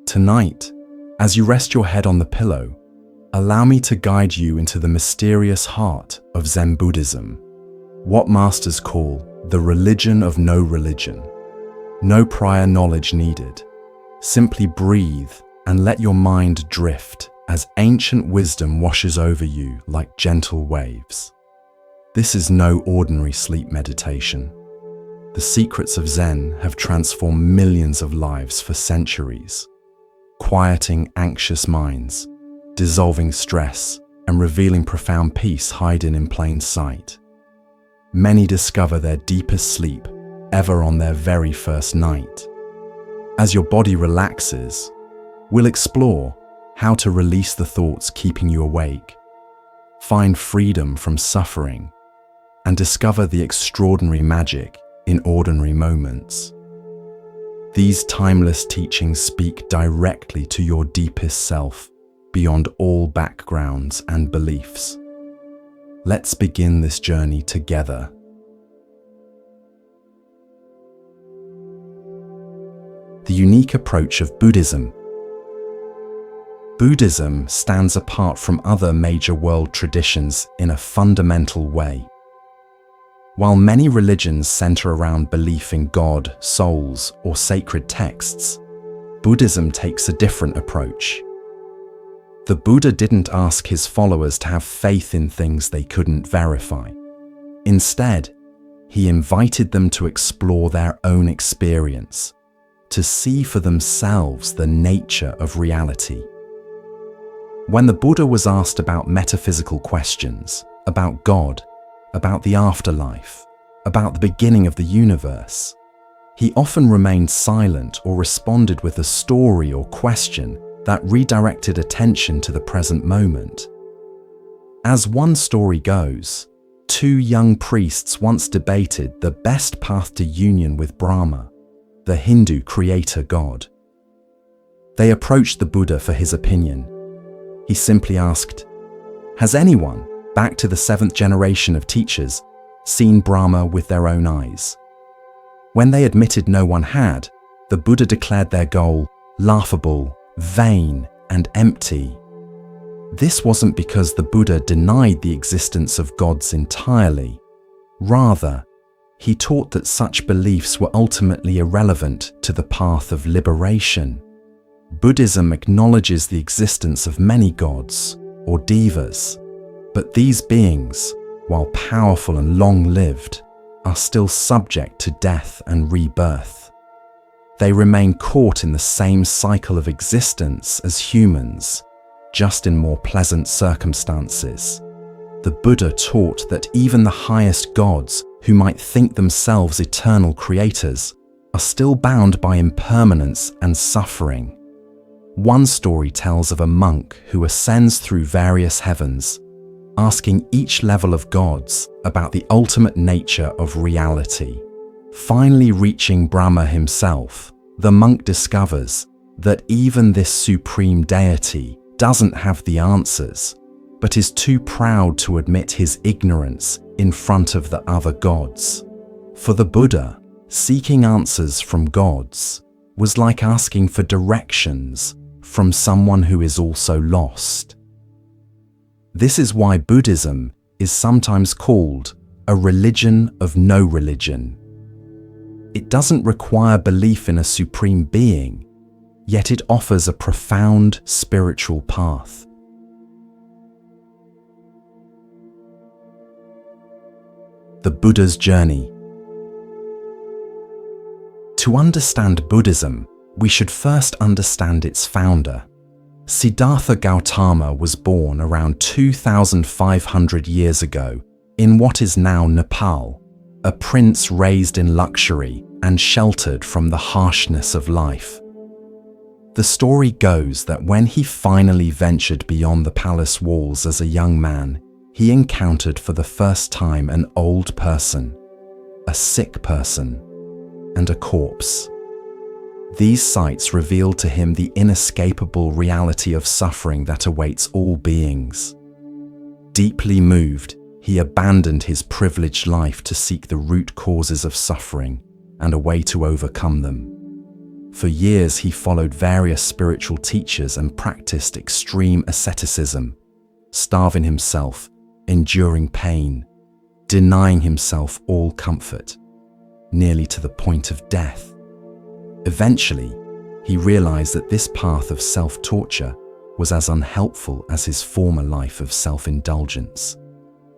Tonight, as you rest your head on the pillow, allow me to guide you into the mysterious heart of Zen Buddhism, what masters call the religion of no religion. No prior knowledge needed. Simply breathe and let your mind drift as ancient wisdom washes over you like gentle waves. This is no ordinary sleep meditation. The secrets of Zen have transformed millions of lives for centuries, quieting anxious minds, dissolving stress, and revealing profound peace hidden in plain sight. Many discover their deepest sleep ever on their very first night. As your body relaxes, we'll explore how to release the thoughts keeping you awake, find freedom from suffering, and discover the extraordinary magic in ordinary moments. These timeless teachings speak directly to your deepest self, beyond all backgrounds and beliefs. Let's begin this journey together. The unique approach of Buddhism. Buddhism stands apart from other major world traditions in a fundamental way. While many religions center around belief in God, souls, or sacred texts, Buddhism takes a different approach. The Buddha didn't ask his followers to have faith in things they couldn't verify. Instead, he invited them to explore their own experience, to see for themselves the nature of reality. When the Buddha was asked about metaphysical questions, about God, about the afterlife, about the beginning of the universe, he often remained silent or responded with a story or question that redirected attention to the present moment. As one story goes, two young priests once debated the best path to union with Brahma, the Hindu creator god. They approached the Buddha for his opinion. He simply asked, "Has anyone, back to the 7th generation of teachers, seen Brahma with their own eyes?" When they admitted no one had, the Buddha declared their goal laughable, vain, and empty. This wasn't because the Buddha denied the existence of gods entirely. Rather, he taught that such beliefs were ultimately irrelevant to the path of liberation. Buddhism acknowledges the existence of many gods, or devas, but these beings, while powerful and long-lived, are still subject to death and rebirth. They remain caught in the same cycle of existence as humans, just in more pleasant circumstances. The Buddha taught that even the highest gods, who might think themselves eternal creators, are still bound by impermanence and suffering. One story tells of a monk who ascends through various heavens, asking each level of gods about the ultimate nature of reality. Finally reaching Brahma himself, the monk discovers that even this supreme deity doesn't have the answers, but is too proud to admit his ignorance in front of the other gods. For the Buddha, seeking answers from gods was like asking for directions from someone who is also lost. This is why Buddhism is sometimes called a religion of no religion. It doesn't require belief in a supreme being, yet it offers a profound spiritual path. The Buddha's journey. To understand Buddhism, we should first understand its founder. Siddhartha Gautama was born around 2,500 years ago in what is now Nepal, a prince raised in luxury and sheltered from the harshness of life. The story goes that when he finally ventured beyond the palace walls as a young man, he encountered for the first time an old person, a sick person, and a corpse. These sights revealed to him the inescapable reality of suffering that awaits all beings. Deeply moved, he abandoned his privileged life to seek the root causes of suffering and a way to overcome them. For years, he followed various spiritual teachers and practiced extreme asceticism, starving himself, enduring pain, denying himself all comfort, nearly to the point of death. Eventually, he realized that this path of self-torture was as unhelpful as his former life of self-indulgence.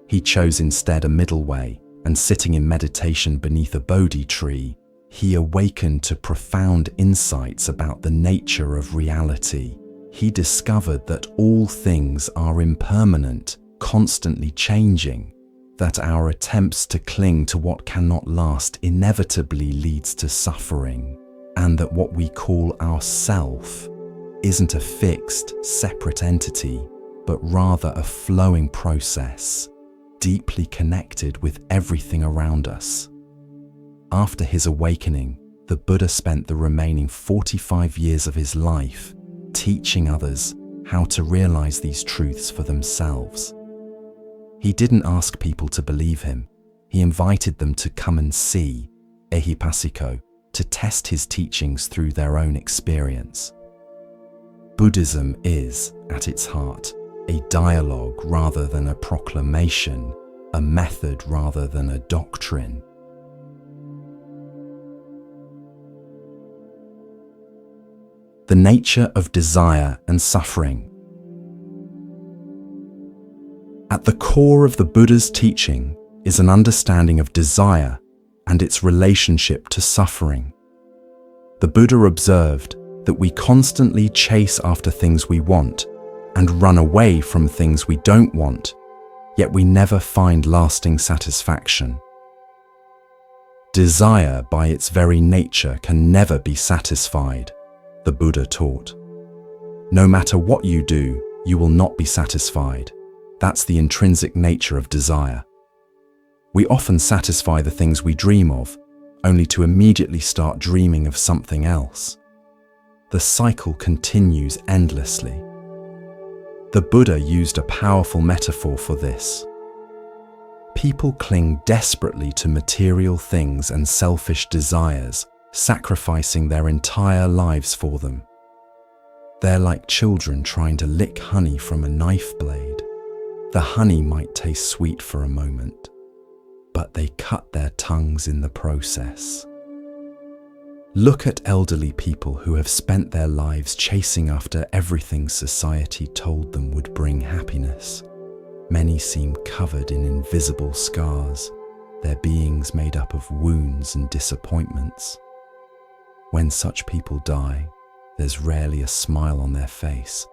He chose instead a middle way, and sitting in meditation beneath a Bodhi tree, he awakened to profound insights about the nature of reality. He discovered that all things are impermanent, constantly changing, that our attempts to cling to what cannot last inevitably leads to suffering, and that what we call ourself isn't a fixed, separate entity, but rather a flowing process, deeply connected with everything around us. After his awakening, the Buddha spent the remaining 45 years of his life teaching others how to realize these truths for themselves. He didn't ask people to believe him. He invited them to come and see, ehipassiko, to test his teachings through their own experience. Buddhism is, at its heart, a dialogue rather than a proclamation, a method rather than a doctrine. The nature of desire and suffering. At the core of the Buddha's teaching is an understanding of desire and its relationship to suffering. The Buddha observed that we constantly chase after things we want and run away from things we don't want, yet we never find lasting satisfaction. Desire, by its very nature, can never be satisfied, the Buddha taught. No matter what you do, you will not be satisfied. That's the intrinsic nature of desire. We often satisfy the things we dream of, only to immediately start dreaming of something else. The cycle continues endlessly. The Buddha used a powerful metaphor for this. People cling desperately to material things and selfish desires, sacrificing their entire lives for them. They're like children trying to lick honey from a knife blade. The honey might taste sweet for a moment, but they cut their tongues in the process. Look at elderly people who have spent their lives chasing after everything society told them would bring happiness. Many seem covered in invisible scars, their beings made up of wounds and disappointments. When such people die, there's rarely a smile on their face,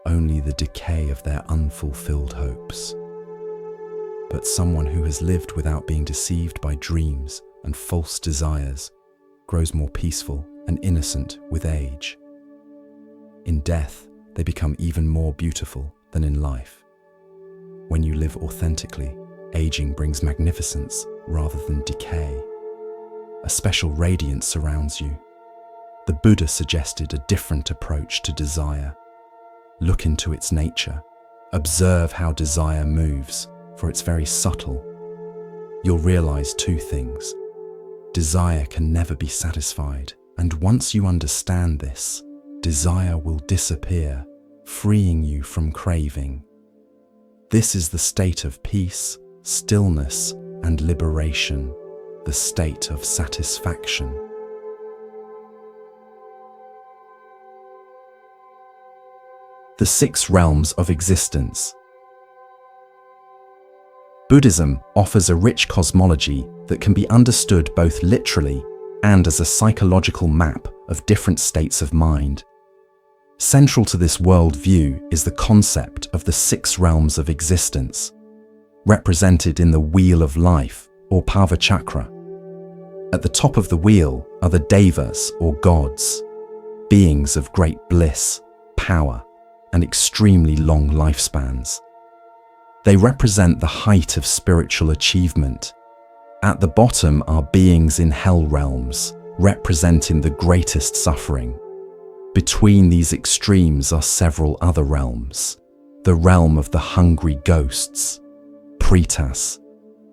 only the decay of their unfulfilled hopes. But someone who has lived without being deceived by dreams and false desires grows more peaceful and innocent with age. In death, they become even more beautiful than in life. When you live authentically, aging brings magnificence rather than decay. A special radiance surrounds you. The Buddha suggested a different approach to desire. Look into its nature. Observe how desire moves, for it's very subtle. You'll realize two things. Desire can never be satisfied, and once you understand this, desire will disappear, freeing you from craving. This is the state of peace, stillness, and liberation, the state of satisfaction. The 6 realms of existence. Buddhism offers a rich cosmology that can be understood both literally and as a psychological map of different states of mind. Central to this worldview is the concept of the 6 realms of existence, represented in the Wheel of Life, or Pavachakra. At the top of the wheel are the devas, or gods, beings of great bliss, power, and extremely long lifespans. They represent the height of spiritual achievement. At the bottom are beings in hell realms, representing the greatest suffering. Between these extremes are several other realms. The realm of the hungry ghosts, pretas,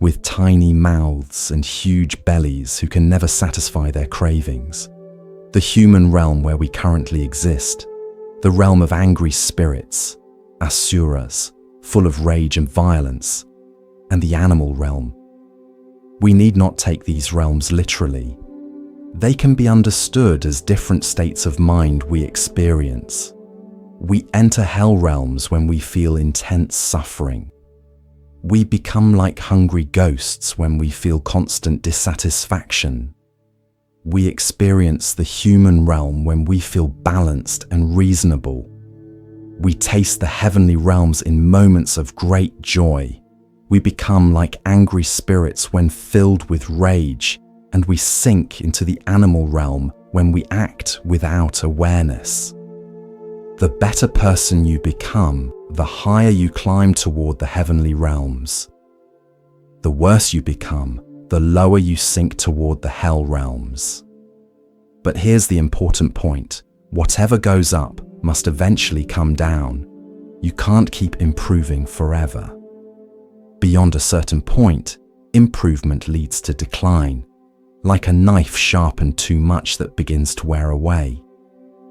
with tiny mouths and huge bellies who can never satisfy their cravings. the human realm where we currently exist, the realm of angry spirits, asuras, full of rage and violence, and the animal realm. We need not take these realms literally. They can be understood as different states of mind we experience. We enter hell realms when we feel intense suffering. We become like hungry ghosts when we feel constant dissatisfaction. We experience the human realm when we feel balanced and reasonable. We taste the heavenly realms in moments of great joy. We become like angry spirits when filled with rage, and we sink into the animal realm when we act without awareness. The better person you become, the higher you climb toward the heavenly realms. The worse you become, the lower you sink toward the hell realms. But here's the important point. Whatever goes up must eventually come down. You can't keep improving forever. Beyond a certain point, improvement leads to decline, like a knife sharpened too much that begins to wear away.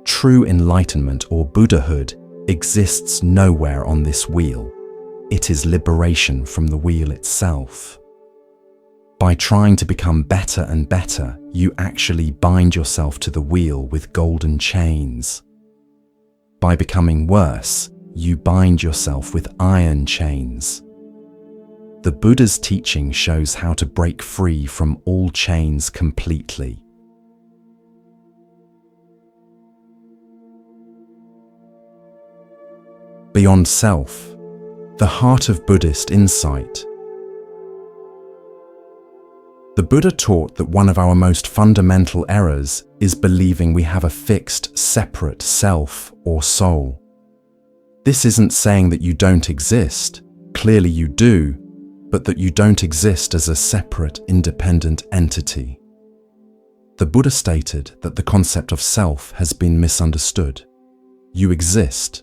True enlightenment or Buddhahood exists nowhere on this wheel. It is liberation from the wheel itself. By trying to become better and better, you actually bind yourself to the wheel with golden chains. By becoming worse, you bind yourself with iron chains. The Buddha's teaching shows how to break free from all chains completely. Beyond self, the heart of Buddhist insight. The Buddha taught that one of our most fundamental errors is believing we have a fixed, separate self or soul. This isn't saying that you don't exist, clearly you do, but that you don't exist as a separate, independent entity. The Buddha stated that the concept of self has been misunderstood. You exist,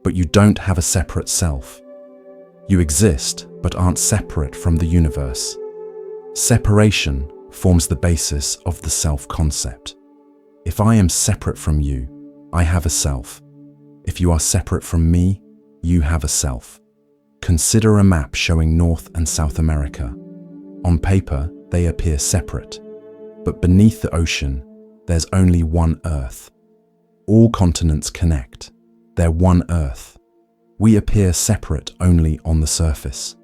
but you don't have a separate self. You exist, but aren't separate from the universe. Separation forms the basis of the self-concept. If I am separate from you, I have a self. If you are separate from me, you have a self. Consider a map showing North and South America. On paper, they appear separate, but beneath the ocean, there's only one Earth. All continents connect. They're one Earth. We appear separate only on the surface.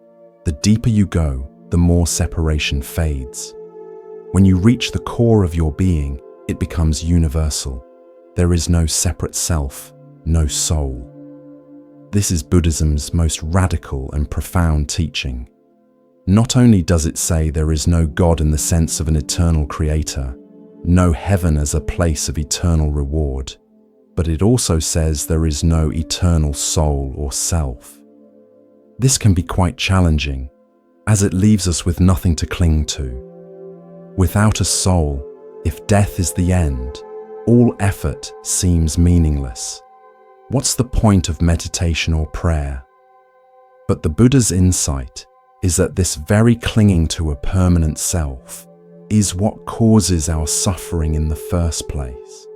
The deeper you go, the more separation fades. When you reach the core of your being, it becomes universal. There is no separate self, no soul. This is Buddhism's most radical and profound teaching. Not only does it say there is no God in the sense of an eternal creator, no heaven as a place of eternal reward, but it also says there is no eternal soul or self. This can be quite challenging, as it leaves us with nothing to cling to. Without a soul, if death is the end, all effort seems meaningless. What's the point of meditation or prayer? But the Buddha's insight is that this very clinging to a permanent self is what causes our suffering in the first place.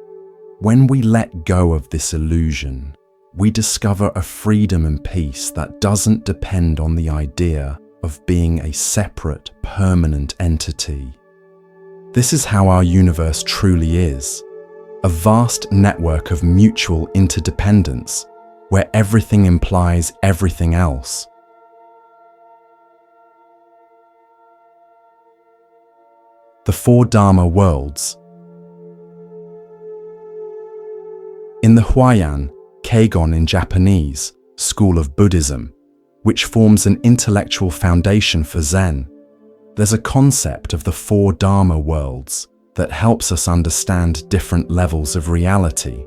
When we let go of this illusion, we discover a freedom and peace that doesn't depend on the idea of being a separate, permanent entity. This is how our universe truly is. A vast network of mutual interdependence, where everything implies everything else. The four Dharma worlds. In the Huayan, Keigon in Japanese, school of Buddhism, which forms an intellectual foundation for Zen, there's a concept of the four Dharma worlds that helps us understand different levels of reality.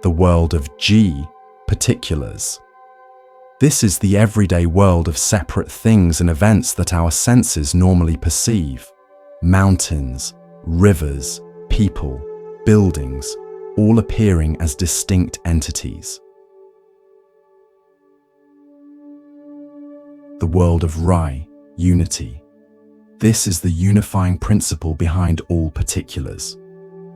The world of Ji, particulars. This is the everyday world of separate things and events that our senses normally perceive. Mountains, rivers, people, buildings, all appearing as distinct entities. The world of Rai, unity. This is the unifying principle behind all particulars.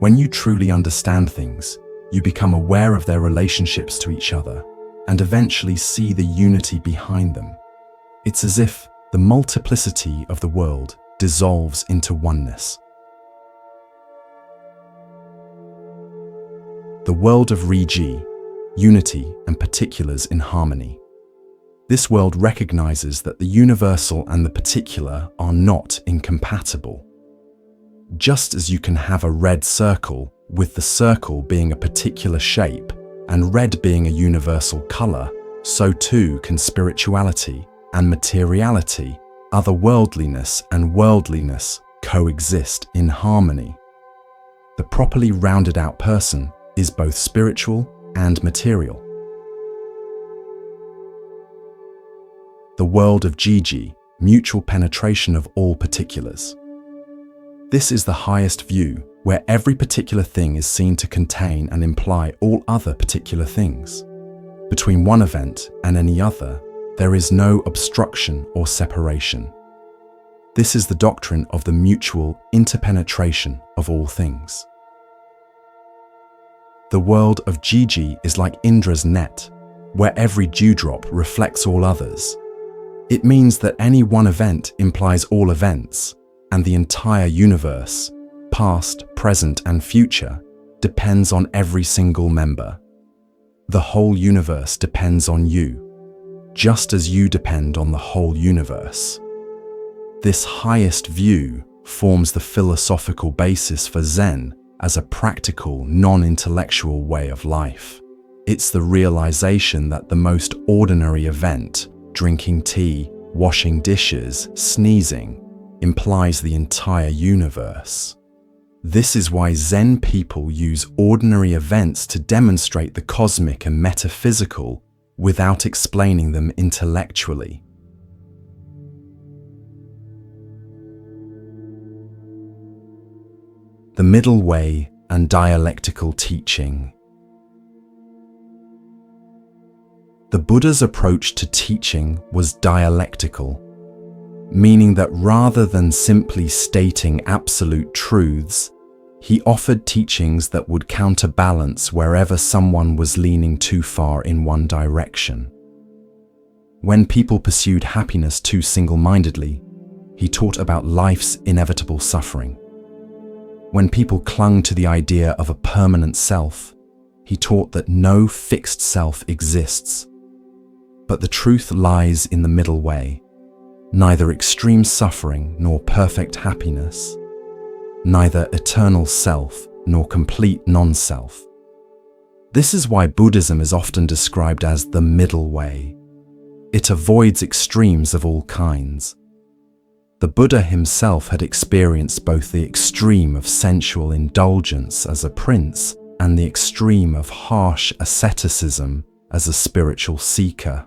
When you truly understand things, you become aware of their relationships to each other and eventually see the unity behind them. It's as if the multiplicity of the world dissolves into oneness. The world of Riji, unity and particulars in harmony. This world recognizes that the universal and the particular are not incompatible. Just as you can have a red circle with the circle being a particular shape and red being a universal color, so too can spirituality and materiality, otherworldliness and worldliness coexist in harmony. The properly rounded out person is both spiritual and material. The world of Jiji, mutual penetration of all particulars. This is the highest view, where every particular thing is seen to contain and imply all other particular things. Between one event and any other, there is no obstruction or separation. This is the doctrine of the mutual interpenetration of all things. The world of Jiji is like Indra's net, where every dewdrop reflects all others. It means that any one event implies all events, and the entire universe, past, present, and future, depends on every single member. The whole universe depends on you, just as you depend on the whole universe. This highest view forms the philosophical basis for Zen as a practical, non-intellectual way of life. It's the realization that the most ordinary event, drinking tea, washing dishes, sneezing, implies the entire universe. This is why Zen people use ordinary events to demonstrate the cosmic and metaphysical without explaining them intellectually. The middle way and dialectical teaching. The Buddha's approach to teaching was dialectical, meaning that rather than simply stating absolute truths, he offered teachings that would counterbalance wherever someone was leaning too far in one direction. When people pursued happiness too single-mindedly, he taught about life's inevitable suffering. When people clung to the idea of a permanent self, he taught that no fixed self exists. But the truth lies in the middle way, neither extreme suffering nor perfect happiness, neither eternal self nor complete non-self. This is why Buddhism is often described as the middle way. It avoids extremes of all kinds. The Buddha himself had experienced both the extreme of sensual indulgence as a prince and the extreme of harsh asceticism as a spiritual seeker.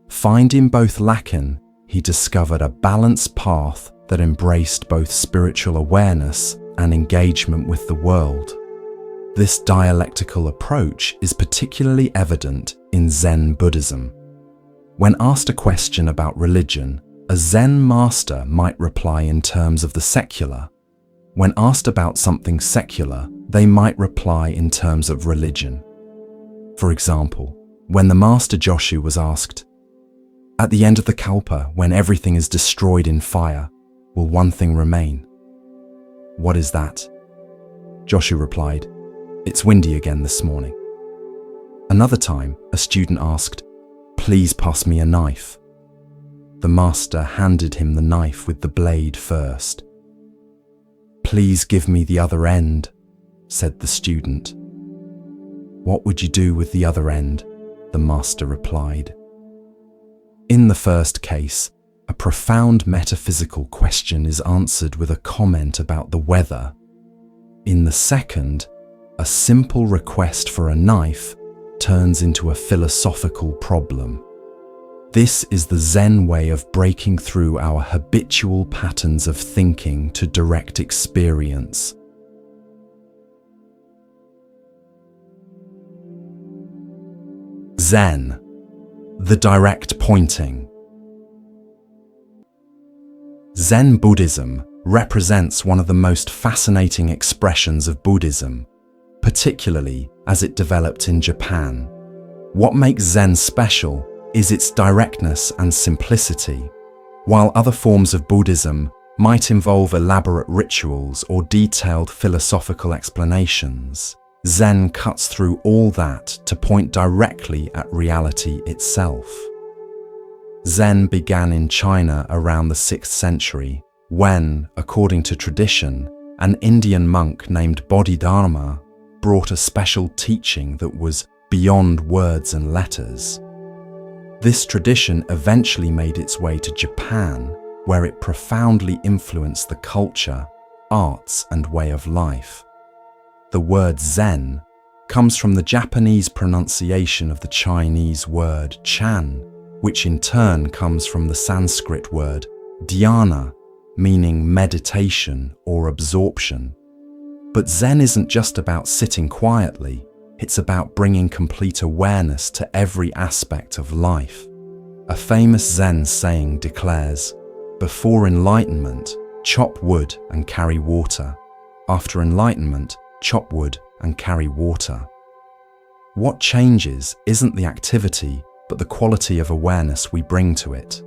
Finding both lacking, he discovered a balanced path that embraced both spiritual awareness and engagement with the world. This dialectical approach is particularly evident in Zen Buddhism. When asked a question about religion, a Zen master might reply in terms of the secular. When asked about something secular, they might reply in terms of religion. For example, when the master Joshu was asked, "At the end of the Kalpa, when everything is destroyed in fire, will one thing remain?" "What is that?" Joshu replied, "It's windy again this morning." Another time, a student asked, "Please pass me a knife." The master handed him the knife with the blade first. "Please give me the other end," said the student. "What would you do with the other end?" the master replied. In the first case, a profound metaphysical question is answered with a comment about the weather. In the second, a simple request for a knife turns into a philosophical problem. This is the Zen way of breaking through our habitual patterns of thinking to direct experience. Zen, the direct pointing. Zen Buddhism represents one of the most fascinating expressions of Buddhism, particularly as it developed in Japan. What makes Zen special is its directness and simplicity. While other forms of Buddhism might involve elaborate rituals or detailed philosophical explanations, Zen cuts through all that to point directly at reality itself. Zen began in China around the 6th century when, according to tradition, an Indian monk named Bodhidharma brought a special teaching that was beyond words and letters. This tradition eventually made its way to Japan, where it profoundly influenced the culture, arts, and way of life. The word Zen comes from the Japanese pronunciation of the Chinese word Chan, which in turn comes from the Sanskrit word dhyana, meaning meditation or absorption. But Zen isn't just about sitting quietly, it's about bringing complete awareness to every aspect of life. A famous Zen saying declares, "Before enlightenment, chop wood and carry water. After enlightenment, chop wood and carry water." What changes isn't the activity, but the quality of awareness we bring to it.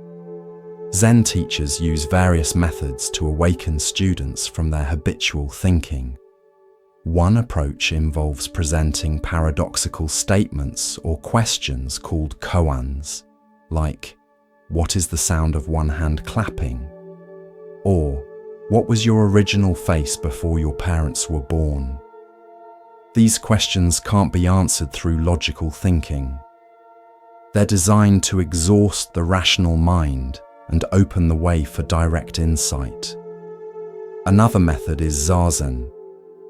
Zen teachers use various methods to awaken students from their habitual thinking. One approach involves presenting paradoxical statements or questions called koans, like, "What is the sound of one hand clapping?" Or, "What was your original face before your parents were born?" These questions can't be answered through logical thinking. They're designed to exhaust the rational mind and open the way for direct insight. Another method is zazen,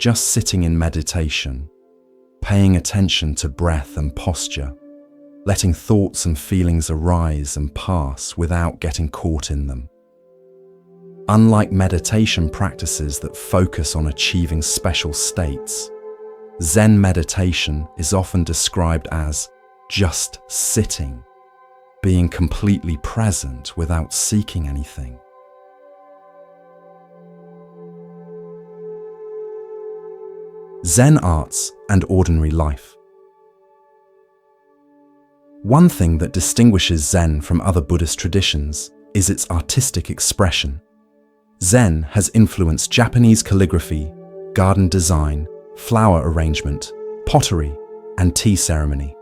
just sitting in meditation, paying attention to breath and posture, letting thoughts and feelings arise and pass without getting caught in them. Unlike meditation practices that focus on achieving special states, Zen meditation is often described as just sitting, being completely present without seeking anything. Zen arts and ordinary life. One thing that distinguishes Zen from other Buddhist traditions is its artistic expression. Zen has influenced Japanese calligraphy, garden design, flower arrangement, pottery, and tea ceremony.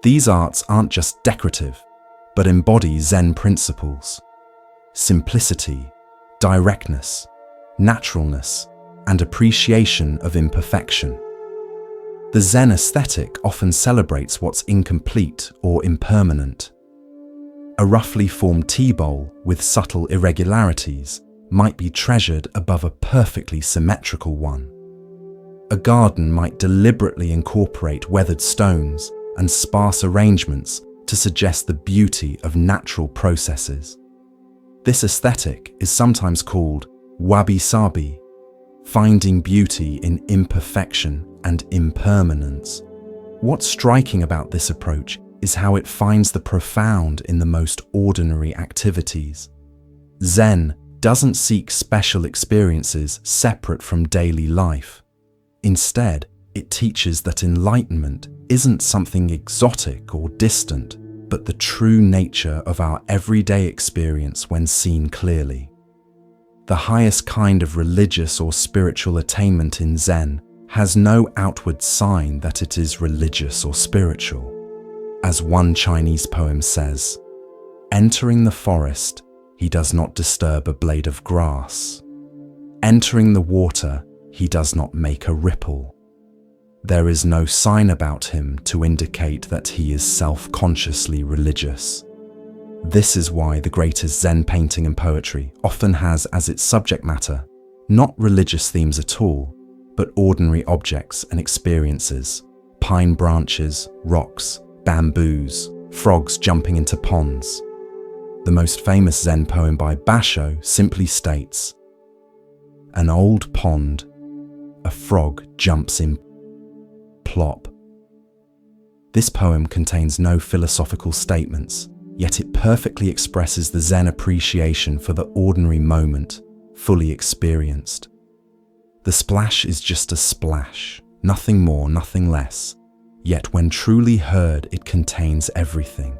These arts aren't just decorative, but embody Zen principles: simplicity, directness, naturalness, and appreciation of imperfection. The Zen aesthetic often celebrates what's incomplete or impermanent. A roughly formed tea bowl with subtle irregularities might be treasured above a perfectly symmetrical one. A garden might deliberately incorporate weathered stones and sparse arrangements to suggest the beauty of natural processes. This aesthetic is sometimes called wabi-sabi, finding beauty in imperfection and impermanence. What's striking about this approach is how it finds the profound in the most ordinary activities. Zen doesn't seek special experiences separate from daily life. Instead, it teaches that enlightenment isn't something exotic or distant, but the true nature of our everyday experience when seen clearly. The highest kind of religious or spiritual attainment in Zen has no outward sign that it is religious or spiritual. As one Chinese poem says, "Entering the forest, he does not disturb a blade of grass. Entering the water, he does not make a ripple. There is no sign about him to indicate that he is self-consciously religious." This is why the greatest Zen painting and poetry often has as its subject matter not religious themes at all, but ordinary objects and experiences: pine branches, rocks, bamboos, frogs jumping into ponds. The most famous Zen poem by Basho simply states, "An old pond, a frog jumps in, plop." This poem contains no philosophical statements, yet it perfectly expresses the Zen appreciation for the ordinary moment, fully experienced. The splash is just a splash, nothing more, nothing less, yet when truly heard, it contains everything.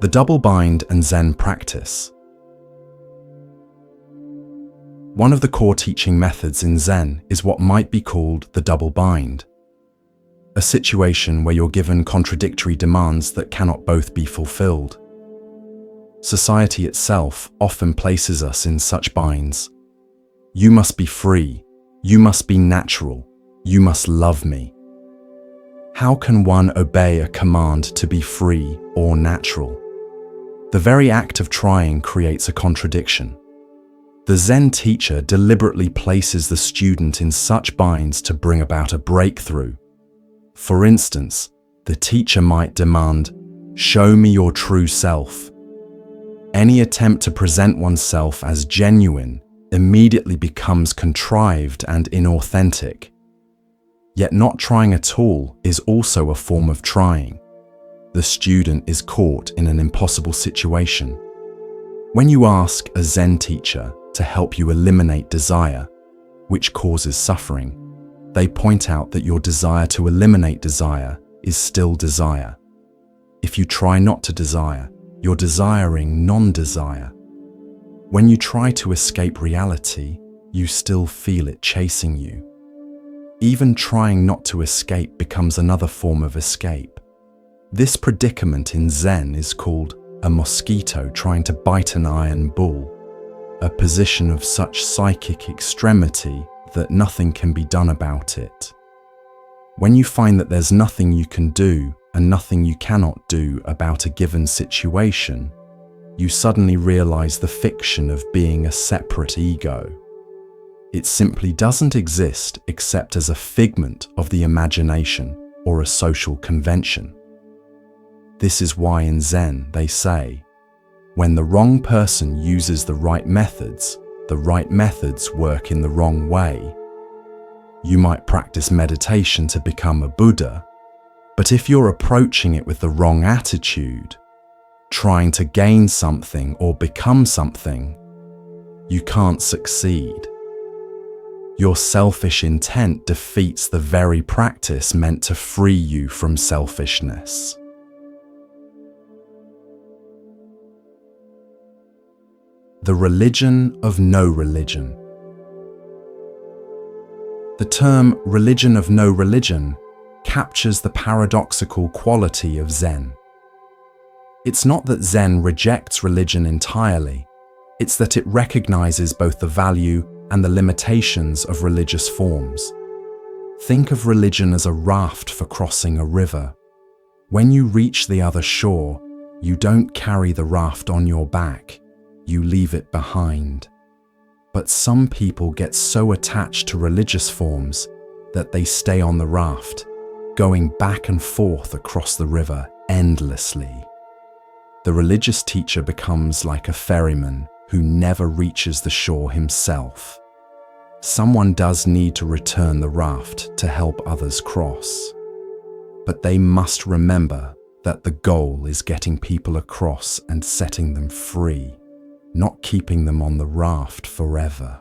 The double bind and Zen practice. One of the core teaching methods in Zen is what might be called the double bind, a situation where you're given contradictory demands that cannot both be fulfilled. Society itself often places us in such binds. You must be free, you must be natural, you must love me. How can one obey a command to be free or natural? The very act of trying creates a contradiction. The Zen teacher deliberately places the student in such binds to bring about a breakthrough. For instance, the teacher might demand, "Show me your true self." Any attempt to present oneself as genuine immediately becomes contrived and inauthentic. Yet not trying at all is also a form of trying. The student is caught in an impossible situation. When you ask a Zen teacher to help you eliminate desire, which causes suffering, they point out that your desire to eliminate desire is still desire. If you try not to desire, you're desiring non-desire. When you try to escape reality, you still feel it chasing you. Even trying not to escape becomes another form of escape. This predicament in Zen is called a mosquito trying to bite an iron ball, a position of such psychic extremity that nothing can be done about it. When you find that there's nothing you can do and nothing you cannot do about a given situation, you suddenly realize the fiction of being a separate ego. It simply doesn't exist except as a figment of the imagination or a social convention. This is why in Zen they say, when the wrong person uses the right methods work in the wrong way. You might practice meditation to become a Buddha, but if you're approaching it with the wrong attitude, trying to gain something or become something, you can't succeed. Your selfish intent defeats the very practice meant to free you from selfishness. The religion of no religion. The term religion of no religion captures the paradoxical quality of Zen. It's not that Zen rejects religion entirely, it's that it recognizes both the value and the limitations of religious forms. Think of religion as a raft for crossing a river. When you reach the other shore, you don't carry the raft on your back, you leave it behind. But some people get so attached to religious forms that they stay on the raft, going back and forth across the river endlessly. The religious teacher becomes like a ferryman who never reaches the shore himself. Someone does need to return the raft to help others cross. But they must remember that the goal is getting people across and setting them free, not keeping them on the raft forever.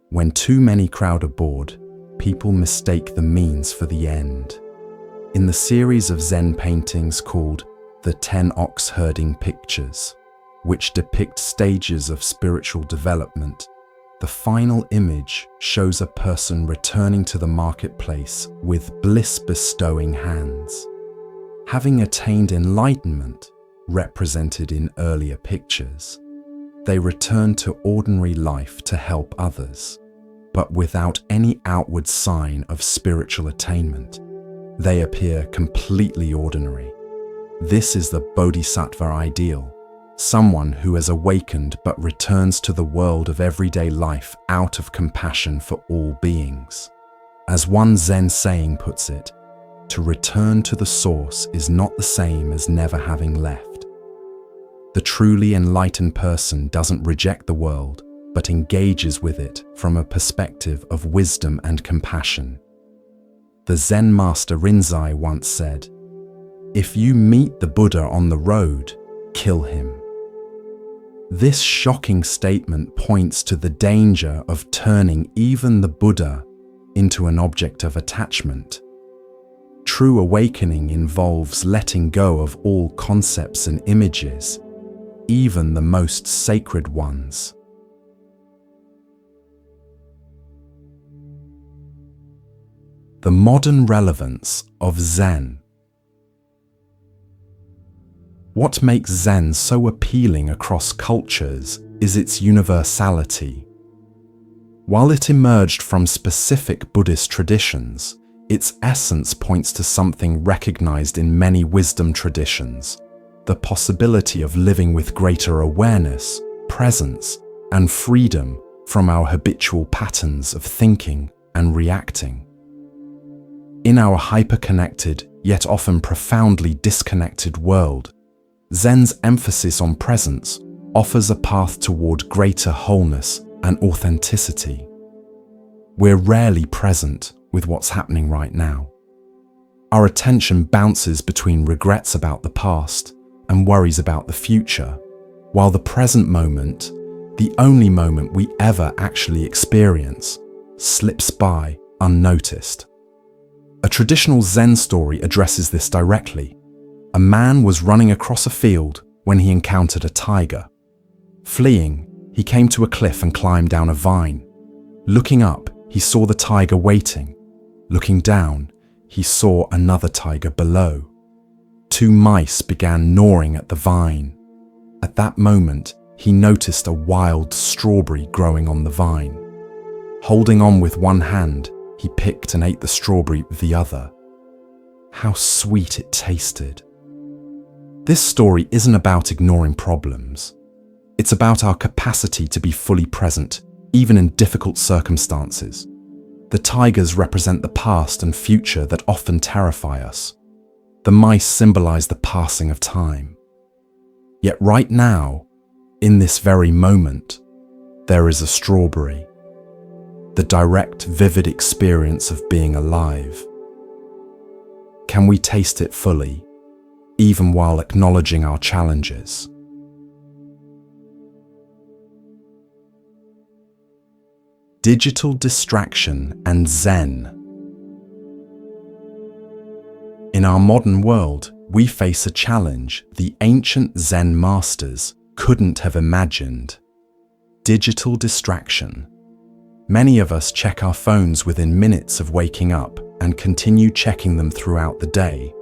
When too many crowd aboard, people mistake the means for the end. In the series of Zen paintings called the 10 Ox Herding Pictures, which depict stages of spiritual development, the final image shows a person returning to the marketplace with bliss-bestowing hands. Having attained enlightenment, represented in earlier pictures, they return to ordinary life to help others, but without any outward sign of spiritual attainment. They appear completely ordinary. This is the Bodhisattva ideal, someone who has awakened but returns to the world of everyday life out of compassion for all beings. As one Zen saying puts it, to return to the source is not the same as never having left. The truly enlightened person doesn't reject the world, but engages with it from a perspective of wisdom and compassion. The Zen master Rinzai once said, "If you meet the Buddha on the road, kill him." This shocking statement points to the danger of turning even the Buddha into an object of attachment. True awakening involves letting go of all concepts and images, even the most sacred ones. The modern relevance of Zen. What makes Zen so appealing across cultures is its universality. While it emerged from specific Buddhist traditions, its essence points to something recognized in many wisdom traditions: the possibility of living with greater awareness, presence, and freedom from our habitual patterns of thinking and reacting. In our hyper-connected, yet often profoundly disconnected world, Zen's emphasis on presence offers a path toward greater wholeness and authenticity. We're rarely present with what's happening right now. Our attention bounces between regrets about the past and worries about the future, while the present moment, the only moment we ever actually experience, slips by unnoticed. A traditional Zen story addresses this directly. A man was running across a field when he encountered a tiger. Fleeing, he came to a cliff and climbed down a vine. Looking up, he saw the tiger waiting. Looking down, he saw another tiger below. Two mice began gnawing at the vine. At that moment, he noticed a wild strawberry growing on the vine. Holding on with one hand, he picked and ate the strawberry with the other. How sweet it tasted. This story isn't about ignoring problems. It's about our capacity to be fully present, even in difficult circumstances. The tigers represent the past and future that often terrify us. The mice symbolize the passing of time. Yet right now, in this very moment, there is a strawberry. The direct, vivid experience of being alive. Can we taste it fully, even while acknowledging our challenges? Digital distraction and Zen. In our modern world, we face a challenge the ancient Zen masters couldn't have imagined: digital distraction. Many of us check our phones within minutes of waking up and continue checking them throughout the day,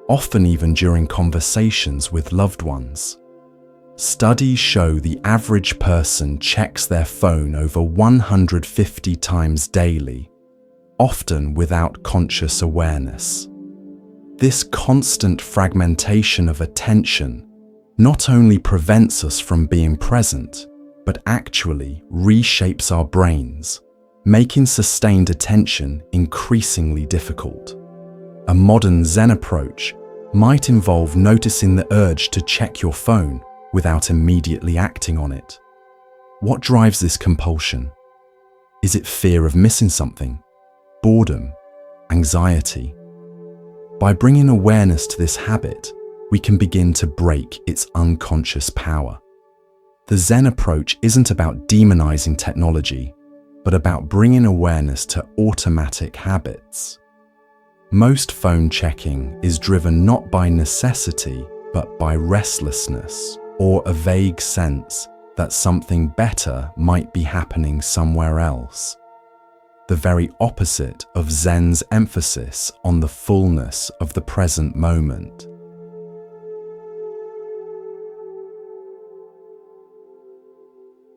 often even during conversations with loved ones. Studies show the average person checks their phone over 150 times daily, often without conscious awareness. This constant fragmentation of attention not only prevents us from being present, but actually reshapes our brains, making sustained attention increasingly difficult. A modern Zen approach might involve noticing the urge to check your phone without immediately acting on it. What drives this compulsion? Is it fear of missing something? Boredom? Anxiety? By bringing awareness to this habit, we can begin to break its unconscious power. The Zen approach isn't about demonizing technology, but about bringing awareness to automatic habits. Most phone checking is driven not by necessity, but by restlessness or a vague sense that something better might be happening somewhere else. The very opposite of Zen's emphasis on the fullness of the present moment.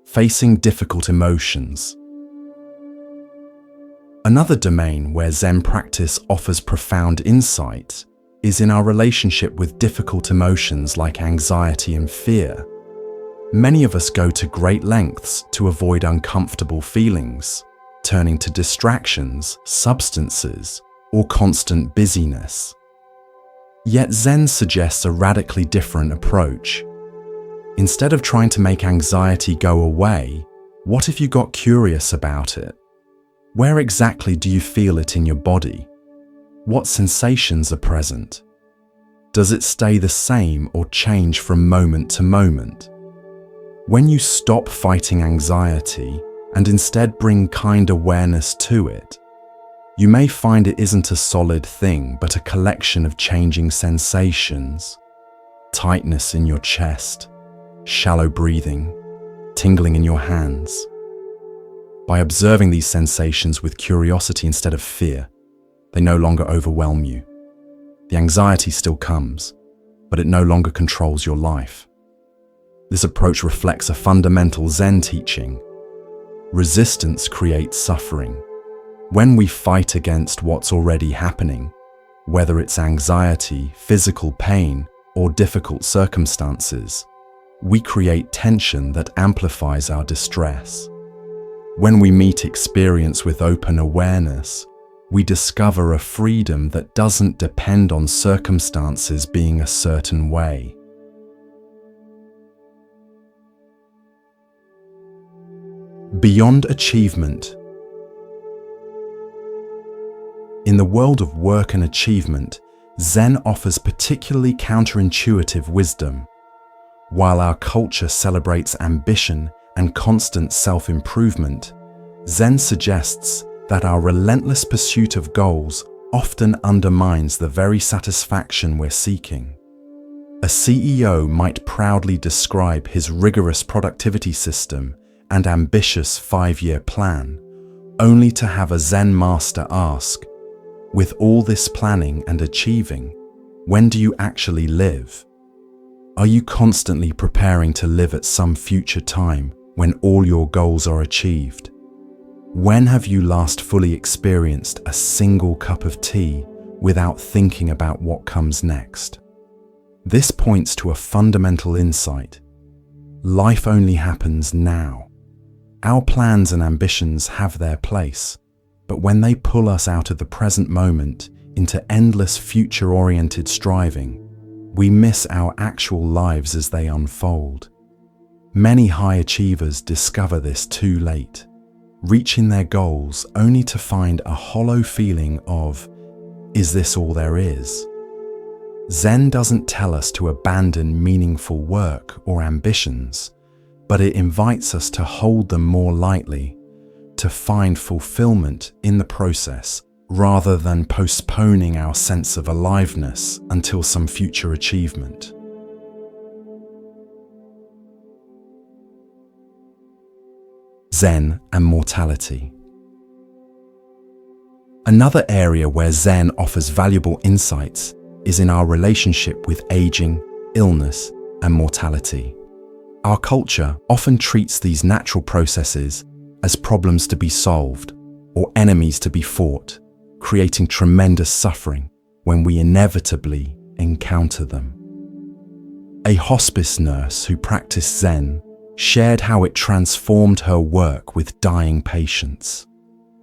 Facing difficult emotions. Another domain where Zen practice offers profound insight is in our relationship with difficult emotions like anxiety and fear. Many of us go to great lengths to avoid uncomfortable feelings, turning to distractions, substances, or constant busyness. Yet Zen suggests a radically different approach. Instead of trying to make anxiety go away, what if you got curious about it? Where exactly do you feel it in your body? What sensations are present? Does it stay the same or change from moment to moment? When you stop fighting anxiety and instead bring kind awareness to it, you may find it isn't a solid thing, but a collection of changing sensations. Tightness in your chest, shallow breathing, tingling in your hands. By observing these sensations with curiosity instead of fear, they no longer overwhelm you. The anxiety still comes, but it no longer controls your life. This approach reflects a fundamental Zen teaching. Resistance creates suffering. When we fight against what's already happening, whether it's anxiety, physical pain, or difficult circumstances, we create tension that amplifies our distress. When we meet experience with open awareness, we discover a freedom that doesn't depend on circumstances being a certain way. Beyond achievement. In the world of work and achievement, Zen offers particularly counterintuitive wisdom. While our culture celebrates ambition and constant self-improvement, Zen suggests that our relentless pursuit of goals often undermines the very satisfaction we're seeking. A CEO might proudly describe his rigorous productivity system and ambitious 5-year plan, only to have a Zen master ask, "With all this planning and achieving, when do you actually live? Are you constantly preparing to live at some future time when all your goals are achieved? When have you last fully experienced a single cup of tea without thinking about what comes next?" This points to a fundamental insight. Life only happens now. Our plans and ambitions have their place, but when they pull us out of the present moment into endless future-oriented striving, we miss our actual lives as they unfold. Many high achievers discover this too late, reaching their goals only to find a hollow feeling of, "Is this all there is?" Zen doesn't tell us to abandon meaningful work or ambitions, but it invites us to hold them more lightly, to find fulfillment in the process rather than postponing our sense of aliveness until some future achievement. Zen and mortality. Another area where Zen offers valuable insights is in our relationship with aging, illness, and mortality. Our culture often treats these natural processes as problems to be solved or enemies to be fought, creating tremendous suffering when we inevitably encounter them. A hospice nurse who practiced Zen shared how it transformed her work with dying patients.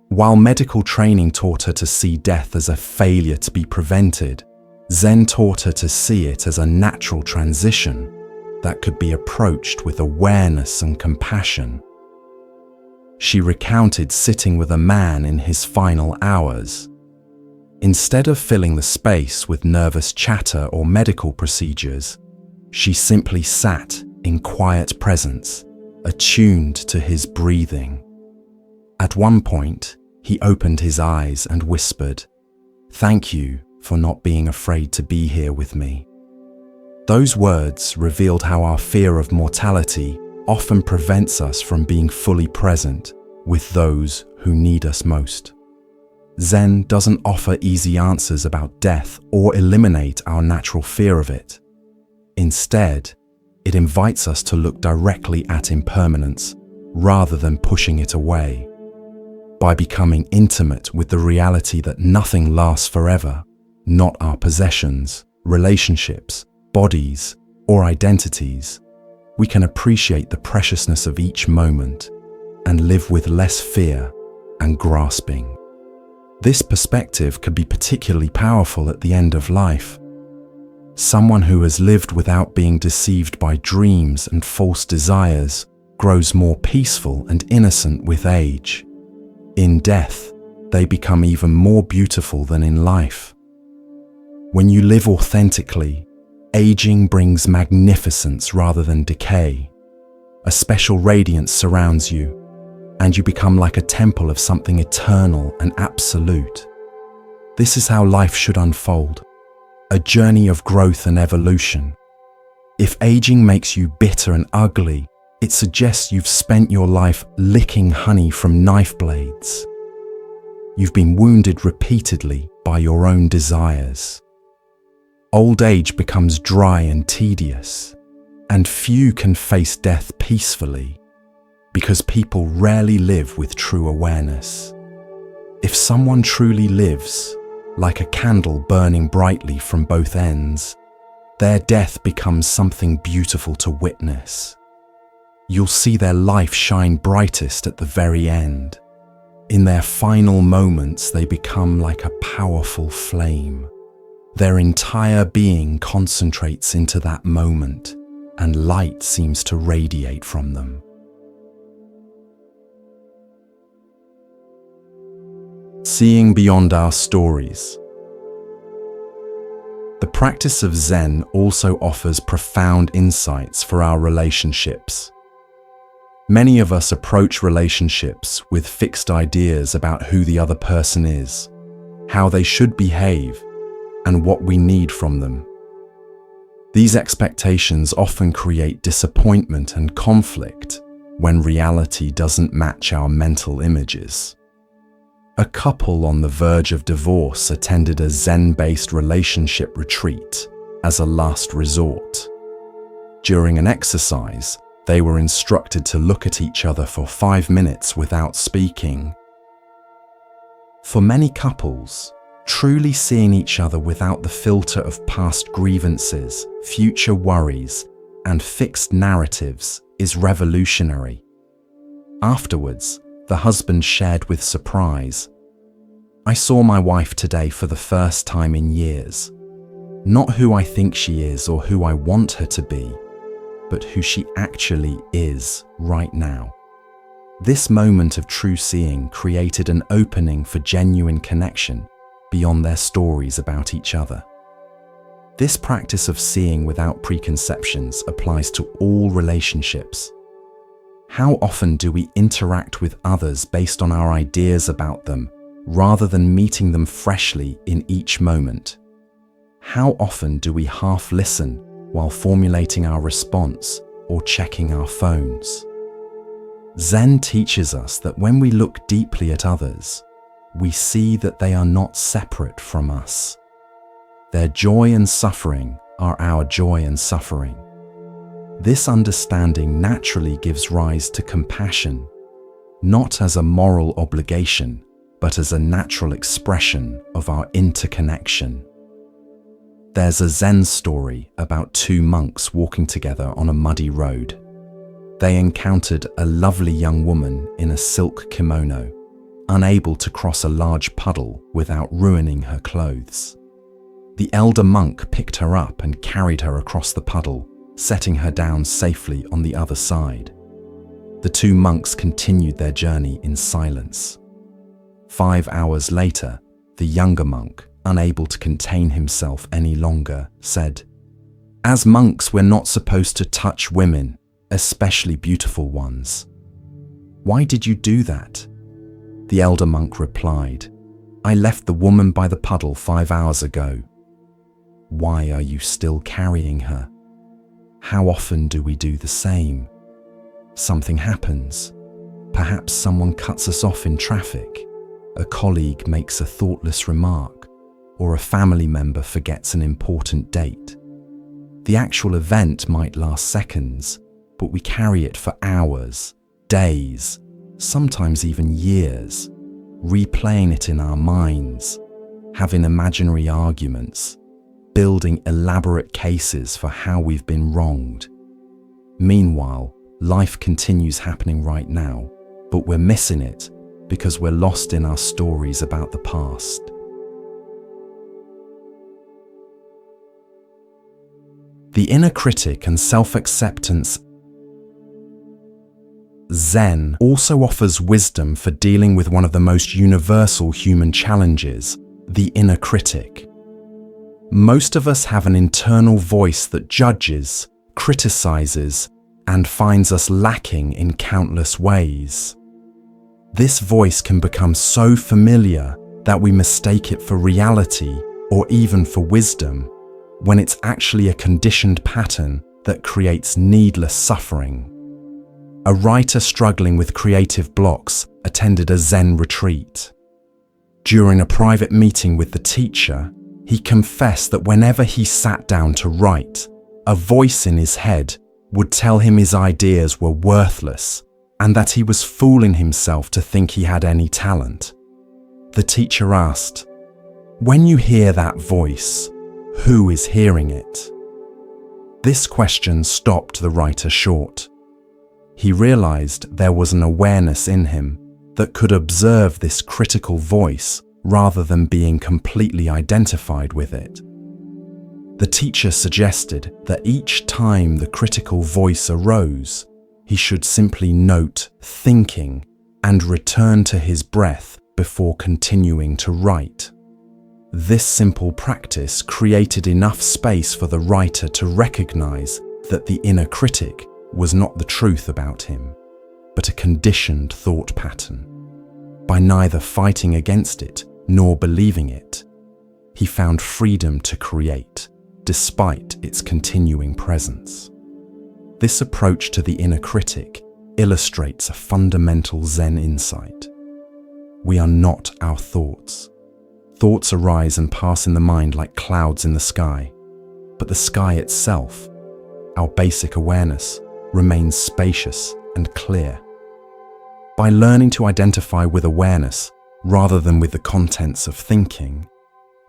While medical training taught her to see death as a failure to be prevented, Zen taught her to see it as a natural transition that could be approached with awareness and compassion. She recounted sitting with a man in his final hours. Instead of filling the space with nervous chatter or medical procedures, she simply sat in quiet presence, attuned to his breathing. At one point, he opened his eyes and whispered, "Thank you for not being afraid to be here with me." Those words revealed how our fear of mortality often prevents us from being fully present with those who need us most. Zen doesn't offer easy answers about death or eliminate our natural fear of it. Instead, it invites us to look directly at impermanence rather than pushing it away. By becoming intimate with the reality that nothing lasts forever, not our possessions, relationships, bodies, or identities, we can appreciate the preciousness of each moment and live with less fear and grasping. This perspective can be particularly powerful at the end of life. Someone who has lived without being deceived by dreams and false desires grows more peaceful and innocent with age. In death, they become even more beautiful than in life. When you live authentically, aging brings magnificence rather than decay. A special radiance surrounds you, and you become like a temple of something eternal and absolute. This is how life should unfold, a journey of growth and evolution. If aging makes you bitter and ugly, it suggests you've spent your life licking honey from knife blades. You've been wounded repeatedly by your own desires. Old age becomes dry and tedious, and few can face death peacefully, because people rarely live with true awareness. If someone truly lives, like a candle burning brightly from both ends, their death becomes something beautiful to witness. You'll see their life shine brightest at the very end. In their final moments, they become like a powerful flame. Their entire being concentrates into that moment, and light seems to radiate from them. Seeing beyond our stories. The practice of Zen also offers profound insights for our relationships. Many of us approach relationships with fixed ideas about who the other person is, how they should behave, and what we need from them. These expectations often create disappointment and conflict when reality doesn't match our mental images. A couple on the verge of divorce attended a Zen-based relationship retreat as a last resort. During an exercise, they were instructed to look at each other for 5 minutes without speaking. For many couples, truly seeing each other without the filter of past grievances, future worries, and fixed narratives is revolutionary. Afterwards, the husband shared with surprise, "I saw my wife today for the first time in years. Not who I think she is or who I want her to be, but who she actually is right now." This moment of true seeing created an opening for genuine connection beyond their stories about each other. This practice of seeing without preconceptions applies to all relationships. How often do we interact with others based on our ideas about them, rather than meeting them freshly in each moment? How often do we half listen while formulating our response or checking our phones? Zen teaches us that when we look deeply at others, we see that they are not separate from us. Their joy and suffering are our joy and suffering. This understanding naturally gives rise to compassion, not as a moral obligation, but as a natural expression of our interconnection. There's a Zen story about 2 monks walking together on a muddy road. They encountered a lovely young woman in a silk kimono, unable to cross a large puddle without ruining her clothes. The elder monk picked her up and carried her across the puddle, setting her down safely on the other side. The 2 monks continued their journey in silence. 5 hours later, the younger monk, unable to contain himself any longer, said, "As monks, we're not supposed to touch women, especially beautiful ones." "Why did you do that?" The elder monk replied, "I left the woman by the puddle 5 hours ago." "Why are you still carrying her?" How often do we do the same? Something happens. Perhaps someone cuts us off in traffic, a colleague makes a thoughtless remark, or a family member forgets an important date. The actual event might last seconds, but we carry it for hours, days, sometimes even years, replaying it in our minds, having imaginary arguments, building elaborate cases for how we've been wronged. Meanwhile, life continues happening right now, but we're missing it because we're lost in our stories about the past. The inner critic and self-acceptance. Zen also offers wisdom for dealing with one of the most universal human challenges, the inner critic. Most of us have an internal voice that judges, criticizes, and finds us lacking in countless ways. This voice can become so familiar that we mistake it for reality or even for wisdom, when it's actually a conditioned pattern that creates needless suffering. A writer struggling with creative blocks attended a Zen retreat. During a private meeting with the teacher, he confessed that whenever he sat down to write, a voice in his head would tell him his ideas were worthless and that he was fooling himself to think he had any talent. The teacher asked, "When you hear that voice, who is hearing it?" This question stopped the writer short. He realized there was an awareness in him that could observe this critical voice rather than being completely identified with it. The teacher suggested that each time the critical voice arose, he should simply note thinking and return to his breath before continuing to write. This simple practice created enough space for the writer to recognize that the inner critic was not the truth about him, but a conditioned thought pattern. By neither fighting against it nor believing it, he found freedom to create, despite its continuing presence. This approach to the inner critic illustrates a fundamental Zen insight. We are not our thoughts. Thoughts arise and pass in the mind like clouds in the sky, but the sky itself, our basic awareness, remains spacious and clear. By learning to identify with awareness rather than with the contents of thinking,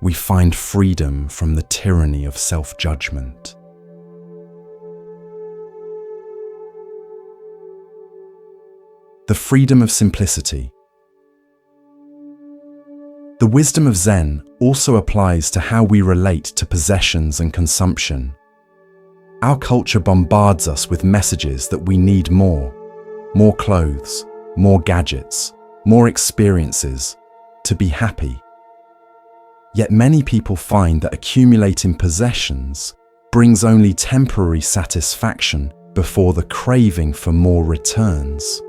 we find freedom from the tyranny of self-judgment. The freedom of simplicity. The wisdom of Zen also applies to how we relate to possessions and consumption. Our culture bombards us with messages that we need more clothes, more gadgets, more experiences to be happy. Yet many people find that accumulating possessions brings only temporary satisfaction before the craving for more returns.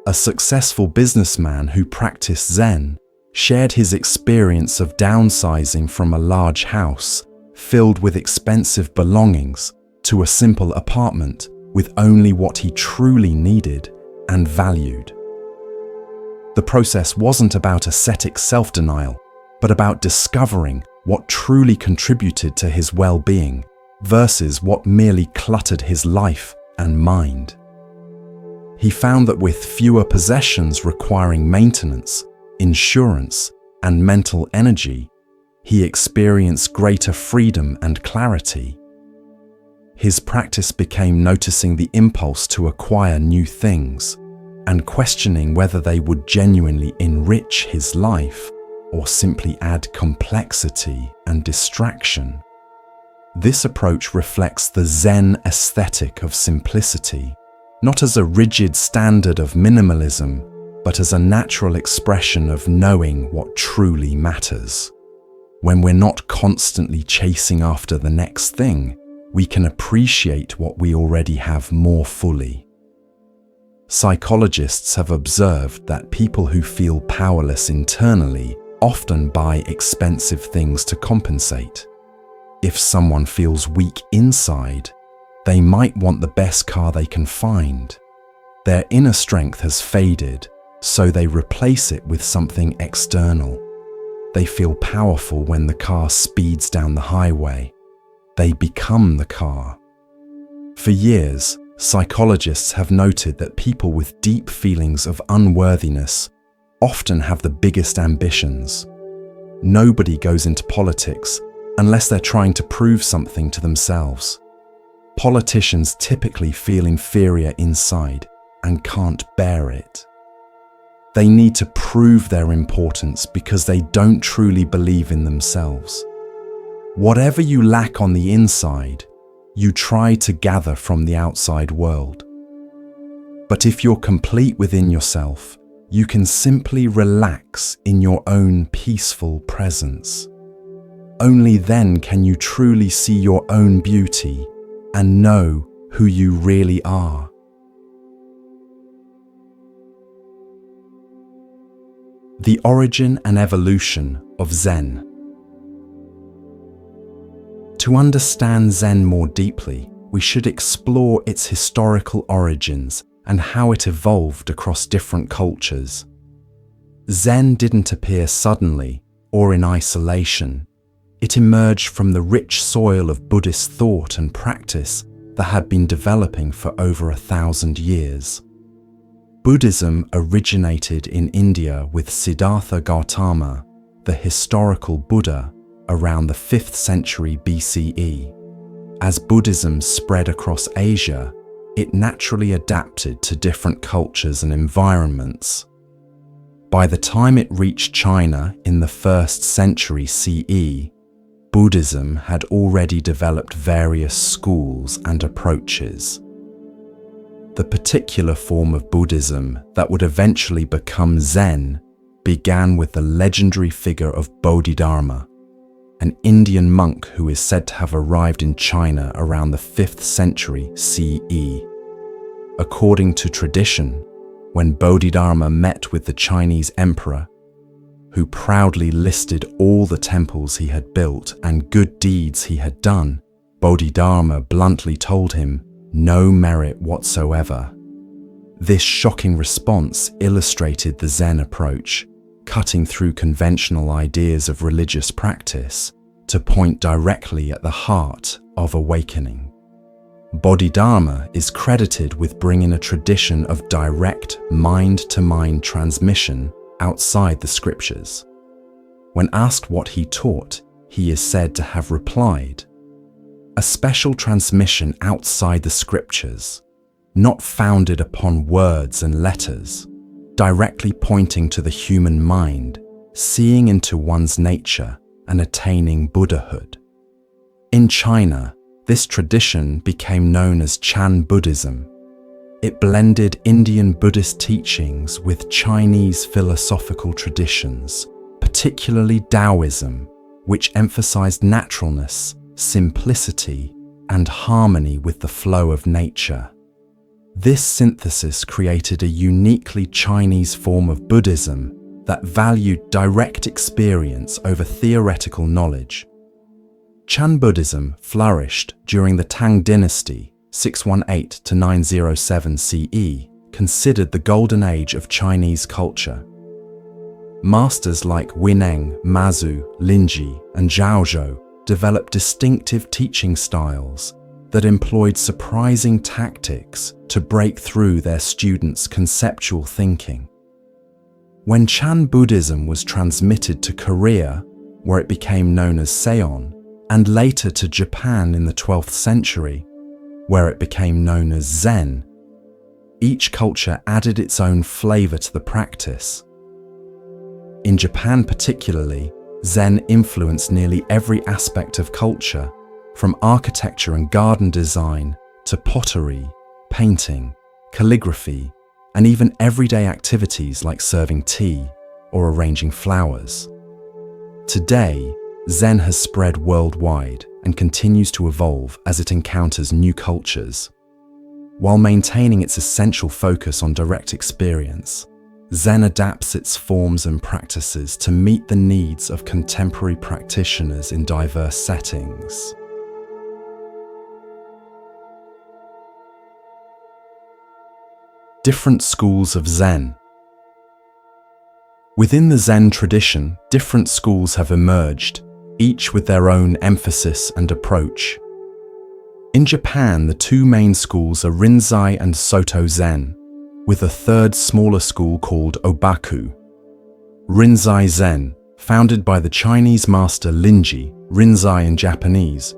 A successful businessman who practiced Zen shared his experience of downsizing from a large house filled with expensive belongings to a simple apartment with only what he truly needed and valued. The process wasn't about ascetic self-denial, but about discovering what truly contributed to his well-being versus what merely cluttered his life and mind. He found that with fewer possessions requiring maintenance, insurance, and mental energy, he experienced greater freedom and clarity. His practice became noticing the impulse to acquire new things and questioning whether they would genuinely enrich his life or simply add complexity and distraction. This approach reflects the Zen aesthetic of simplicity, not as a rigid standard of minimalism, but as a natural expression of knowing what truly matters. When we're not constantly chasing after the next thing, we can appreciate what we already have more fully. Psychologists have observed that people who feel powerless internally often buy expensive things to compensate. If someone feels weak inside, they might want the best car they can find. Their inner strength has faded, so they replace it with something external. They feel powerful when the car speeds down the highway. They become the car. For years, psychologists have noted that people with deep feelings of unworthiness often have the biggest ambitions. Nobody goes into politics unless they're trying to prove something to themselves. Politicians typically feel inferior inside and can't bear it. They need to prove their importance because they don't truly believe in themselves. Whatever you lack on the inside, you try to gather from the outside world. But if you're complete within yourself, you can simply relax in your own peaceful presence. Only then can you truly see your own beauty and know who you really are. The origin and evolution of Zen. To understand Zen more deeply, we should explore its historical origins and how it evolved across different cultures. Zen didn't appear suddenly or in isolation. It emerged from the rich soil of Buddhist thought and practice that had been developing for over 1,000 years. Buddhism originated in India with Siddhartha Gautama, the historical Buddha, around the 5th century BCE. As Buddhism spread across Asia, it naturally adapted to different cultures and environments. By the time it reached China in the 1st century CE, Buddhism had already developed various schools and approaches. The particular form of Buddhism that would eventually become Zen began with the legendary figure of Bodhidharma, an Indian monk who is said to have arrived in China around the 5th century CE. According to tradition, when Bodhidharma met with the Chinese emperor, who proudly listed all the temples he had built and good deeds he had done, Bodhidharma bluntly told him, "No merit whatsoever." This shocking response illustrated the Zen approach, cutting through conventional ideas of religious practice to point directly at the heart of awakening. Bodhidharma is credited with bringing a tradition of direct mind-to-mind transmission outside the scriptures. When asked what he taught, he is said to have replied, "A special transmission outside the scriptures, not founded upon words and letters, directly pointing to the human mind, seeing into one's nature and attaining Buddhahood." In China, this tradition became known as Chan Buddhism. It blended Indian Buddhist teachings with Chinese philosophical traditions, particularly Taoism, which emphasized naturalness, simplicity, and harmony with the flow of nature. This synthesis created a uniquely Chinese form of Buddhism that valued direct experience over theoretical knowledge. Chan Buddhism flourished during the Tang Dynasty, 618 to 907 CE, considered the golden age of Chinese culture. Masters like Huineng, Mazu, Linji, and Zhaozhou developed distinctive teaching styles that employed surprising tactics to break through their students' conceptual thinking. When Chan Buddhism was transmitted to Korea, where it became known as Seon, and later to Japan in the 12th century, where it became known as Zen, each culture added its own flavor to the practice. In Japan particularly, Zen influenced nearly every aspect of culture, from architecture and garden design to pottery, painting, calligraphy, and even everyday activities like serving tea or arranging flowers. Today, Zen has spread worldwide and continues to evolve as it encounters new cultures. While maintaining its essential focus on direct experience, Zen adapts its forms and practices to meet the needs of contemporary practitioners in diverse settings. Different schools of Zen. Within the Zen tradition, different schools have emerged, each with their own emphasis and approach. In Japan, the two main schools are Rinzai and Soto Zen, with a third smaller school called Obaku. Rinzai Zen, founded by the Chinese master Linji, Rinzai in Japanese,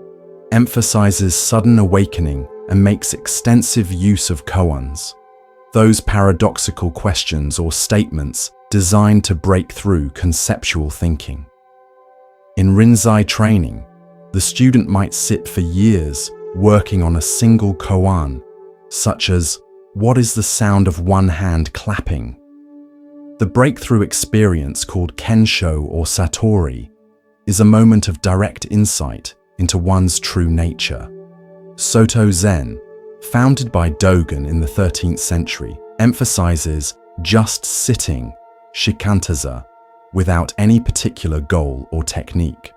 emphasizes sudden awakening and makes extensive use of koans, those paradoxical questions or statements designed to break through conceptual thinking. In Rinzai training, the student might sit for years working on a single koan, such as, What is the sound of one hand clapping? The breakthrough experience called Kensho or Satori is a moment of direct insight into one's true nature. Soto Zen, founded by Dogen in the 13th century, emphasizes just sitting, shikantaza, without any particular goal or technique.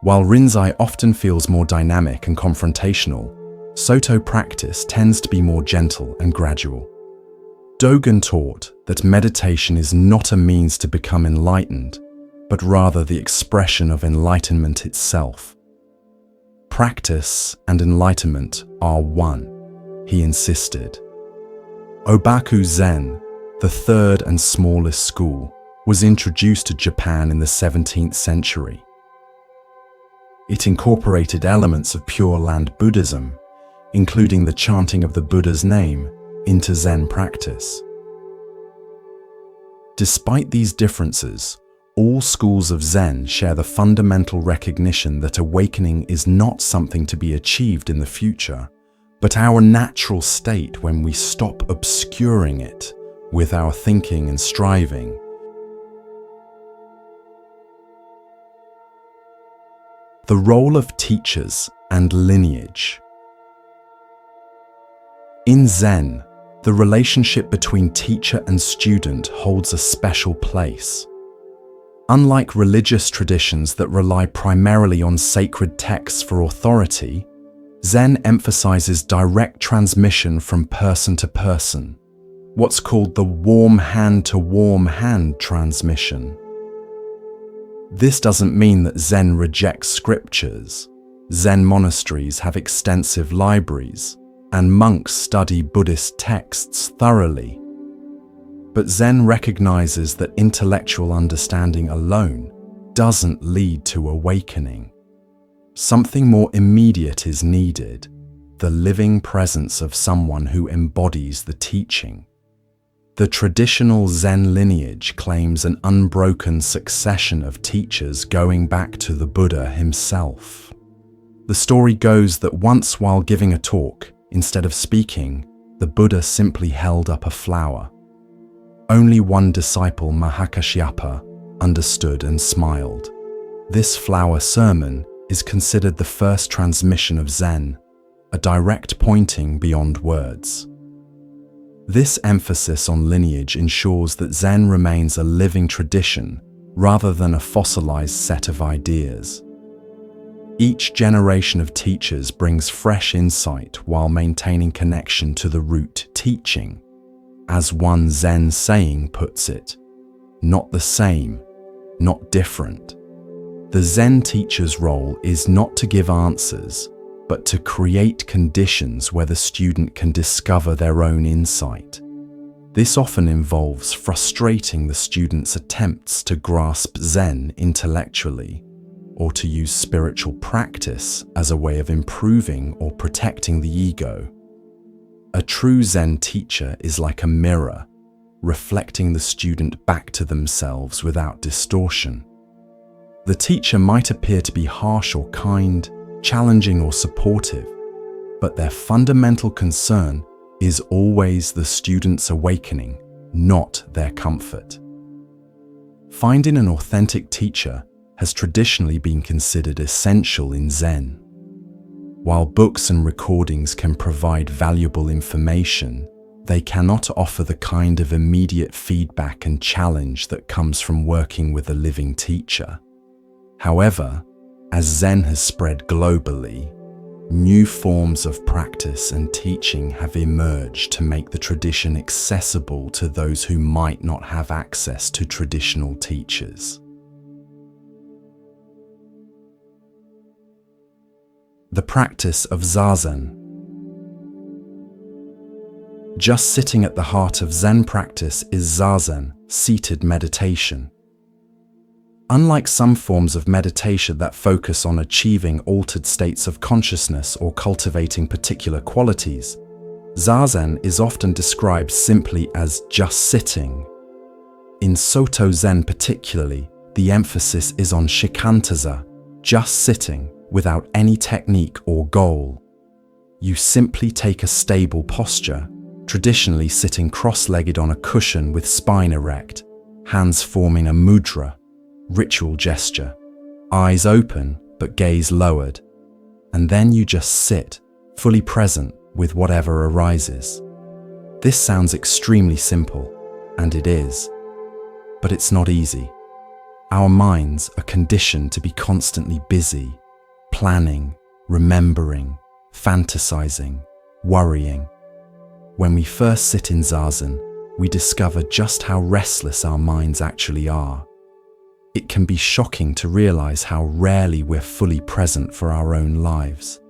While Rinzai often feels more dynamic and confrontational, Soto practice tends to be more gentle and gradual. Dogen taught that meditation is not a means to become enlightened, but rather the expression of enlightenment itself. Practice and enlightenment are one, he insisted. Obaku Zen, the third and smallest school, was introduced to Japan in the 17th century. It incorporated elements of Pure Land Buddhism, including the chanting of the Buddha's name, into Zen practice. Despite these differences, all schools of Zen share the fundamental recognition that awakening is not something to be achieved in the future, but our natural state when we stop obscuring it with our thinking and striving. The role of teachers and lineage. In Zen, the relationship between teacher and student holds a special place. Unlike religious traditions that rely primarily on sacred texts for authority, Zen emphasizes direct transmission from person to person, what's called the warm hand to warm hand transmission. This doesn't mean that Zen rejects scriptures. Zen monasteries have extensive libraries, and monks study Buddhist texts thoroughly. But Zen recognizes that intellectual understanding alone doesn't lead to awakening. Something more immediate is needed, the living presence of someone who embodies the teaching. The traditional Zen lineage claims an unbroken succession of teachers going back to the Buddha himself. The story goes that once while giving a talk, instead of speaking, the Buddha simply held up a flower. Only one disciple, Mahakashyapa, understood and smiled. This flower sermon is considered the first transmission of Zen, a direct pointing beyond words. This emphasis on lineage ensures that Zen remains a living tradition rather than a fossilized set of ideas. Each generation of teachers brings fresh insight while maintaining connection to the root teaching. As one Zen saying puts it, not the same, not different. The Zen teacher's role is not to give answers, but to create conditions where the student can discover their own insight. This often involves frustrating the student's attempts to grasp Zen intellectually, or to use spiritual practice as a way of improving or protecting the ego. A true Zen teacher is like a mirror, reflecting the student back to themselves without distortion. The teacher might appear to be harsh or kind, challenging or supportive, but their fundamental concern is always the student's awakening, not their comfort. Finding an authentic teacher has traditionally been considered essential in Zen. While books and recordings can provide valuable information, they cannot offer the kind of immediate feedback and challenge that comes from working with a living teacher. However, as Zen has spread globally, new forms of practice and teaching have emerged to make the tradition accessible to those who might not have access to traditional teachers. The practice of Zazen. Just sitting at the heart of Zen practice is Zazen, seated meditation. Unlike some forms of meditation that focus on achieving altered states of consciousness or cultivating particular qualities, Zazen is often described simply as just sitting. In Soto Zen particularly, the emphasis is on shikantaza, just sitting, without any technique or goal. You simply take a stable posture, traditionally sitting cross-legged on a cushion with spine erect, hands forming a mudra, ritual gesture, eyes open but gaze lowered, and then you just sit, fully present with whatever arises. This sounds extremely simple, and it is, but it's not easy. Our minds are conditioned to be constantly busy, planning, remembering, fantasizing, worrying. When we first sit in Zazen, we discover just how restless our minds actually are. It can be shocking to realize how rarely we're fully present for our own lives.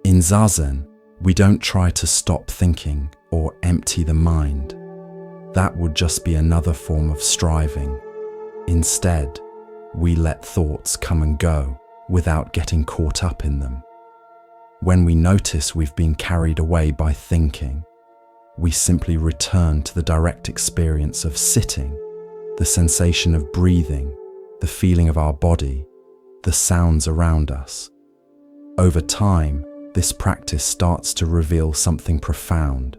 In Zazen, we don't try to stop thinking or empty the mind. That would just be another form of striving. Instead, we let thoughts come and go without getting caught up in them. When we notice we've been carried away by thinking, we simply return to the direct experience of sitting, the sensation of breathing, the feeling of our body, the sounds around us. Over time, this practice starts to reveal something profound,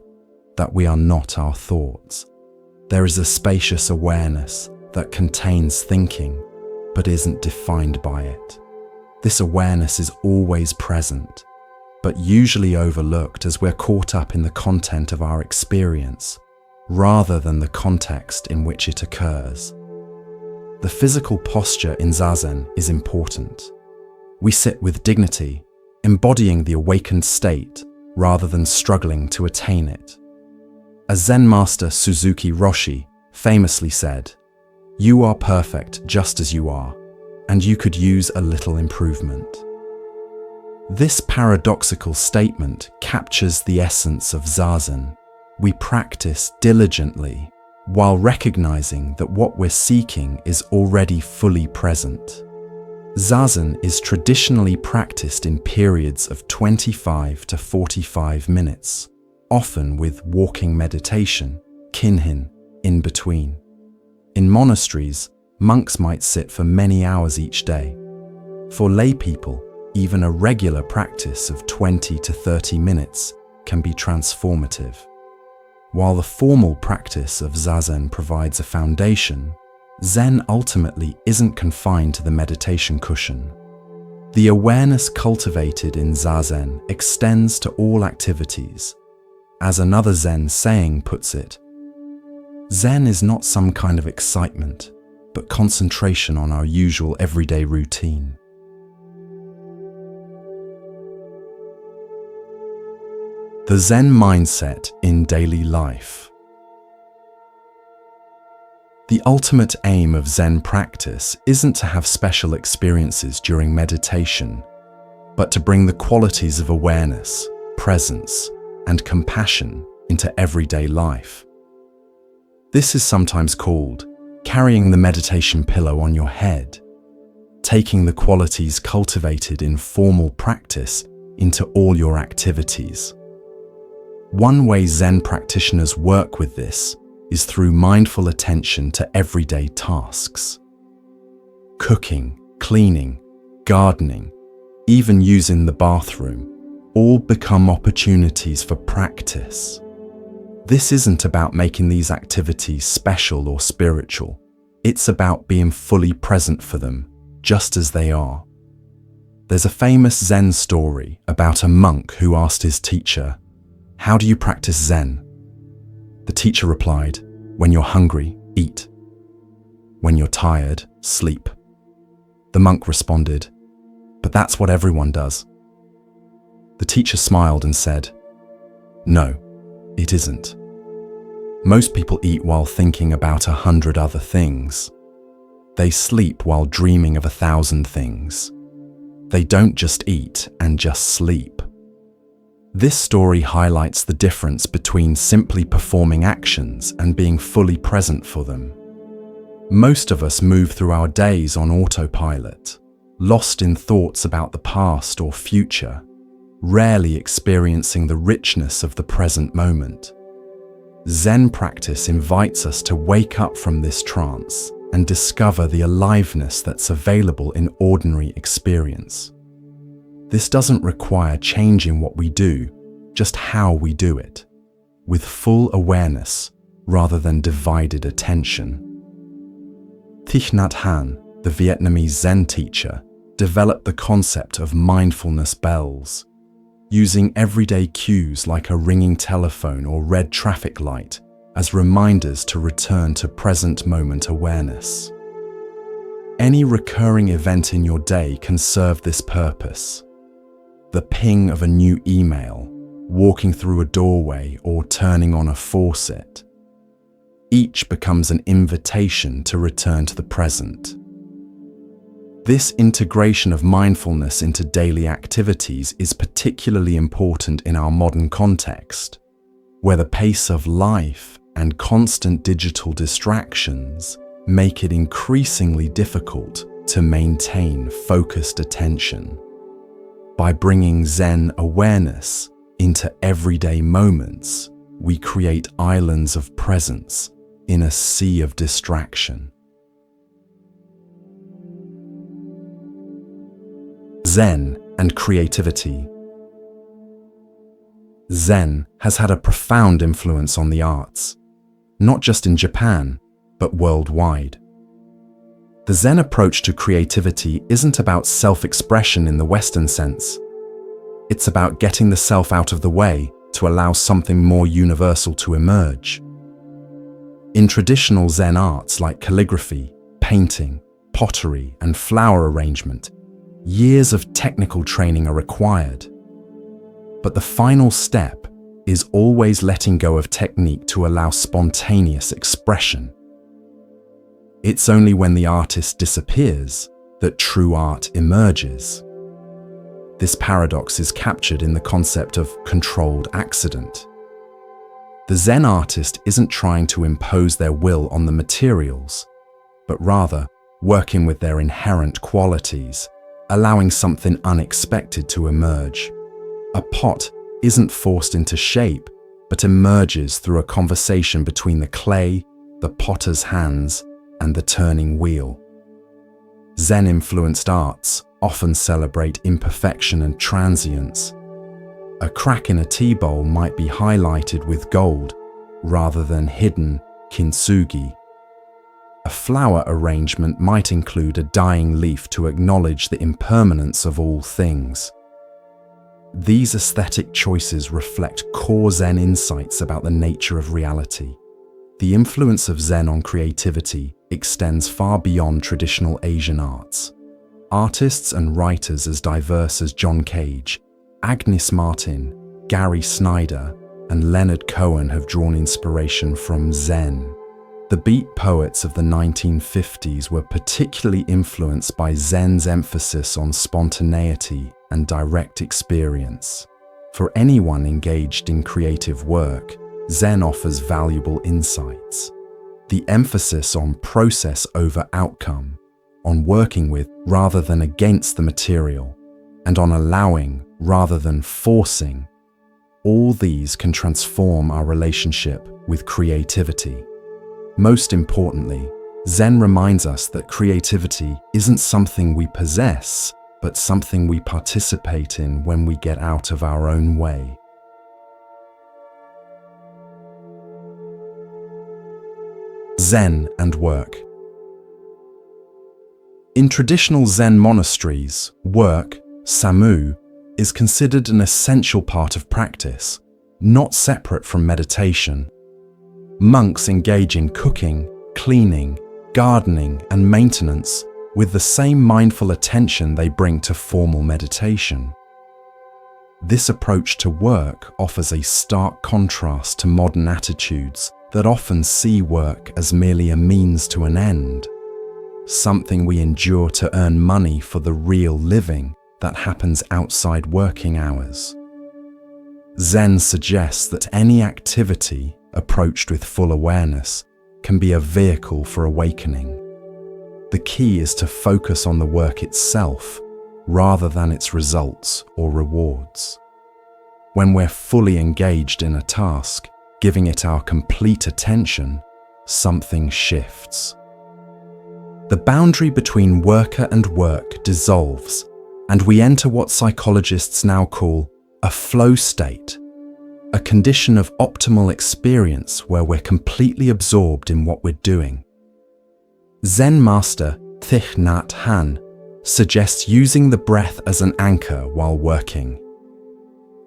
that we are not our thoughts. There is a spacious awareness that contains thinking, but isn't defined by it. This awareness is always present, but usually overlooked as we're caught up in the content of our experience, rather than the context in which it occurs. The physical posture in Zazen is important. We sit with dignity, embodying the awakened state rather than struggling to attain it. As Zen master Suzuki Roshi famously said, "You are perfect just as you are, and you could use a little improvement." This paradoxical statement captures the essence of Zazen. We practice diligently while recognizing that what we're seeking is already fully present. Zazen is traditionally practiced in periods of 25 to 45 minutes, often with walking meditation, kinhin, in between. In monasteries, monks might sit for many hours each day. For lay people, even a regular practice of 20 to 30 minutes can be transformative. While the formal practice of Zazen provides a foundation, Zen ultimately isn't confined to the meditation cushion. The awareness cultivated in Zazen extends to all activities. As another Zen saying puts it, Zen is not some kind of excitement, but concentration on our usual everyday routine. The Zen mindset in daily life. The ultimate aim of Zen practice isn't to have special experiences during meditation, but to bring the qualities of awareness, presence, and compassion into everyday life. This is sometimes called carrying the meditation pillow on your head, taking the qualities cultivated in formal practice into all your activities. One way Zen practitioners work with this is through mindful attention to everyday tasks. Cooking, cleaning, gardening, even using the bathroom, all become opportunities for practice. This isn't about making these activities special or spiritual. It's about being fully present for them, just as they are. There's a famous Zen story about a monk who asked his teacher, "How do you practice Zen?" The teacher replied, "When you're hungry, eat. When you're tired, sleep." The monk responded, "But that's what everyone does." The teacher smiled and said, "No, it isn't. Most people eat while thinking about 100 other things. They sleep while dreaming of 1,000 things. They don't just eat and just sleep." This story highlights the difference between simply performing actions and being fully present for them. Most of us move through our days on autopilot, lost in thoughts about the past or future, rarely experiencing the richness of the present moment. Zen practice invites us to wake up from this trance and discover the aliveness that's available in ordinary experience. This doesn't require changing what we do, just how we do it. with full awareness rather than divided attention. Thich Nhat Hanh, the Vietnamese Zen teacher, developed the concept of mindfulness bells, using everyday cues like a ringing telephone or red traffic light as reminders to return to present moment awareness. Any recurring event in your day can serve this purpose. The ping of a new email, walking through a doorway, or turning on a faucet. Each becomes an invitation to return to the present. This integration of mindfulness into daily activities is particularly important in our modern context, where the pace of life and constant digital distractions make it increasingly difficult to maintain focused attention. By bringing Zen awareness into everyday moments, we create islands of presence in a sea of distraction. Zen and creativity. Zen has had a profound influence on the arts, not just in Japan, but worldwide. The Zen approach to creativity isn't about self-expression in the Western sense. It's about getting the self out of the way to allow something more universal to emerge. In traditional Zen arts like calligraphy, painting, pottery, and flower arrangement, years of technical training are required. But the final step is always letting go of technique to allow spontaneous expression. It's only when the artist disappears that true art emerges. This paradox is captured in the concept of controlled accident. The Zen artist isn't trying to impose their will on the materials, but rather working with their inherent qualities, allowing something unexpected to emerge. A pot isn't forced into shape, but emerges through a conversation between the clay, the potter's hands, and the turning wheel. Zen-influenced arts often celebrate imperfection and transience. A crack in a tea bowl might be highlighted with gold rather than hidden kintsugi. A flower arrangement might include a dying leaf to acknowledge the impermanence of all things. These aesthetic choices reflect core Zen insights about the nature of reality. The influence of Zen on creativity extends far beyond traditional Asian arts. Artists and writers as diverse as John Cage, Agnes Martin, Gary Snyder, and Leonard Cohen have drawn inspiration from Zen. The beat poets of the 1950s were particularly influenced by Zen's emphasis on spontaneity and direct experience. For anyone engaged in creative work, Zen offers valuable insights. The emphasis on process over outcome, on working with rather than against the material, and on allowing rather than forcing, all these can transform our relationship with creativity. Most importantly, Zen reminds us that creativity isn't something we possess, but something we participate in when we get out of our own way. Zen and work. In traditional Zen monasteries, work, samu, is considered an essential part of practice, not separate from meditation. Monks engage in cooking, cleaning, gardening, and maintenance with the same mindful attention they bring to formal meditation. This approach to work offers a stark contrast to modern attitudes that often see work as merely a means to an end, something we endure to earn money for the real living that happens outside working hours. Zen suggests that any activity approached with full awareness can be a vehicle for awakening. The key is to focus on the work itself rather than its results or rewards. When we're fully engaged in a task, giving it our complete attention, something shifts. The boundary between worker and work dissolves, and we enter what psychologists now call a flow state, a condition of optimal experience where we're completely absorbed in what we're doing. Zen master Thich Nhat Hanh suggests using the breath as an anchor while working.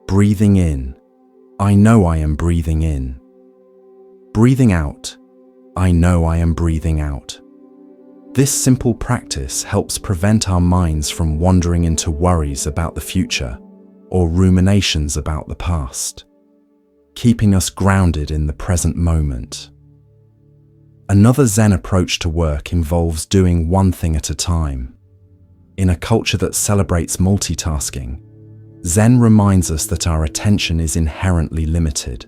Breathing in, I know I am breathing in. Breathing out, I know I am breathing out. This simple practice helps prevent our minds from wandering into worries about the future or ruminations about the past, keeping us grounded in the present moment. Another Zen approach to work involves doing one thing at a time. In a culture that celebrates multitasking, Zen reminds us that our attention is inherently limited.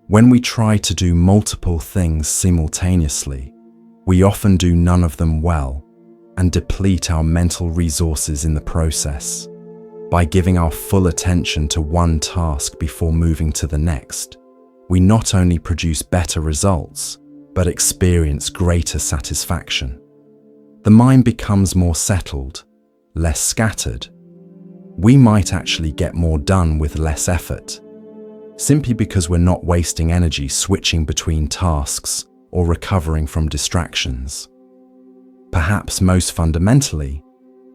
When we try to do multiple things simultaneously, we often do none of them well and deplete our mental resources in the process. By giving our full attention to one task before moving to the next, we not only produce better results, but experience greater satisfaction. The mind becomes more settled, less scattered. We might actually get more done with less effort, simply because we're not wasting energy switching between tasks or recovering from distractions. Perhaps most fundamentally,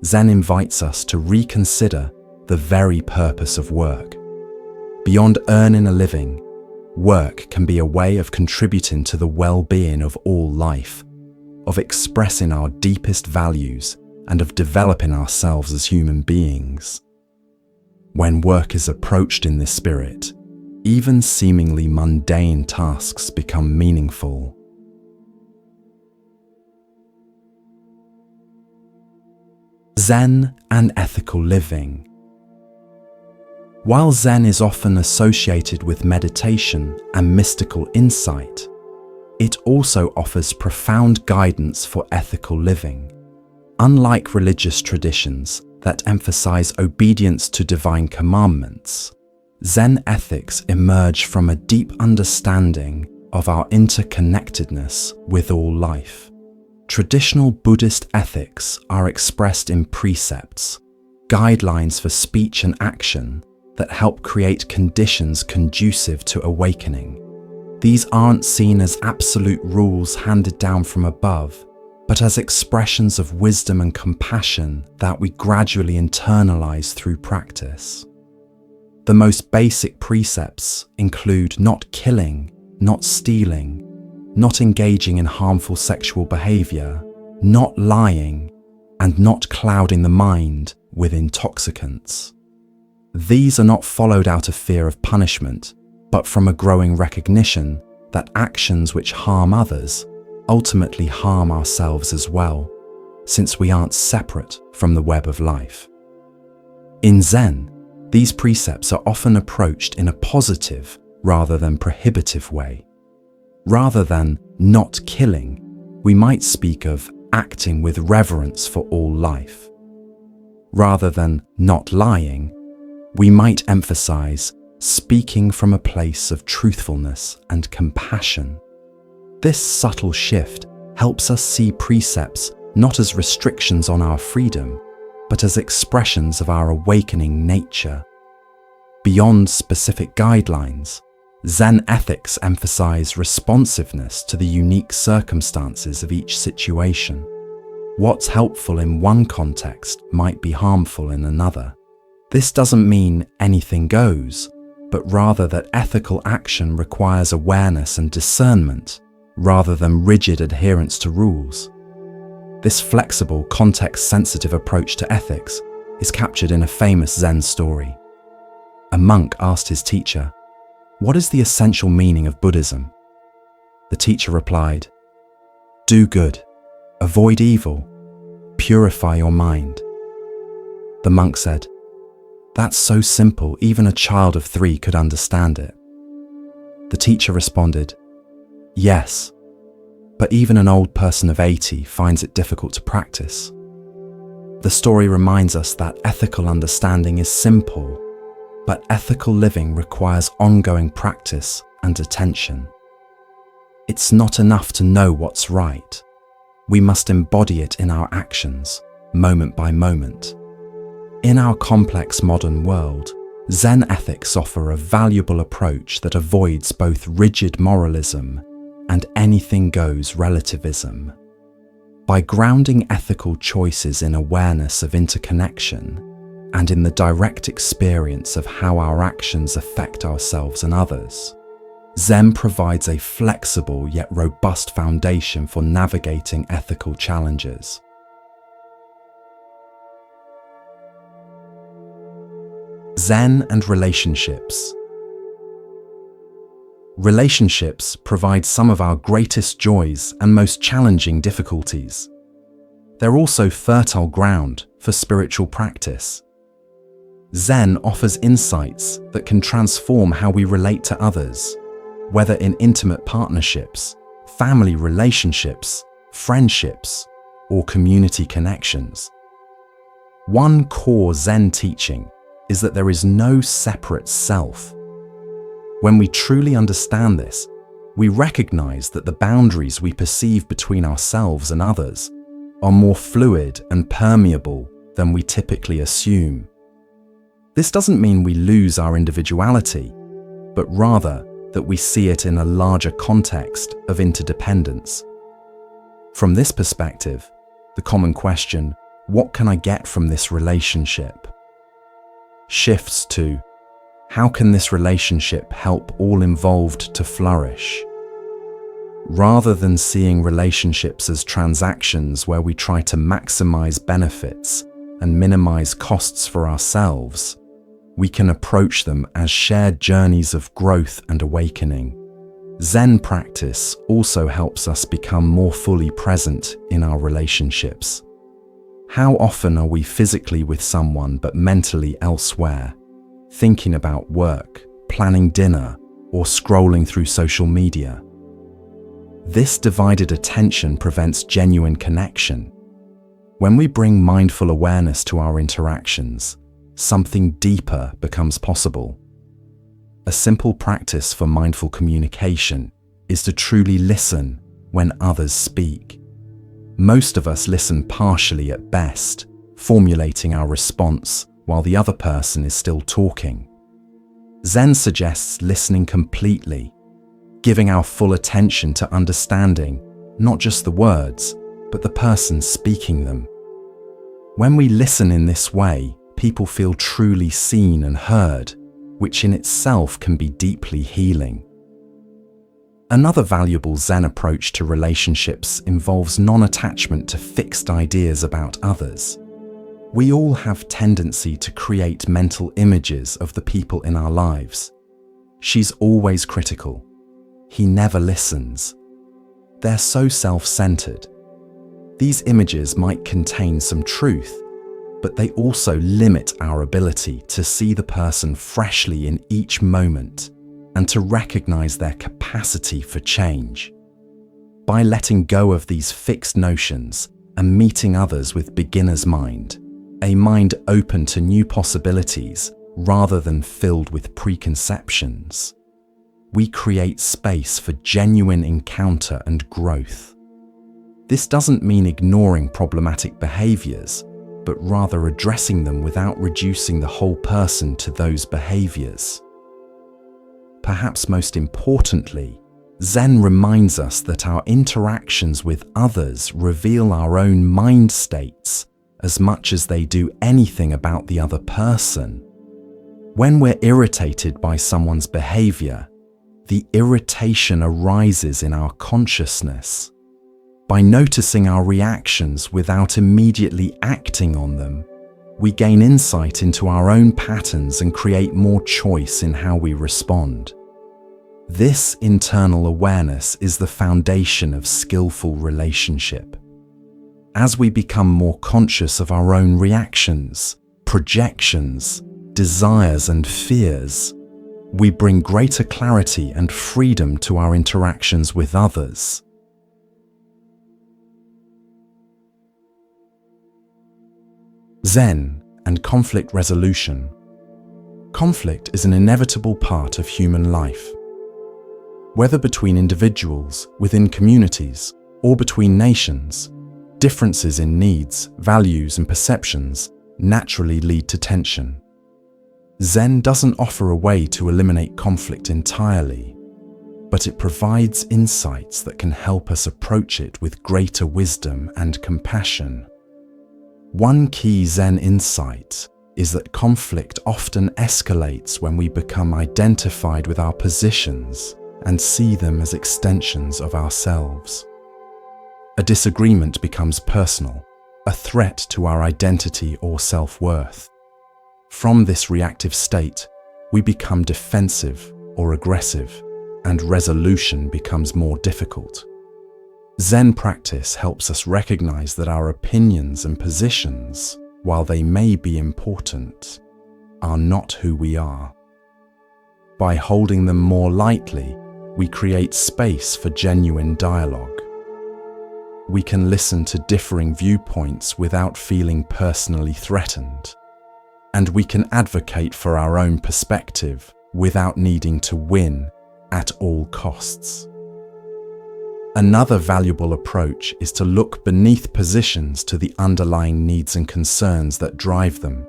Zen invites us to reconsider the very purpose of work. Beyond earning a living, work can be a way of contributing to the well-being of all life, of expressing our deepest values, and of developing ourselves as human beings. When work is approached in this spirit, even seemingly mundane tasks become meaningful. Zen and ethical living. While Zen is often associated with meditation and mystical insight, it also offers profound guidance for ethical living. Unlike religious traditions that emphasize obedience to divine commandments, Zen ethics emerge from a deep understanding of our interconnectedness with all life. Traditional Buddhist ethics are expressed in precepts, guidelines for speech and action that help create conditions conducive to awakening. These aren't seen as absolute rules handed down from above, but as expressions of wisdom and compassion that we gradually internalize through practice. The most basic precepts include not killing, not stealing, not engaging in harmful sexual behavior, not lying, and not clouding the mind with intoxicants. These are not followed out of fear of punishment, but from a growing recognition that actions which harm others ultimately harm ourselves as well, since we aren't separate from the web of life. In Zen, these precepts are often approached in a positive rather than prohibitive way. Rather than not killing, we might speak of acting with reverence for all life. Rather than not lying, we might emphasize speaking from a place of truthfulness and compassion. This subtle shift helps us see precepts not as restrictions on our freedom, but as expressions of our awakening nature. Beyond specific guidelines, Zen ethics emphasize responsiveness to the unique circumstances of each situation. What's helpful in one context might be harmful in another. This doesn't mean anything goes, but rather that ethical action requires awareness and discernment, rather than rigid adherence to rules. This flexible, context-sensitive approach to ethics is captured in a famous Zen story. A monk asked his teacher, "What is the essential meaning of Buddhism?" The teacher replied, "Do good, avoid evil, purify your mind." The monk said, "That's so simple, even a child of 3 could understand it." The teacher responded, "Yes, but even an old person of 80 finds it difficult to practice." The story reminds us that ethical understanding is simple, but ethical living requires ongoing practice and attention. It's not enough to know what's right. We must embody it in our actions, moment by moment. In our complex modern world, Zen ethics offer a valuable approach that avoids both rigid moralism and anything goes relativism. By grounding ethical choices in awareness of interconnection and in the direct experience of how our actions affect ourselves and others, Zen provides a flexible yet robust foundation for navigating ethical challenges. Zen and relationships. Relationships provide some of our greatest joys and most challenging difficulties. They're also fertile ground for spiritual practice. Zen offers insights that can transform how we relate to others, whether in intimate partnerships, family relationships, friendships, or community connections. One core Zen teaching is that there is no separate self. When we truly understand this, we recognize that the boundaries we perceive between ourselves and others are more fluid and permeable than we typically assume. This doesn't mean we lose our individuality, but rather that we see it in a larger context of interdependence. From this perspective, the common question, "What can I get from this relationship?" shifts to, "How can this relationship help all involved to flourish?" Rather than seeing relationships as transactions where we try to maximize benefits and minimize costs for ourselves, we can approach them as shared journeys of growth and awakening. Zen practice also helps us become more fully present in our relationships. How often are we physically with someone but mentally elsewhere, thinking about work, planning dinner, or scrolling through social media? This divided attention prevents genuine connection. When we bring mindful awareness to our interactions, something deeper becomes possible. A simple practice for mindful communication is to truly listen when others speak. Most of us listen partially at best, formulating our response while the other person is still talking. Zen suggests listening completely, giving our full attention to understanding not just the words, but the person speaking them. When we listen in this way, people feel truly seen and heard, which in itself can be deeply healing. Another valuable Zen approach to relationships involves non-attachment to fixed ideas about others. We all have tendency to create mental images of the people in our lives. She's always critical. He never listens. They're so self-centered. These images might contain some truth, but they also limit our ability to see the person freshly in each moment and to recognize their capacity for change. By letting go of these fixed notions and meeting others with beginner's mind, a mind open to new possibilities rather than filled with preconceptions, we create space for genuine encounter and growth. This doesn't mean ignoring problematic behaviors, but rather addressing them without reducing the whole person to those behaviors. Perhaps most importantly, Zen reminds us that our interactions with others reveal our own mind states as much as they do anything about the other person. When we're irritated by someone's behavior, the irritation arises in our consciousness. By noticing our reactions without immediately acting on them, we gain insight into our own patterns and create more choice in how we respond. This internal awareness is the foundation of skillful relationship. As we become more conscious of our own reactions, projections, desires, and fears, we bring greater clarity and freedom to our interactions with others. Zen and conflict resolution. Conflict is an inevitable part of human life. Whether between individuals, within communities, or between nations, differences in needs, values, and perceptions naturally lead to tension. Zen doesn't offer a way to eliminate conflict entirely, but it provides insights that can help us approach it with greater wisdom and compassion. One key Zen insight is that conflict often escalates when we become identified with our positions and see them as extensions of ourselves. A disagreement becomes personal, a threat to our identity or self-worth. From this reactive state, we become defensive or aggressive, and resolution becomes more difficult. Zen practice helps us recognize that our opinions and positions, while they may be important, are not who we are. By holding them more lightly, we create space for genuine dialogue. We can listen to differing viewpoints without feeling personally threatened, and we can advocate for our own perspective without needing to win at all costs. Another valuable approach is to look beneath positions to the underlying needs and concerns that drive them.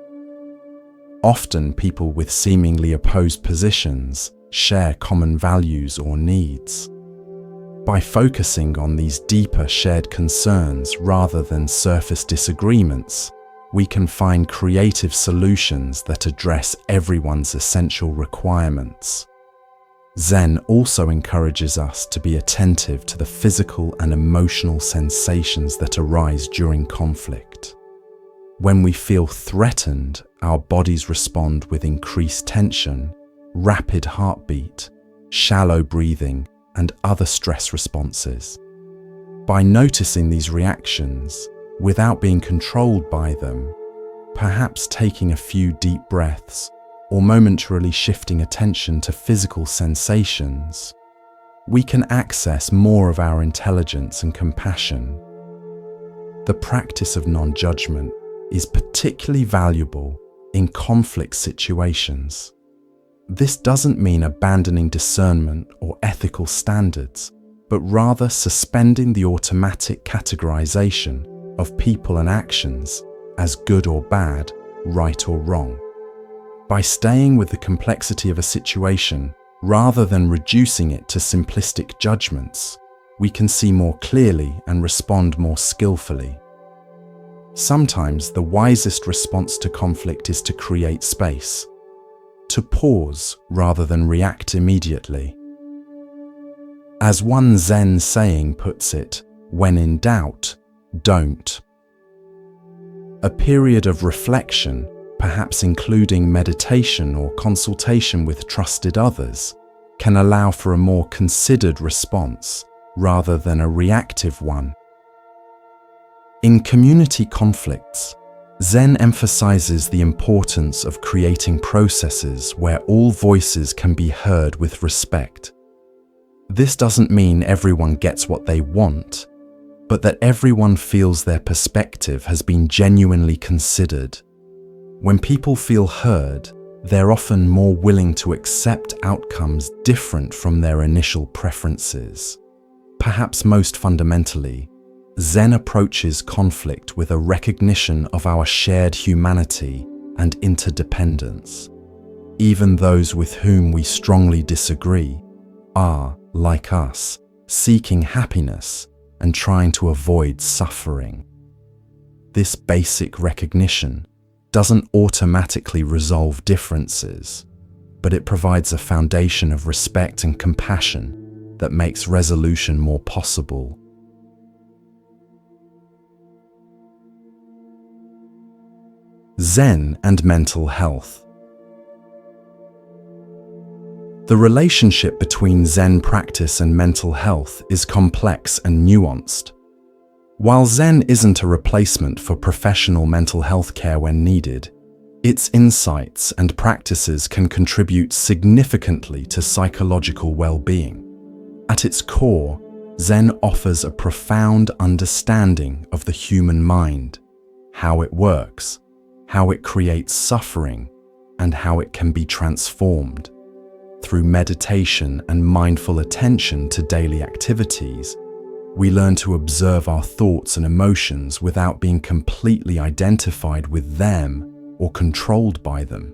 Often, people with seemingly opposed positions share common values or needs. By focusing on these deeper shared concerns rather than surface disagreements, we can find creative solutions that address everyone's essential requirements. Zen also encourages us to be attentive to the physical and emotional sensations that arise during conflict. When we feel threatened, our bodies respond with increased tension, rapid heartbeat, shallow breathing, and other stress responses. By noticing these reactions, without being controlled by them, perhaps taking a few deep breaths, or momentarily shifting attention to physical sensations, we can access more of our intelligence and compassion. The practice of non-judgment is particularly valuable in conflict situations. This doesn't mean abandoning discernment or ethical standards, but rather suspending the automatic categorization of people and actions as good or bad, right or wrong. By staying with the complexity of a situation rather than reducing it to simplistic judgments, we can see more clearly and respond more skillfully. Sometimes the wisest response to conflict is to create space, to pause rather than react immediately. As one Zen saying puts it, when in doubt, don't. A period of reflection, perhaps including meditation or consultation with trusted others, can allow for a more considered response rather than a reactive one. In community conflicts, Zen emphasizes the importance of creating processes where all voices can be heard with respect. This doesn't mean everyone gets what they want, but that everyone feels their perspective has been genuinely considered. When people feel heard, they're often more willing to accept outcomes different from their initial preferences. Perhaps most fundamentally, Zen approaches conflict with a recognition of our shared humanity and interdependence. Even those with whom we strongly disagree are, like us, seeking happiness and trying to avoid suffering. This basic recognition doesn't automatically resolve differences, but it provides a foundation of respect and compassion that makes resolution more possible. Zen and mental health. The relationship between Zen practice and mental health is complex and nuanced. While Zen isn't a replacement for professional mental health care when needed, its insights and practices can contribute significantly to psychological well-being. At its core, Zen offers a profound understanding of the human mind, how it works, how it creates suffering, and how it can be transformed. Through meditation and mindful attention to daily activities, we learn to observe our thoughts and emotions without being completely identified with them or controlled by them.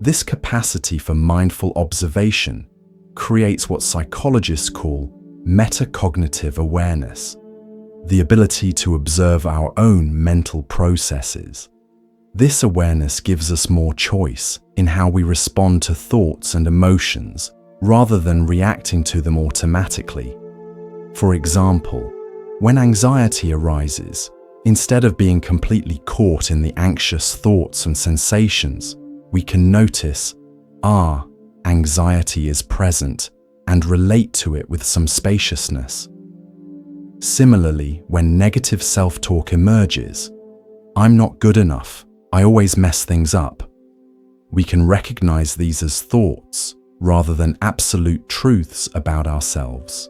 This capacity for mindful observation creates what psychologists call metacognitive awareness, the ability to observe our own mental processes. This awareness gives us more choice in how we respond to thoughts and emotions rather than reacting to them automatically. For example, when anxiety arises, instead of being completely caught in the anxious thoughts and sensations, we can notice, anxiety is present, and relate to it with some spaciousness. Similarly, when negative self-talk emerges, I'm not good enough, I always mess things up, we can recognize these as thoughts rather than absolute truths about ourselves.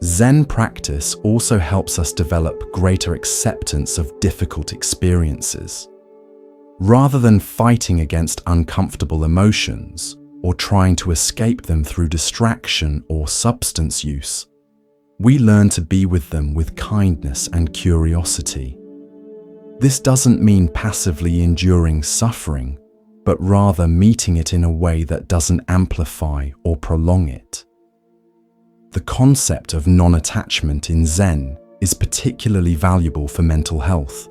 Zen practice also helps us develop greater acceptance of difficult experiences. Rather than fighting against uncomfortable emotions or trying to escape them through distraction or substance use, we learn to be with them with kindness and curiosity. This doesn't mean passively enduring suffering, but rather meeting it in a way that doesn't amplify or prolong it. The concept of non-attachment in Zen is particularly valuable for mental health.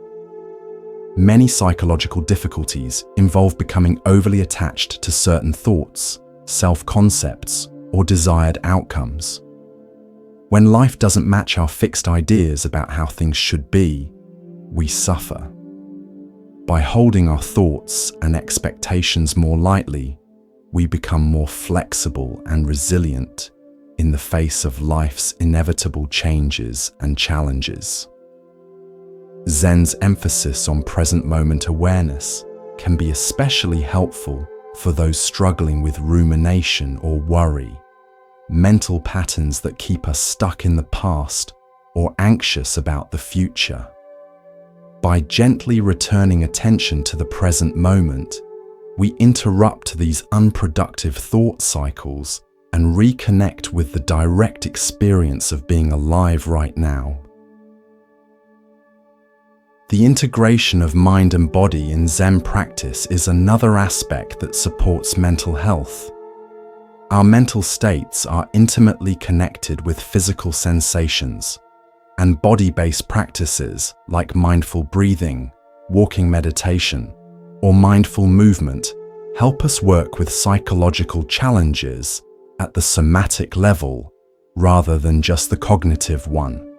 Many psychological difficulties involve becoming overly attached to certain thoughts, self-concepts, or desired outcomes. When life doesn't match our fixed ideas about how things should be, we suffer. By holding our thoughts and expectations more lightly, we become more flexible and resilient in the face of life's inevitable changes and challenges. Zen's emphasis on present moment awareness can be especially helpful for those struggling with rumination or worry, mental patterns that keep us stuck in the past or anxious about the future. By gently returning attention to the present moment, we interrupt these unproductive thought cycles and reconnect with the direct experience of being alive right now. The integration of mind and body in Zen practice is another aspect that supports mental health. Our mental states are intimately connected with physical sensations, and body-based practices like mindful breathing, walking meditation, or mindful movement help us work with psychological challenges at the somatic level rather than just the cognitive one.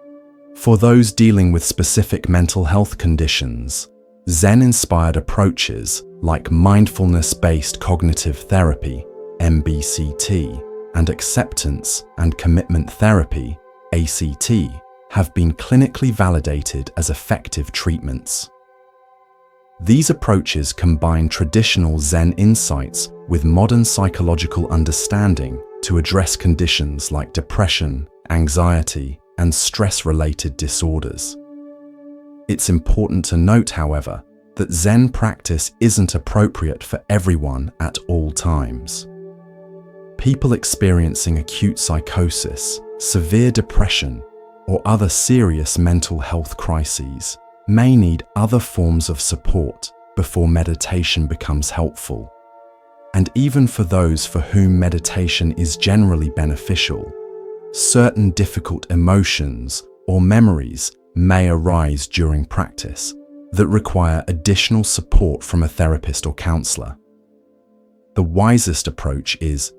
For those dealing with specific mental health conditions, Zen-inspired approaches like mindfulness-based cognitive therapy, MBCT, and acceptance and commitment therapy, ACT, have been clinically validated as effective treatments. These approaches combine traditional Zen insights with modern psychological understanding to address conditions like depression, anxiety, and stress-related disorders. It's important to note, however, that Zen practice isn't appropriate for everyone at all times. People experiencing acute psychosis, severe depression, or other serious mental health crises may need other forms of support before meditation becomes helpful. And even for those for whom meditation is generally beneficial, certain difficult emotions or memories may arise during practice that require additional support from a therapist or counselor. The wisest approach is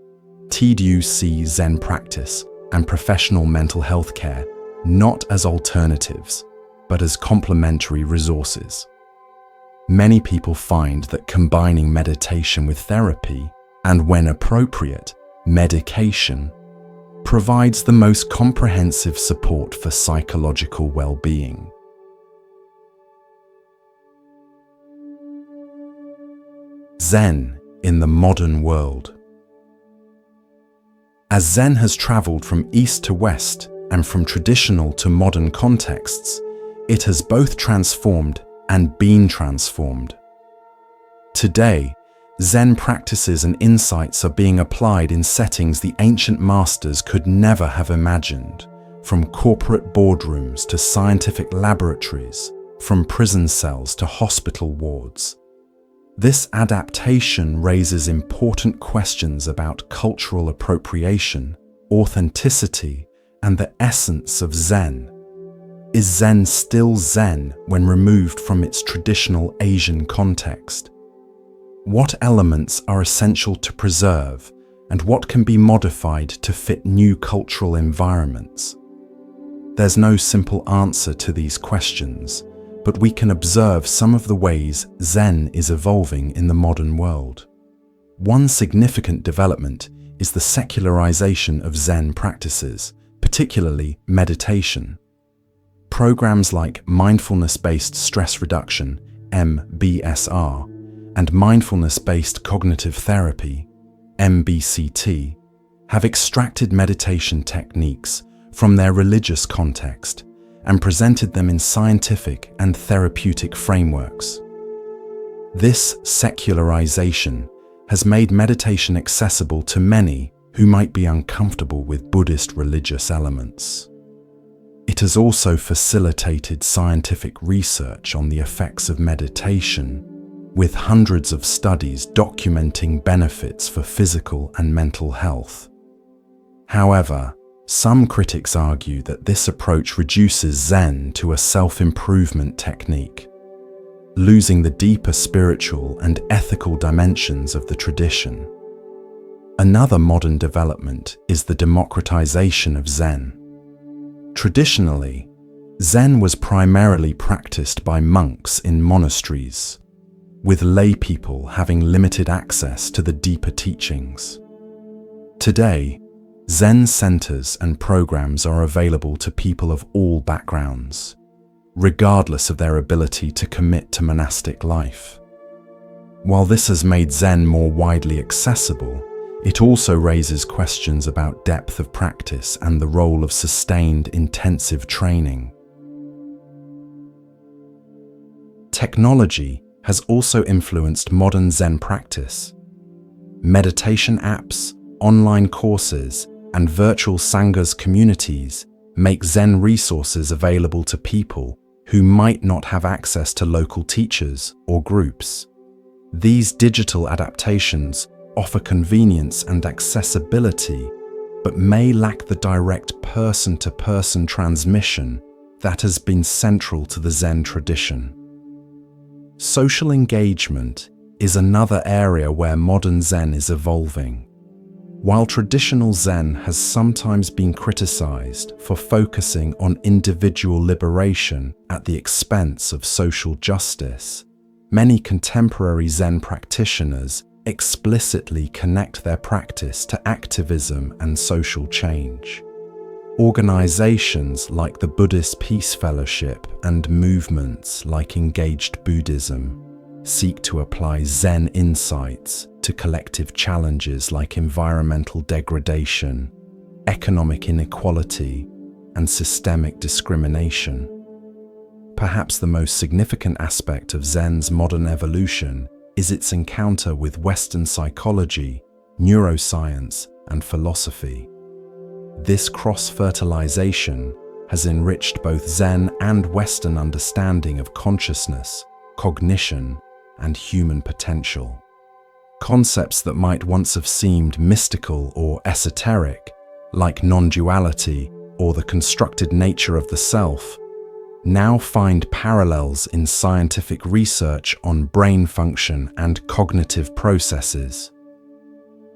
to see Zen practice and professional mental health care not as alternatives, but as complementary resources. Many people find that combining meditation with therapy, and when appropriate, medication, provides the most comprehensive support for psychological well-being. Zen in the modern world. As Zen has traveled from east to west and from traditional to modern contexts, it has both transformed and been transformed. Today, Zen practices and insights are being applied in settings the ancient masters could never have imagined, from corporate boardrooms to scientific laboratories, from prison cells to hospital wards. This adaptation raises important questions about cultural appropriation, authenticity, and the essence of Zen. Is Zen still Zen when removed from its traditional Asian context? What elements are essential to preserve, and what can be modified to fit new cultural environments? There's no simple answer to these questions, but we can observe some of the ways Zen is evolving in the modern world. One significant development is the secularization of Zen practices, particularly meditation. Programs like mindfulness-based stress reduction, MBSR, and mindfulness-based cognitive therapy, MBCT, have extracted meditation techniques from their religious context and presented them in scientific and therapeutic frameworks. This secularization has made meditation accessible to many who might be uncomfortable with Buddhist religious elements. It has also facilitated scientific research on the effects of meditation, with hundreds of studies documenting benefits for physical and mental health. However, some critics argue that this approach reduces Zen to a self-improvement technique, losing the deeper spiritual and ethical dimensions of the tradition. Another modern development is the democratization of Zen. Traditionally, Zen was primarily practiced by monks in monasteries, with lay people having limited access to the deeper teachings. Today, Zen centers and programs are available to people of all backgrounds, regardless of their ability to commit to monastic life. While this has made Zen more widely accessible, it also raises questions about depth of practice and the role of sustained intensive training. Technology has also influenced modern Zen practice. Meditation apps, online courses, and virtual Sanghas communities make Zen resources available to people who might not have access to local teachers or groups. These digital adaptations offer convenience and accessibility, but may lack the direct person-to-person transmission that has been central to the Zen tradition. Social engagement is another area where modern Zen is evolving. While traditional Zen has sometimes been criticized for focusing on individual liberation at the expense of social justice, many contemporary Zen practitioners explicitly connect their practice to activism and social change. Organizations like the Buddhist Peace Fellowship and movements like Engaged Buddhism seek to apply Zen insights to collective challenges like environmental degradation, economic inequality, and systemic discrimination. Perhaps the most significant aspect of Zen's modern evolution is its encounter with Western psychology, neuroscience, and philosophy. This cross-fertilization has enriched both Zen and Western understanding of consciousness, cognition, and human potential. Concepts that might once have seemed mystical or esoteric, like non-duality or the constructed nature of the self, now find parallels in scientific research on brain function and cognitive processes.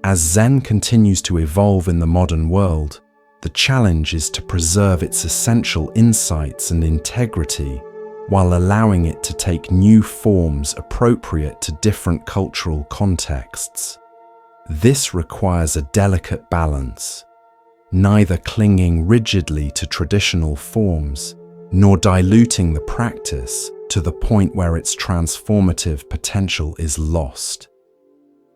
As Zen continues to evolve in the modern world, the challenge is to preserve its essential insights and integrity while allowing it to take new forms appropriate to different cultural contexts. This requires a delicate balance, neither clinging rigidly to traditional forms, nor diluting the practice to the point where its transformative potential is lost.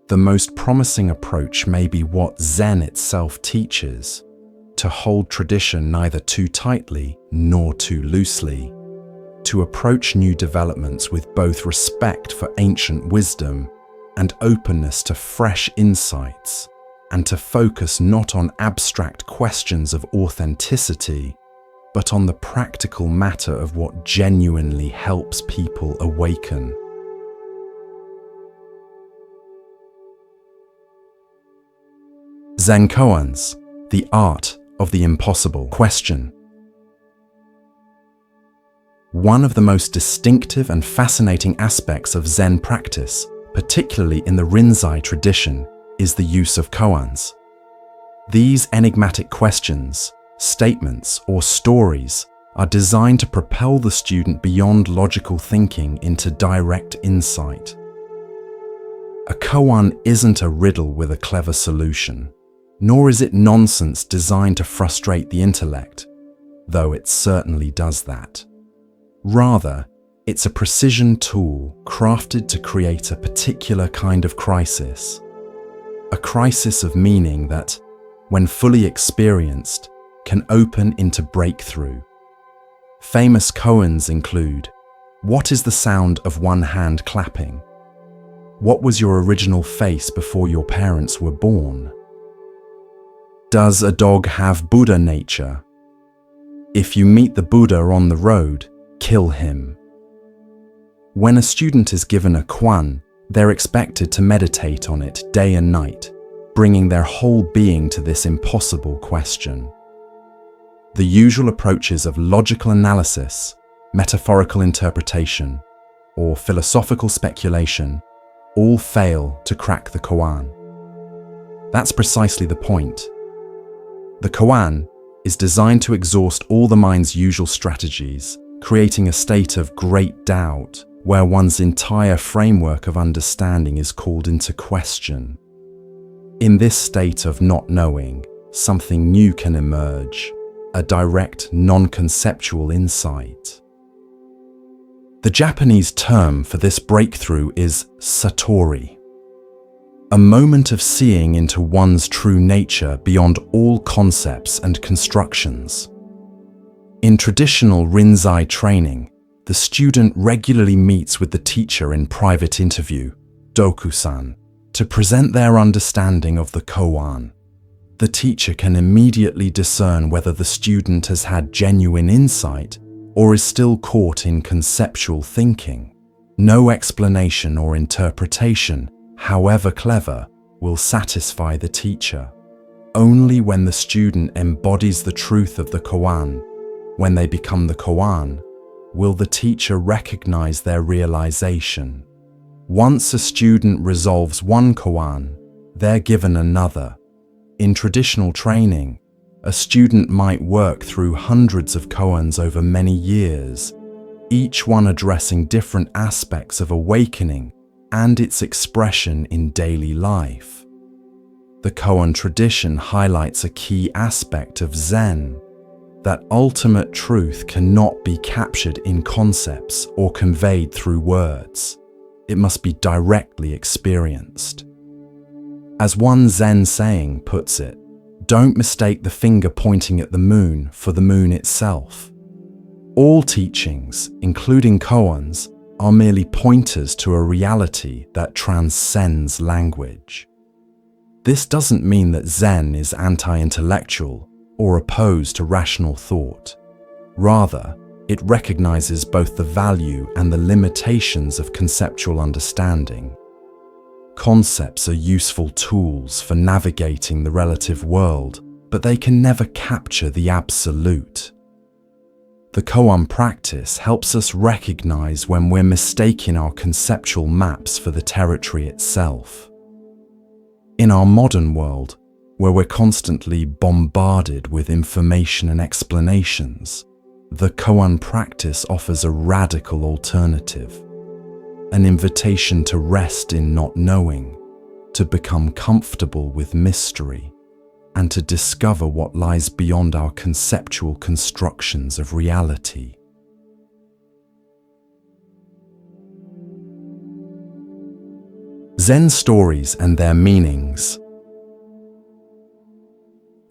The most promising approach may be what Zen itself teaches, to hold tradition neither too tightly nor too loosely, to approach new developments with both respect for ancient wisdom and openness to fresh insights, and to focus not on abstract questions of authenticity, but on the practical matter of what genuinely helps people awaken. Zen koans, the art of the impossible question. One of the most distinctive and fascinating aspects of Zen practice, particularly in the Rinzai tradition, is the use of koans. These enigmatic questions, statements, or stories are designed to propel the student beyond logical thinking into direct insight. A koan isn't a riddle with a clever solution, nor is it nonsense designed to frustrate the intellect, though it certainly does that. Rather, it's a precision tool crafted to create a particular kind of crisis. A crisis of meaning that, when fully experienced, can open into breakthrough. Famous koans include, "What is the sound of one hand clapping? What was your original face before your parents were born? Does a dog have Buddha nature? If you meet the Buddha on the road, kill him." When a student is given a koan, they're expected to meditate on it day and night, bringing their whole being to this impossible question. The usual approaches of logical analysis, metaphorical interpretation, or philosophical speculation all fail to crack the koan. That's precisely the point. The koan is designed to exhaust all the mind's usual strategies, creating a state of great doubt where one's entire framework of understanding is called into question. In this state of not knowing, something new can emerge, a direct, non-conceptual insight. The Japanese term for this breakthrough is satori, a moment of seeing into one's true nature beyond all concepts and constructions. In traditional Rinzai training, the student regularly meets with the teacher in private interview, dokusan, to present their understanding of the koan. The teacher can immediately discern whether the student has had genuine insight or is still caught in conceptual thinking. No explanation or interpretation, however clever, will satisfy the teacher. Only when the student embodies the truth of the koan, when they become the koan, will the teacher recognize their realization. Once a student resolves one koan, they're given another. In traditional training, a student might work through hundreds of koans over many years, each one addressing different aspects of awakening and its expression in daily life. The koan tradition highlights a key aspect of Zen, that ultimate truth cannot be captured in concepts or conveyed through words. It must be directly experienced. As one Zen saying puts it, "Don't mistake the finger pointing at the moon for the moon itself." All teachings, including koans, are merely pointers to a reality that transcends language. This doesn't mean that Zen is anti-intellectual or opposed to rational thought. Rather, it recognizes both the value and the limitations of conceptual understanding. Concepts are useful tools for navigating the relative world, but they can never capture the absolute. The koan practice helps us recognize when we're mistaking our conceptual maps for the territory itself. In our modern world, where we're constantly bombarded with information and explanations, the koan practice offers a radical alternative. An invitation to rest in not knowing, to become comfortable with mystery, and to discover what lies beyond our conceptual constructions of reality. Zen stories and their meanings.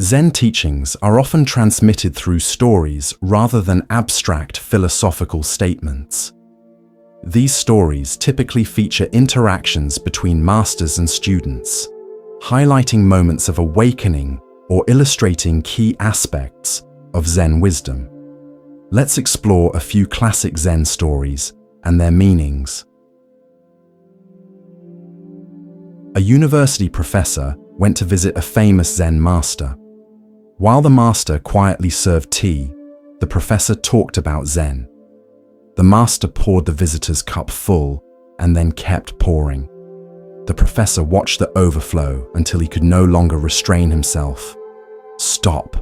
Zen teachings are often transmitted through stories rather than abstract philosophical statements. These stories typically feature interactions between masters and students, highlighting moments of awakening or illustrating key aspects of Zen wisdom. Let's explore a few classic Zen stories and their meanings. A university professor went to visit a famous Zen master. While the master quietly served tea, the professor talked about Zen. The master poured the visitor's cup full and then kept pouring. The professor watched the overflow until he could no longer restrain himself. "Stop.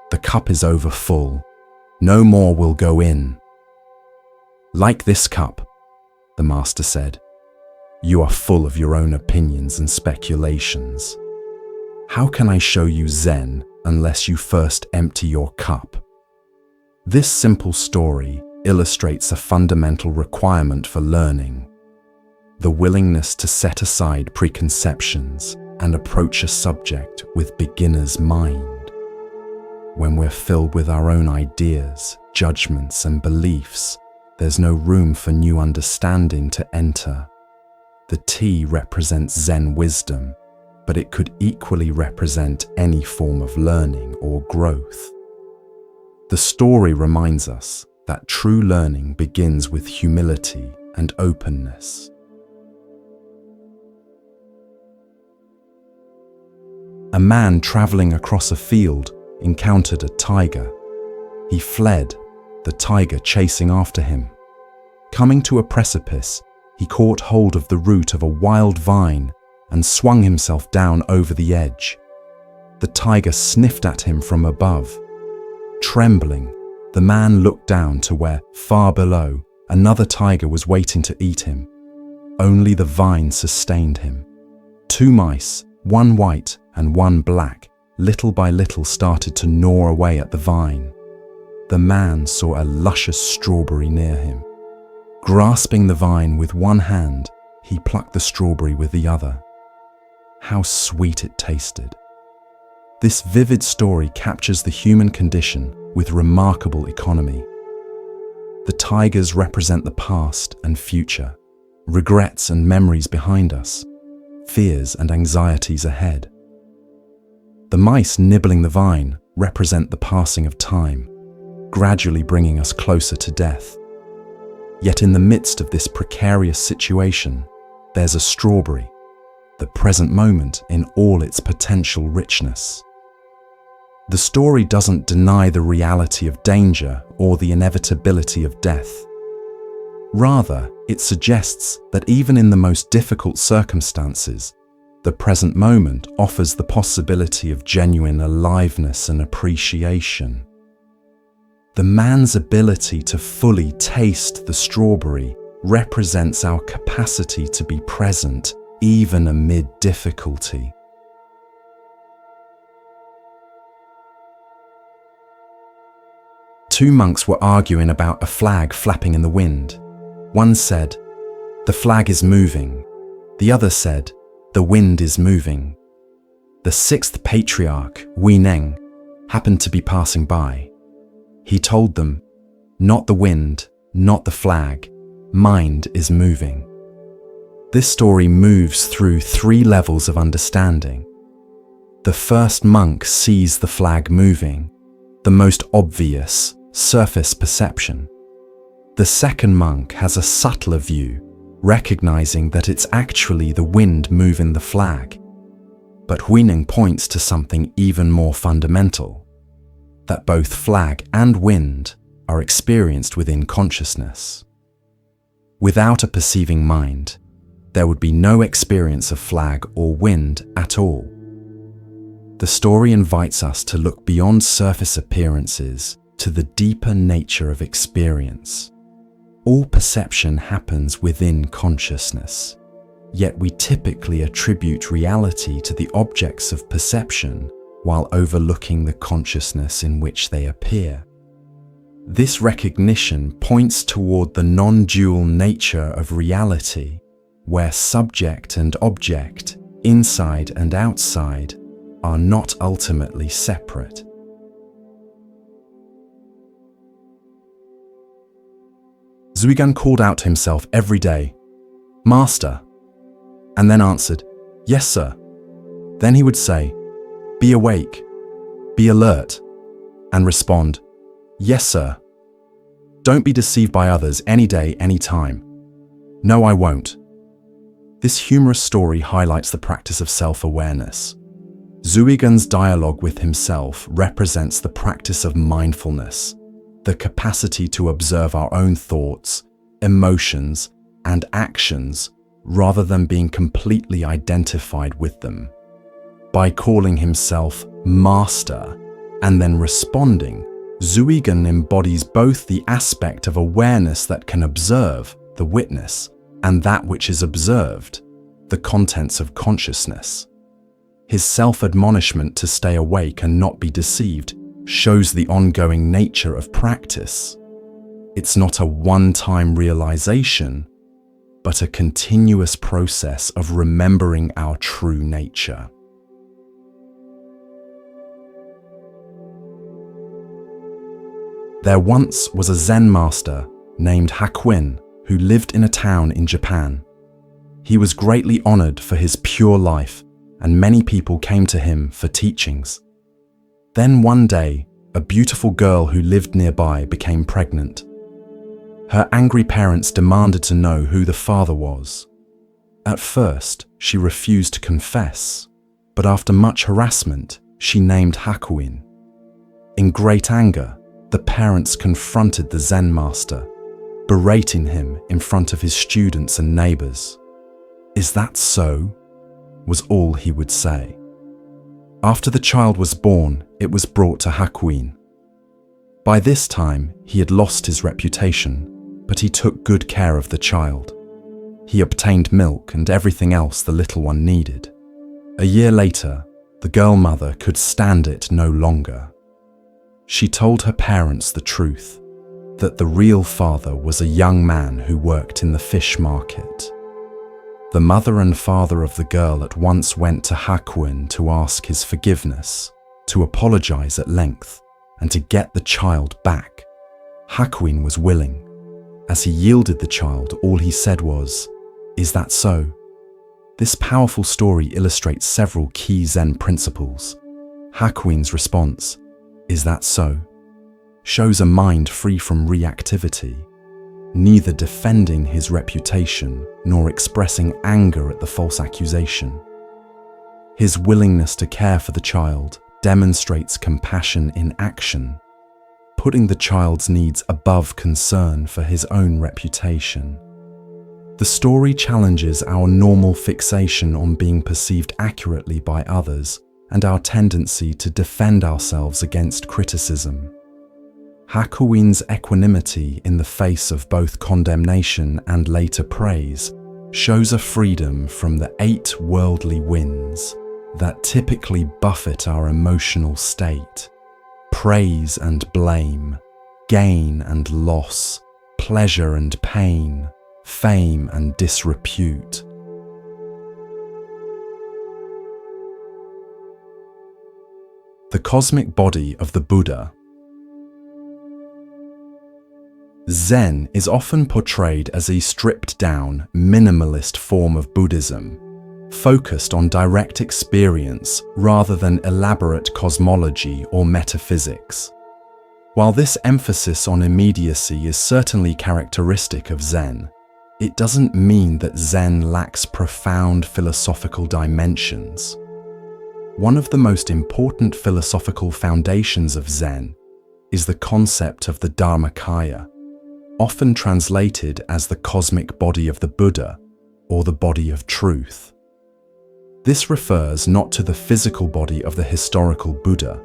The cup is over full. No more will go in." "Like this cup," the master said, "you are full of your own opinions and speculations. How can I show you Zen unless you first empty your cup?" This simple story illustrates a fundamental requirement for learning: the willingness to set aside preconceptions and approach a subject with beginner's mind. When we're filled with our own ideas, judgments, and beliefs, there's no room for new understanding to enter. The tea represents Zen wisdom, but it could equally represent any form of learning or growth. The story reminds us that true learning begins with humility and openness. A man traveling across a field encountered a tiger. He fled, the tiger chasing after him. Coming to a precipice, he caught hold of the root of a wild vine and swung himself down over the edge. The tiger sniffed at him from above. Trembling, the man looked down to where, far below, another tiger was waiting to eat him. Only the vine sustained him. Two mice, one white and one black, little by little started to gnaw away at the vine. The man saw a luscious strawberry near him. Grasping the vine with one hand, he plucked the strawberry with the other. How sweet it tasted. This vivid story captures the human condition with remarkable economy. The tigers represent the past and future, regrets and memories behind us, fears and anxieties ahead. The mice nibbling the vine represent the passing of time, gradually bringing us closer to death. Yet in the midst of this precarious situation, there's a strawberry, the present moment in all its potential richness. The story doesn't deny the reality of danger or the inevitability of death. Rather, it suggests that even in the most difficult circumstances, the present moment offers the possibility of genuine aliveness and appreciation. The man's ability to fully taste the strawberry represents our capacity to be present even amid difficulty. Two monks were arguing about a flag flapping in the wind. One said, "The flag is moving." The other said, "The wind is moving." The sixth patriarch, Wei happened to be passing by. He told them, "Not the wind, not the flag, mind is moving." This story moves through three levels of understanding. The first monk sees the flag moving, the most obvious, surface perception. The second monk has a subtler view, recognizing that it's actually the wind moving the flag. But Huineng points to something even more fundamental, that both flag and wind are experienced within consciousness. Without a perceiving mind, there would be no experience of flag or wind at all. The story invites us to look beyond surface appearances to the deeper nature of experience. All perception happens within consciousness, yet we typically attribute reality to the objects of perception while overlooking the consciousness in which they appear. This recognition points toward the non-dual nature of reality, where subject and object, inside and outside, are not ultimately separate. Zhuigan called out to himself every day, "Master," and then answered, "Yes, sir." Then he would say, "Be awake, be alert," and respond, "Yes, sir." Don't be deceived by others any day, any time. No, I won't. This humorous story highlights the practice of self-awareness. Zuigan's dialogue with himself represents the practice of mindfulness, the capacity to observe our own thoughts, emotions, and actions rather than being completely identified with them. By calling himself master and then responding, Zuigan embodies both the aspect of awareness that can observe, the witness, and that which is observed, the contents of consciousness. His self-admonishment to stay awake and not be deceived shows the ongoing nature of practice. It's not a one-time realization, but a continuous process of remembering our true nature. There once was a Zen master named Hakuin who lived in a town in Japan. He was greatly honored for his pure life, and many people came to him for teachings. Then one day, a beautiful girl who lived nearby became pregnant. Her angry parents demanded to know who the father was. At first, she refused to confess, but after much harassment, she named Hakuin. In great anger, the parents confronted the Zen master, berating him in front of his students and neighbors. "Is that so?" was all he would say. After the child was born, it was brought to Hakuin. By this time, he had lost his reputation, but he took good care of the child. He obtained milk and everything else the little one needed. A year later, the girl mother could stand it no longer. She told her parents the truth, that the real father was a young man who worked in the fish market. The mother and father of the girl at once went to Hakuin to ask his forgiveness, to apologize at length, and to get the child back. Hakuin was willing. As he yielded the child, all he said was, "Is that so?" This powerful story illustrates several key Zen principles. Hakuin's response, "Is that so?" shows a mind free from reactivity, neither defending his reputation nor expressing anger at the false accusation. His willingness to care for the child demonstrates compassion in action, putting the child's needs above concern for his own reputation. The story challenges our normal fixation on being perceived accurately by others and our tendency to defend ourselves against criticism. Hakuin's equanimity in the face of both condemnation and later praise shows a freedom from the 8 worldly winds that typically buffet our emotional state: praise and blame, gain and loss, pleasure and pain, fame and disrepute. The cosmic body of the Buddha. Zen is often portrayed as a stripped-down, minimalist form of Buddhism, focused on direct experience rather than elaborate cosmology or metaphysics. While this emphasis on immediacy is certainly characteristic of Zen, it doesn't mean that Zen lacks profound philosophical dimensions. One of the most important philosophical foundations of Zen is the concept of the Dharmakaya, often translated as the cosmic body of the Buddha or the body of truth. This refers not to the physical body of the historical Buddha,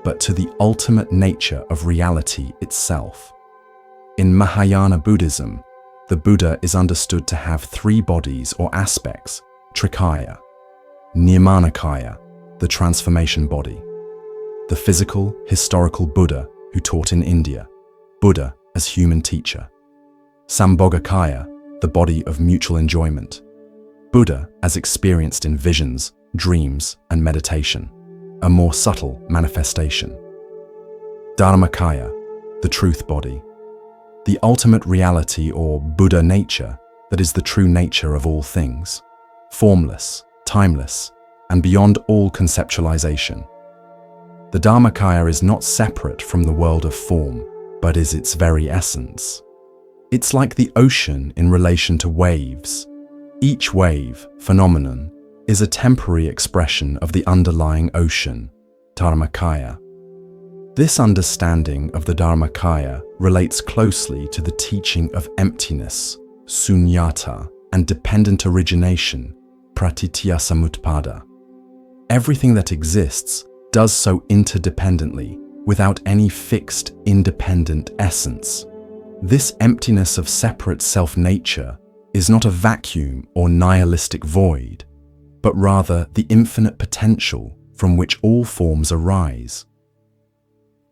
but to the ultimate nature of reality itself. In Mahayana Buddhism, the Buddha is understood to have 3 bodies or aspects: Trikaya, Nirmanakaya, the transformation body, the physical, historical Buddha who taught in India, Buddha as human teacher, Sambhogakaya, the body of mutual enjoyment, Buddha as experienced in visions, dreams, and meditation, a more subtle manifestation, Dharmakaya, the truth body, the ultimate reality or Buddha nature that is the true nature of all things, formless, timeless, and beyond all conceptualization. The Dharmakaya is not separate from the world of form, but is its very essence. It's like the ocean in relation to waves. Each wave, phenomenon, is a temporary expression of the underlying ocean, Dharmakaya. This understanding of the Dharmakaya relates closely to the teaching of emptiness, sunyata, and dependent origination, pratitya samutpada. Everything that exists does so interdependently, without any fixed, independent essence. This emptiness of separate self-nature is not a vacuum or nihilistic void, but rather the infinite potential from which all forms arise.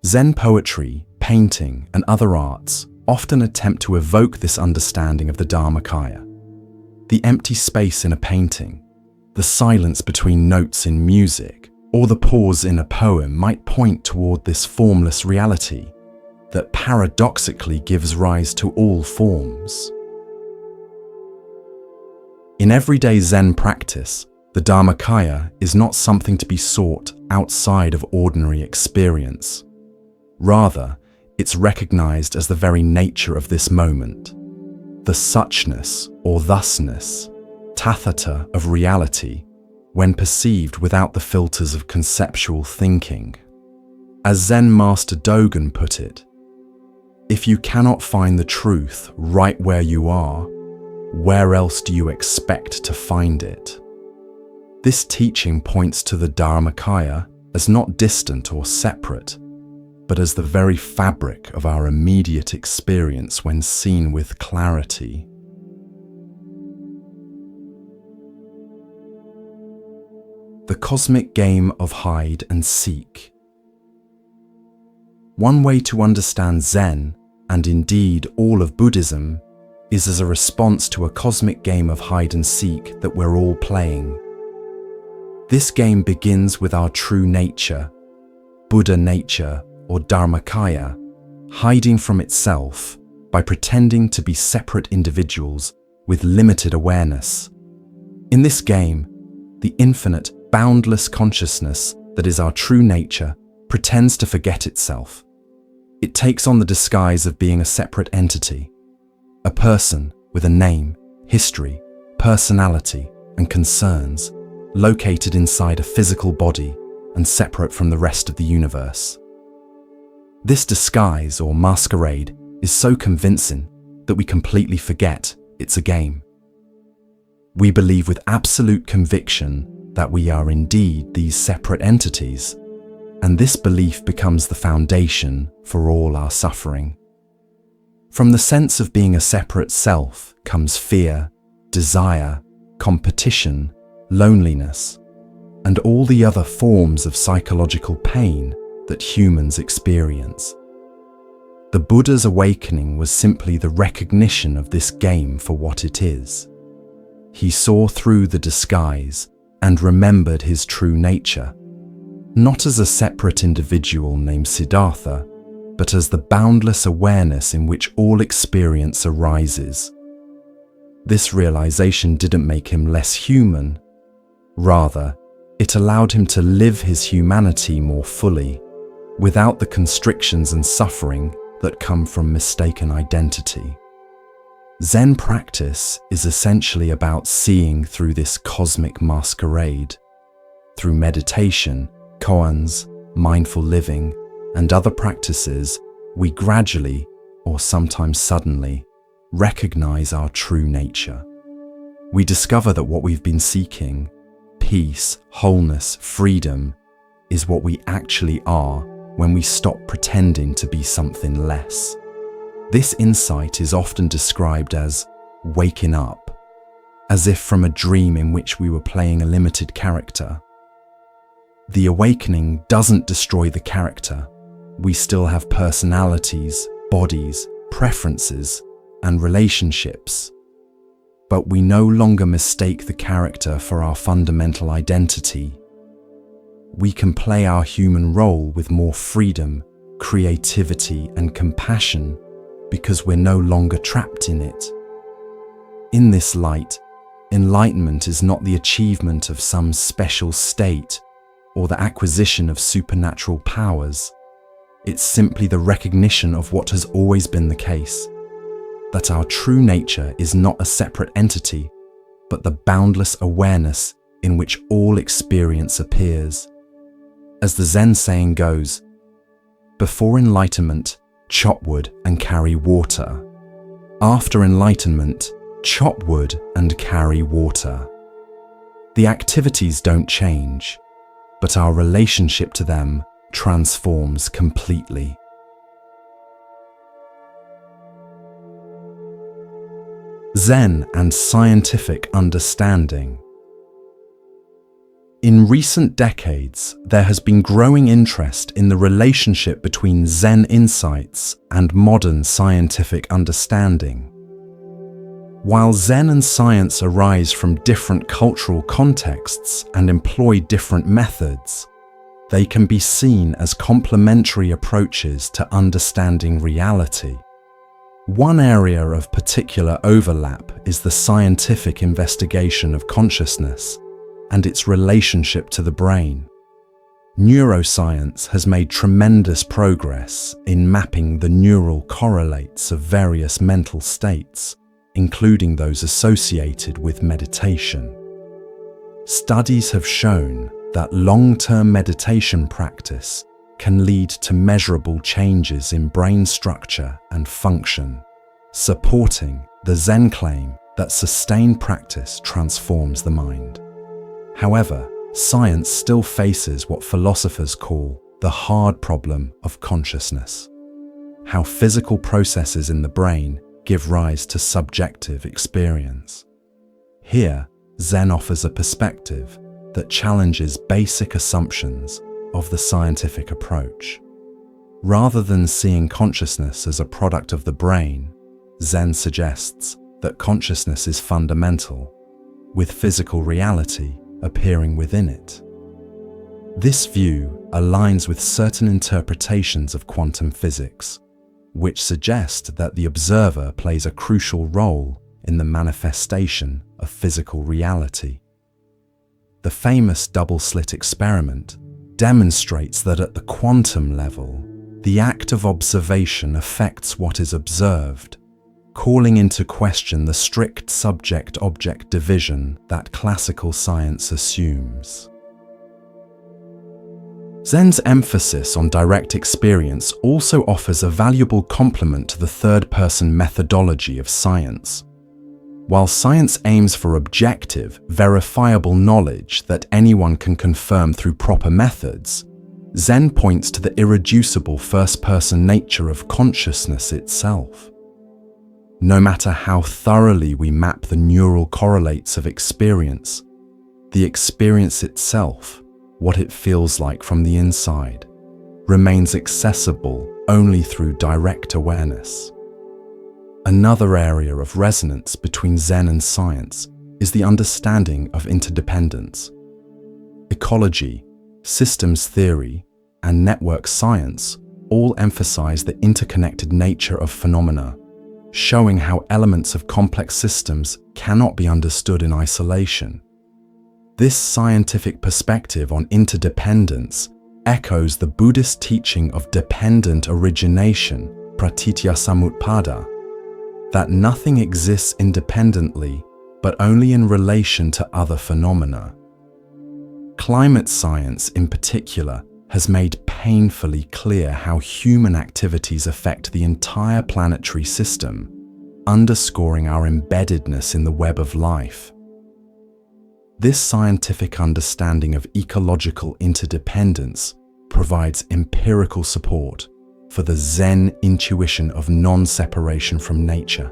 Zen poetry, painting, and other arts often attempt to evoke this understanding of the Dharmakaya. The empty space in a painting, the silence between notes in music, or the pause in a poem might point toward this formless reality that paradoxically gives rise to all forms. In everyday Zen practice, the Dharmakaya is not something to be sought outside of ordinary experience. Rather, it's recognized as the very nature of this moment, the suchness or thusness, tathata of reality, when perceived without the filters of conceptual thinking. As Zen Master Dogen put it, if you cannot find the truth right where you are, where else do you expect to find it? This teaching points to the Dharmakaya as not distant or separate, but as the very fabric of our immediate experience when seen with clarity. The cosmic game of hide and seek. One way to understand Zen, and indeed all of Buddhism, is as a response to a cosmic game of hide and seek that we're all playing. This game begins with our true nature, Buddha nature or Dharmakaya, hiding from itself by pretending to be separate individuals with limited awareness. In this game, the infinite, boundless consciousness that is our true nature pretends to forget itself. It takes on the disguise of being a separate entity, a person with a name, history, personality, and concerns, located inside a physical body and separate from the rest of the universe. This disguise or masquerade is so convincing that we completely forget it's a game. We believe with absolute conviction that we are indeed these separate entities, and this belief becomes the foundation for all our suffering. From the sense of being a separate self comes fear, desire, competition, loneliness, and all the other forms of psychological pain that humans experience. The Buddha's awakening was simply the recognition of this game for what it is. He saw through the disguise and remembered his true nature, not as a separate individual named Siddhartha, but as the boundless awareness in which all experience arises. This realization didn't make him less human. Rather, it allowed him to live his humanity more fully, without the constrictions and suffering that come from mistaken identity. Zen practice is essentially about seeing through this cosmic masquerade. Through meditation, koans, mindful living, and other practices, we gradually, or sometimes suddenly, recognize our true nature. We discover that what we've been seeking, peace, wholeness, freedom, is what we actually are when we stop pretending to be something less. This insight is often described as waking up, as if from a dream in which we were playing a limited character. The awakening doesn't destroy the character. We still have personalities, bodies, preferences, and relationships. But we no longer mistake the character for our fundamental identity. We can play our human role with more freedom, creativity, and compassion because we're no longer trapped in it. In this light, enlightenment is not the achievement of some special state or the acquisition of supernatural powers. It's simply the recognition of what has always been the case, that our true nature is not a separate entity, but the boundless awareness in which all experience appears. As the Zen saying goes, before enlightenment, chop wood and carry water. After enlightenment, chop wood and carry water. The activities don't change, but our relationship to them transforms completely. Zen and scientific understanding. In recent decades, there has been growing interest in the relationship between Zen insights and modern scientific understanding. While Zen and science arise from different cultural contexts and employ different methods, they can be seen as complementary approaches to understanding reality. One area of particular overlap is the scientific investigation of consciousness and its relationship to the brain. Neuroscience has made tremendous progress in mapping the neural correlates of various mental states, including those associated with meditation. Studies have shown that long-term meditation practice can lead to measurable changes in brain structure and function, supporting the Zen claim that sustained practice transforms the mind. However, science still faces what philosophers call the hard problem of consciousness: how physical processes in the brain give rise to subjective experience. Here, Zen offers a perspective that challenges basic assumptions of the scientific approach. Rather than seeing consciousness as a product of the brain, Zen suggests that consciousness is fundamental, with physical reality appearing within it. This view aligns with certain interpretations of quantum physics, which suggest that the observer plays a crucial role in the manifestation of physical reality. The famous double-slit experiment demonstrates that at the quantum level, the act of observation affects what is observed, calling into question the strict subject-object division that classical science assumes. Zen's emphasis on direct experience also offers a valuable complement to the third-person methodology of science. While science aims for objective, verifiable knowledge that anyone can confirm through proper methods, Zen points to the irreducible first-person nature of consciousness itself. No matter how thoroughly we map the neural correlates of experience, the experience itself, what it feels like from the inside, remains accessible only through direct awareness. Another area of resonance between Zen and science is the understanding of interdependence. Ecology, systems theory, and network science all emphasize the interconnected nature of phenomena, showing how elements of complex systems cannot be understood in isolation. This scientific perspective on interdependence echoes the Buddhist teaching of dependent origination, pratitya samutpada, that nothing exists independently but only in relation to other phenomena. Climate science, in particular, has made painfully clear how human activities affect the entire planetary system, underscoring our embeddedness in the web of life. This scientific understanding of ecological interdependence provides empirical support for the Zen intuition of non-separation from nature.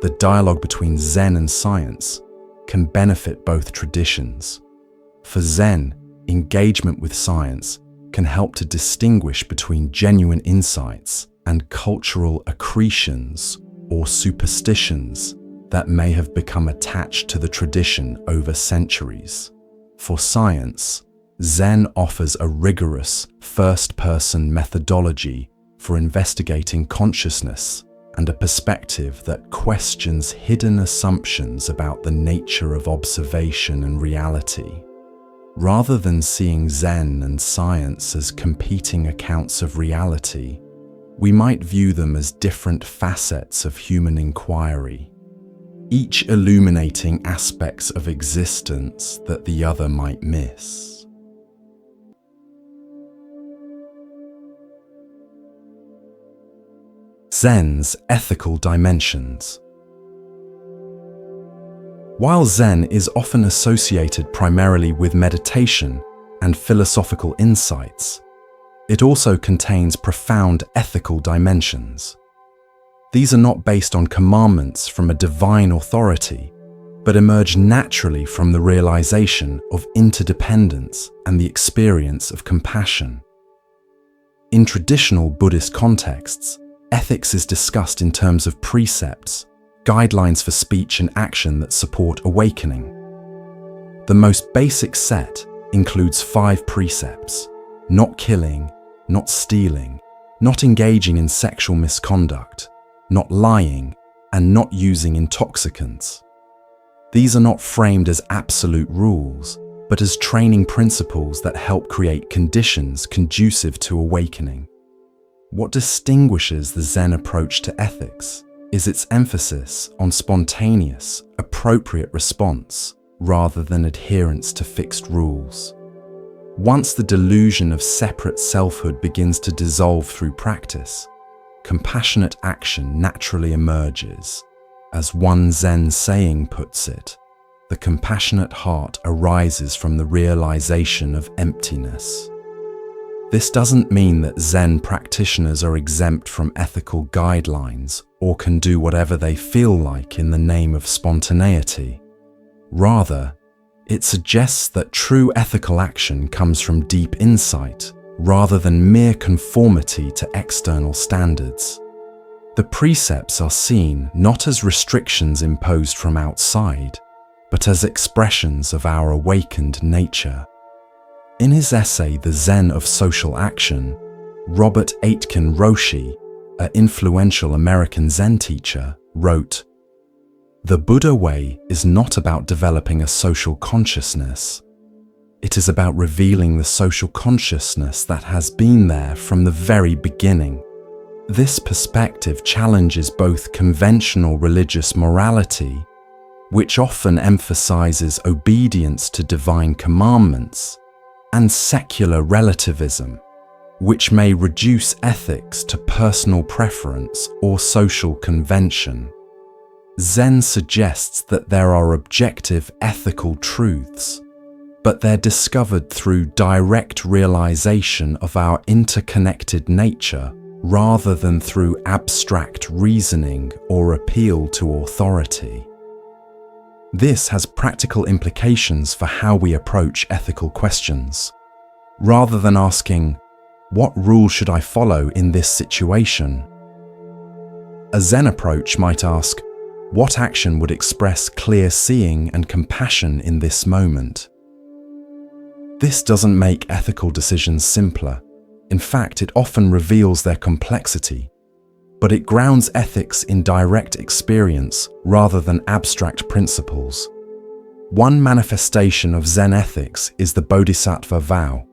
The dialogue between Zen and science can benefit both traditions. For Zen, engagement with science can help to distinguish between genuine insights and cultural accretions or superstitions that may have become attached to the tradition over centuries. For science, Zen offers a rigorous first-person methodology for investigating consciousness and a perspective that questions hidden assumptions about the nature of observation and reality. Rather than seeing Zen and science as competing accounts of reality, we might view them as different facets of human inquiry. each illuminating aspects of existence that the other might miss. Zen's ethical dimensions. While Zen is often associated primarily with meditation and philosophical insights, it also contains profound ethical dimensions. These are not based on commandments from a divine authority, but emerge naturally from the realization of interdependence and the experience of compassion. In traditional Buddhist contexts, ethics is discussed in terms of precepts, guidelines for speech and action that support awakening. The most basic set includes 5 precepts: not killing, not stealing, not engaging in sexual misconduct, not lying, and not using intoxicants. These are not framed as absolute rules, but as training principles that help create conditions conducive to awakening. What distinguishes the Zen approach to ethics is its emphasis on spontaneous, appropriate response rather than adherence to fixed rules. Once the delusion of separate selfhood begins to dissolve through practice, compassionate action naturally emerges. As one Zen saying puts it, the compassionate heart arises from the realization of emptiness. This doesn't mean that Zen practitioners are exempt from ethical guidelines or can do whatever they feel like in the name of spontaneity. Rather, it suggests that true ethical action comes from deep insight rather than mere conformity to external standards. The precepts are seen not as restrictions imposed from outside, but as expressions of our awakened nature. In his essay, The Zen of Social Action, Robert Aitken Roshi, an influential American Zen teacher, wrote, "The Buddha way is not about developing a social consciousness. It is about revealing the social consciousness that has been there from the very beginning." This perspective challenges both conventional religious morality, which often emphasizes obedience to divine commandments, and secular relativism, which may reduce ethics to personal preference or social convention. Zen suggests that there are objective ethical truths, but they're discovered through direct realization of our interconnected nature rather than through abstract reasoning or appeal to authority. This has practical implications for how we approach ethical questions. Rather than asking, "What rule should I follow in this situation?" a Zen approach might ask, "What action would express clear seeing and compassion in this moment?" This doesn't make ethical decisions simpler. In fact, it often reveals their complexity. But it grounds ethics in direct experience rather than abstract principles. One manifestation of Zen ethics is the Bodhisattva vow,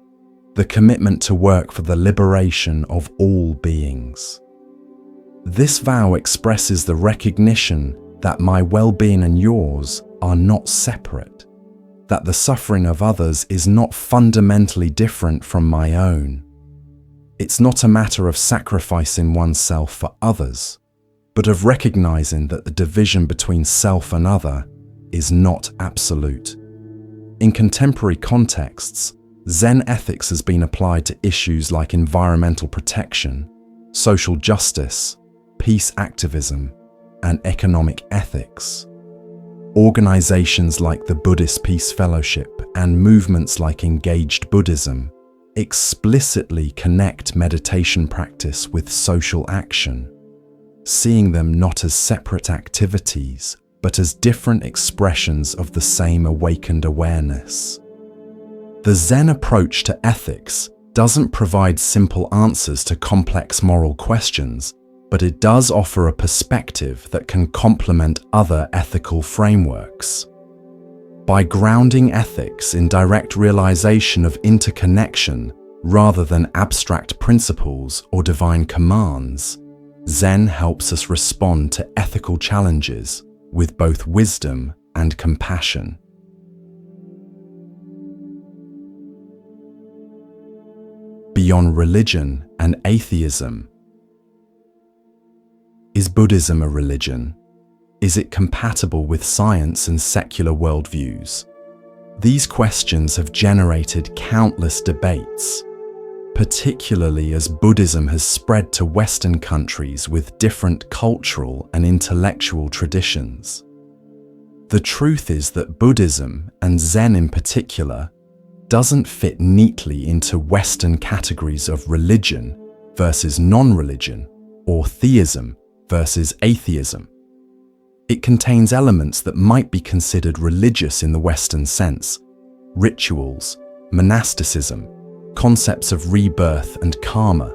the commitment to work for the liberation of all beings. This vow expresses the recognition that my well-being and yours are not separate, that the suffering of others is not fundamentally different from my own. It's not a matter of sacrificing oneself for others, but of recognizing that the division between self and other is not absolute. In contemporary contexts, Zen ethics has been applied to issues like environmental protection, social justice, peace activism, and economic ethics. Organizations like the Buddhist Peace Fellowship and movements like Engaged Buddhism explicitly connect meditation practice with social action, seeing them not as separate activities, but as different expressions of the same awakened awareness. The Zen approach to ethics doesn't provide simple answers to complex moral questions, but it does offer a perspective that can complement other ethical frameworks. By grounding ethics in direct realization of interconnection rather than abstract principles or divine commands, Zen helps us respond to ethical challenges with both wisdom and compassion. Beyond religion and atheism. Is Buddhism a religion? Is it compatible with science and secular worldviews? These questions have generated countless debates, particularly as Buddhism has spread to Western countries with different cultural and intellectual traditions. The truth is that Buddhism, and Zen in particular, doesn't fit neatly into Western categories of religion versus non-religion, or theism versus atheism. It contains elements that might be considered religious in the Western sense: rituals, monasticism, concepts of rebirth and karma.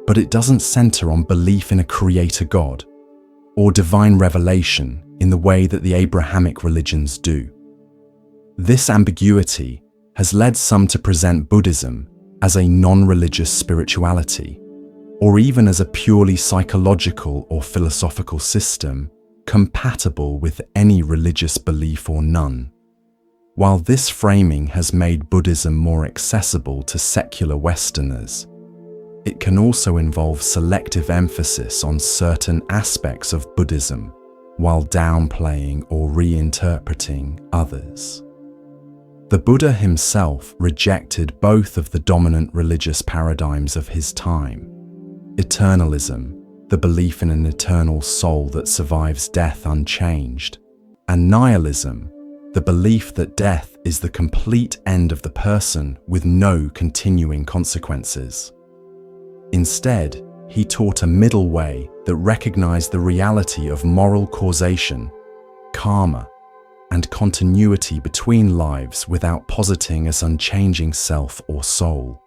But it doesn't center on belief in a creator God or divine revelation in the way that the Abrahamic religions do. This ambiguity has led some to present Buddhism as a non-religious spirituality, or even as a purely psychological or philosophical system compatible with any religious belief or none. While this framing has made Buddhism more accessible to secular Westerners, it can also involve selective emphasis on certain aspects of Buddhism while downplaying or reinterpreting others. The Buddha himself rejected both of the dominant religious paradigms of his time: eternalism, the belief in an eternal soul that survives death unchanged, and nihilism, the belief that death is the complete end of the person with no continuing consequences. Instead, he taught a middle way that recognized the reality of moral causation, karma, and continuity between lives without positing as unchanging self or soul.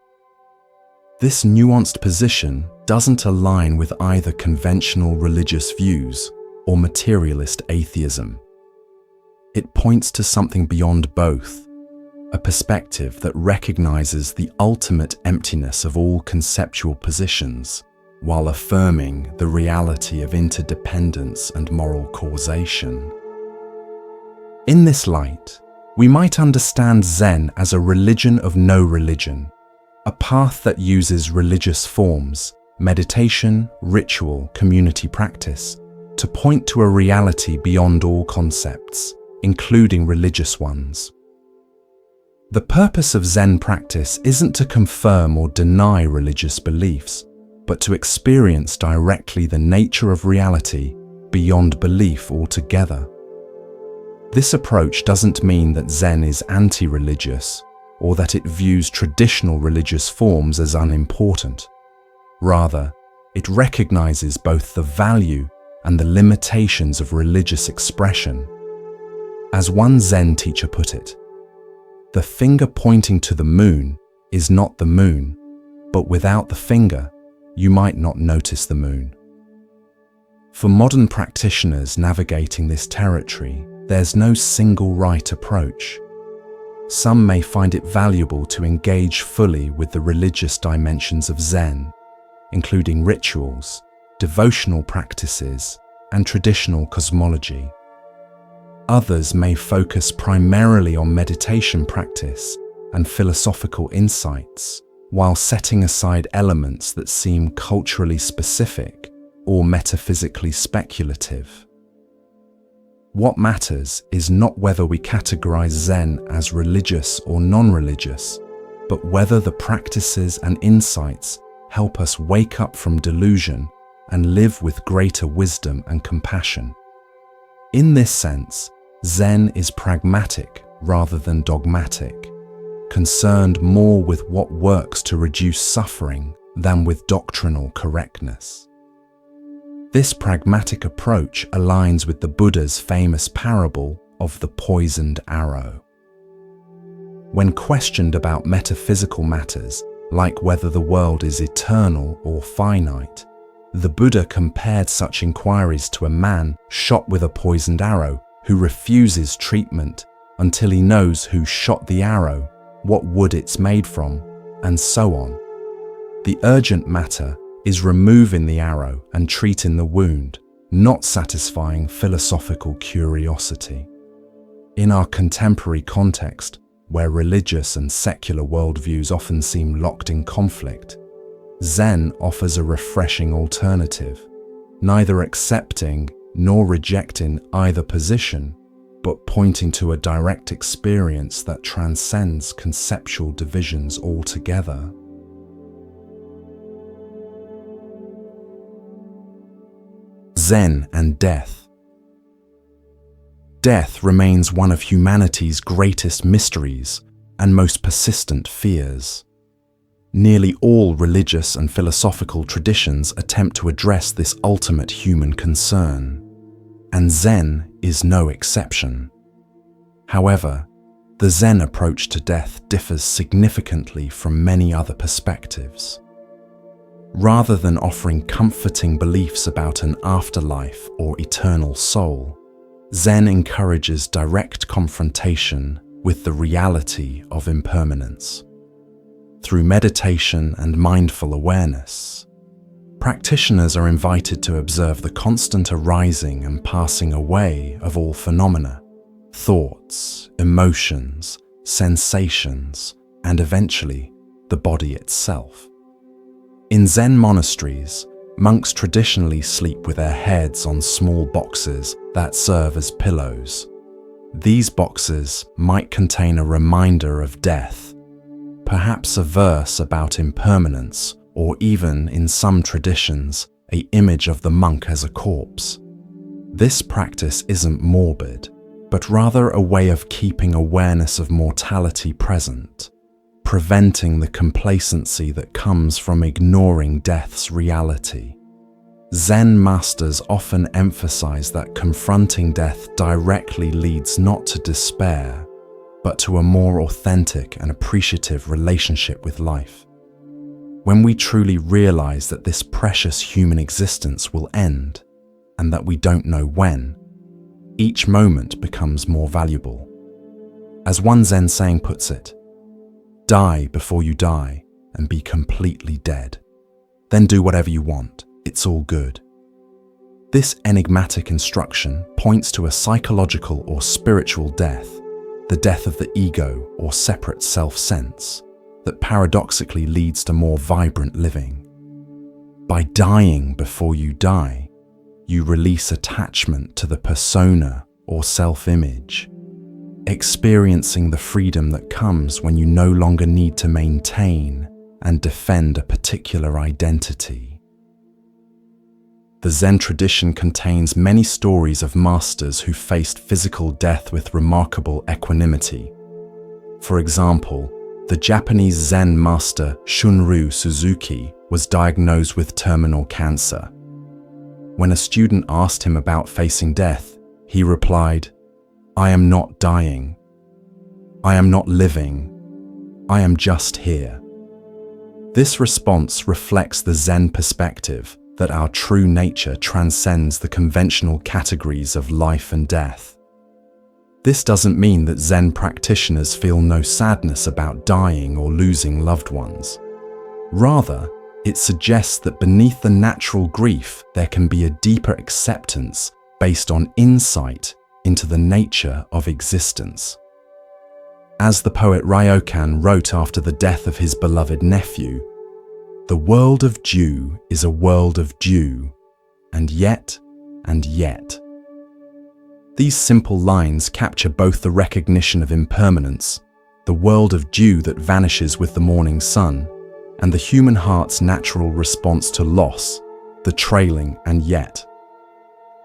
This nuanced position doesn't align with either conventional religious views or materialist atheism. It points to something beyond both, a perspective that recognizes the ultimate emptiness of all conceptual positions, while affirming the reality of interdependence and moral causation. In this light, we might understand Zen as a religion of no religion, a path that uses religious forms, meditation, ritual, community practice, to point to a reality beyond all concepts, including religious ones. The purpose of Zen practice isn't to confirm or deny religious beliefs, but to experience directly the nature of reality beyond belief altogether. This approach doesn't mean that Zen is anti-religious or that it views traditional religious forms as unimportant. Rather, it recognizes both the value and the limitations of religious expression. As one Zen teacher put it, "The finger pointing to the moon is not the moon, but without the finger, you might not notice the moon." For modern practitioners navigating this territory, there's no single right approach. Some may find it valuable to engage fully with the religious dimensions of Zen, including rituals, devotional practices, and traditional cosmology. Others may focus primarily on meditation practice and philosophical insights, while setting aside elements that seem culturally specific or metaphysically speculative. What matters is not whether we categorize Zen as religious or non-religious, but whether the practices and insights help us wake up from delusion and live with greater wisdom and compassion. In this sense, Zen is pragmatic rather than dogmatic, concerned more with what works to reduce suffering than with doctrinal correctness. This pragmatic approach aligns with the Buddha's famous parable of the poisoned arrow. When questioned about metaphysical matters, like whether the world is eternal or finite, the Buddha compared such inquiries to a man shot with a poisoned arrow who refuses treatment until he knows who shot the arrow, what wood it's made from, and so on. The urgent matter is removing the arrow and treating the wound, not satisfying philosophical curiosity. In our contemporary context, where religious and secular worldviews often seem locked in conflict, Zen offers a refreshing alternative, neither accepting nor rejecting either position, but pointing to a direct experience that transcends conceptual divisions altogether. Zen and death. Death remains one of humanity's greatest mysteries and most persistent fears. Nearly all religious and philosophical traditions attempt to address this ultimate human concern, and Zen is no exception. However, the Zen approach to death differs significantly from many other perspectives. Rather than offering comforting beliefs about an afterlife or eternal soul, Zen encourages direct confrontation with the reality of impermanence. Through meditation and mindful awareness, practitioners are invited to observe the constant arising and passing away of all phenomena, thoughts, emotions, sensations, and eventually the body itself. In Zen monasteries, monks traditionally sleep with their heads on small boxes that serve as pillows. These boxes might contain a reminder of death, perhaps a verse about impermanence, or even, in some traditions, an image of the monk as a corpse. This practice isn't morbid, but rather a way of keeping awareness of mortality present, preventing the complacency that comes from ignoring death's reality. Zen masters often emphasize that confronting death directly leads not to despair, but to a more authentic and appreciative relationship with life. When we truly realize that this precious human existence will end, and that we don't know when, each moment becomes more valuable. As one Zen saying puts it, "Die before you die and be completely dead. Then do whatever you want, it's all good." This enigmatic instruction points to a psychological or spiritual death, the death of the ego or separate self-sense, that paradoxically leads to more vibrant living. By dying before you die, you release attachment to the persona or self-image, experiencing the freedom that comes when you no longer need to maintain and defend a particular identity. The Zen tradition contains many stories of masters who faced physical death with remarkable equanimity. For example, the Japanese Zen master Shunryu Suzuki was diagnosed with terminal cancer. When a student asked him about facing death, he replied, "I am not dying. I am not living. I am just here." This response reflects the Zen perspective that our true nature transcends the conventional categories of life and death. This doesn't mean that Zen practitioners feel no sadness about dying or losing loved ones. Rather, it suggests that beneath the natural grief, there can be a deeper acceptance based on insight into the nature of existence. As the poet Ryokan wrote after the death of his beloved nephew, "The world of dew is a world of dew, and yet. These simple lines capture both the recognition of impermanence, the world of dew that vanishes with the morning sun, and the human heart's natural response to loss, the trailing and yet.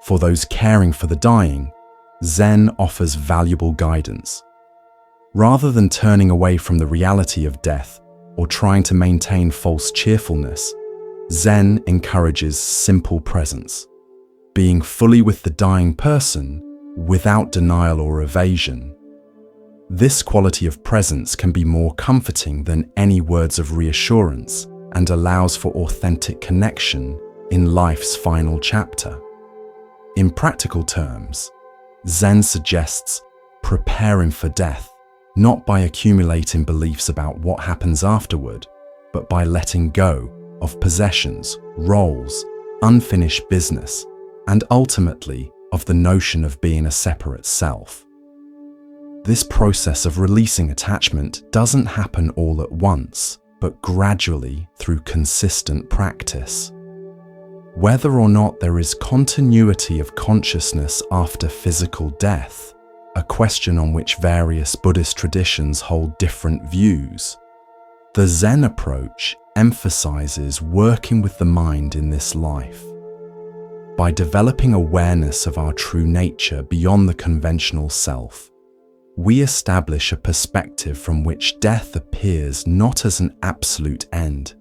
For those caring for the dying, Zen offers valuable guidance. Rather than turning away from the reality of death or trying to maintain false cheerfulness, Zen encourages simple presence, being fully with the dying person without denial or evasion. This quality of presence can be more comforting than any words of reassurance and allows for authentic connection in life's final chapter. In practical terms, Zen suggests preparing for death, not by accumulating beliefs about what happens afterward, but by letting go of possessions, roles, unfinished business, and ultimately of the notion of being a separate self. This process of releasing attachment doesn't happen all at once, but gradually through consistent practice. Whether or not there is continuity of consciousness after physical death, a question on which various Buddhist traditions hold different views, the Zen approach emphasizes working with the mind in this life. By developing awareness of our true nature beyond the conventional self, we establish a perspective from which death appears not as an absolute end,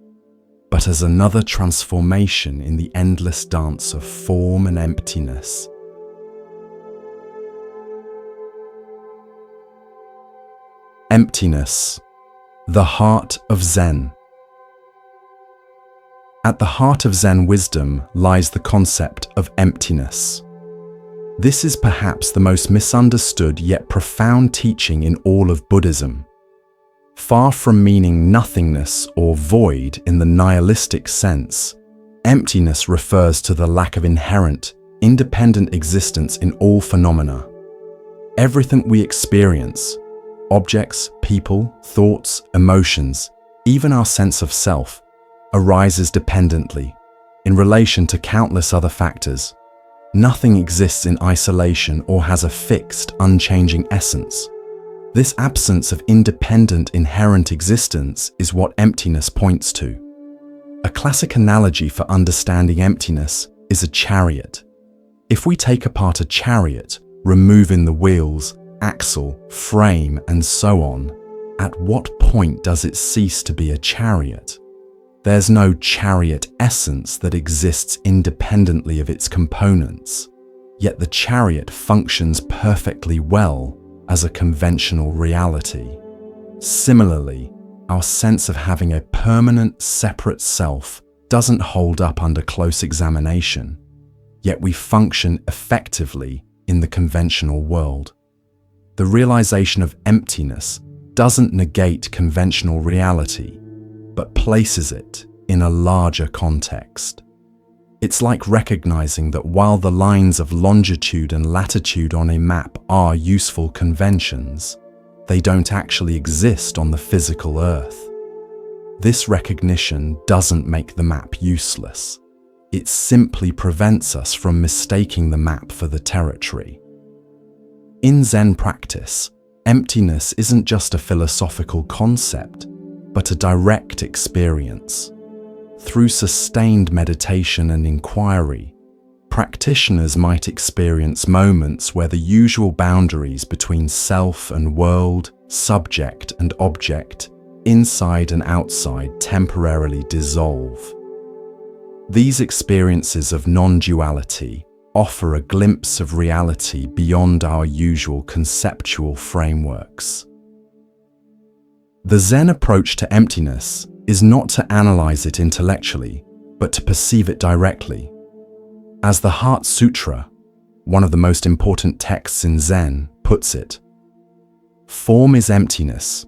but as another transformation in the endless dance of form and emptiness. Emptiness, the heart of Zen. At the heart of Zen wisdom lies the concept of emptiness. This is perhaps the most misunderstood yet profound teaching in all of Buddhism. Far from meaning nothingness or void in the nihilistic sense, emptiness refers to the lack of inherent, independent existence in all phenomena. Everything we experience, objects, people, thoughts, emotions, even our sense of self, arises dependently, in relation to countless other factors. Nothing exists in isolation or has a fixed, unchanging essence. This absence of independent, inherent existence is what emptiness points to. A classic analogy for understanding emptiness is a chariot. If we take apart a chariot, removing the wheels, axle, frame, and so on, at what point does it cease to be a chariot? There's no chariot essence that exists independently of its components, yet the chariot functions perfectly well as a conventional reality. Similarly, our sense of having a permanent, separate self doesn't hold up under close examination, yet we function effectively in the conventional world. The realization of emptiness doesn't negate conventional reality, but places it in a larger context. It's like recognizing that while the lines of longitude and latitude on a map are useful conventions, they don't actually exist on the physical Earth. This recognition doesn't make the map useless. It simply prevents us from mistaking the map for the territory. In Zen practice, emptiness isn't just a philosophical concept, but a direct experience. Through sustained meditation and inquiry, practitioners might experience moments where the usual boundaries between self and world, subject and object, inside and outside temporarily dissolve. These experiences of non-duality offer a glimpse of reality beyond our usual conceptual frameworks. The Zen approach to emptiness is not to analyze it intellectually, but to perceive it directly. As the Heart Sutra, one of the most important texts in Zen, puts it, "Form is emptiness,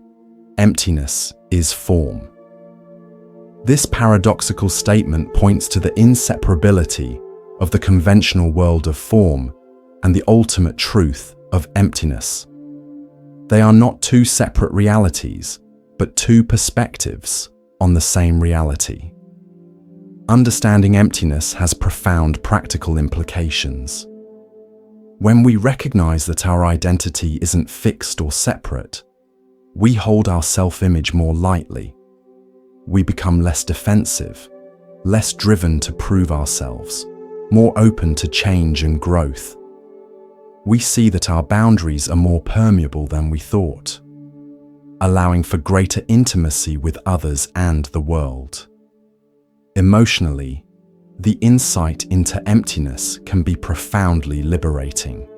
emptiness is form." This paradoxical statement points to the inseparability of the conventional world of form and the ultimate truth of emptiness. They are not two separate realities, but two perspectives on the same reality. Understanding emptiness has profound practical implications. When we recognize that our identity isn't fixed or separate, we hold our self-image more lightly. We become less defensive, less driven to prove ourselves, more open to change and growth. We see that our boundaries are more permeable than we thought, allowing for greater intimacy with others and the world. Emotionally, the insight into emptiness can be profoundly liberating.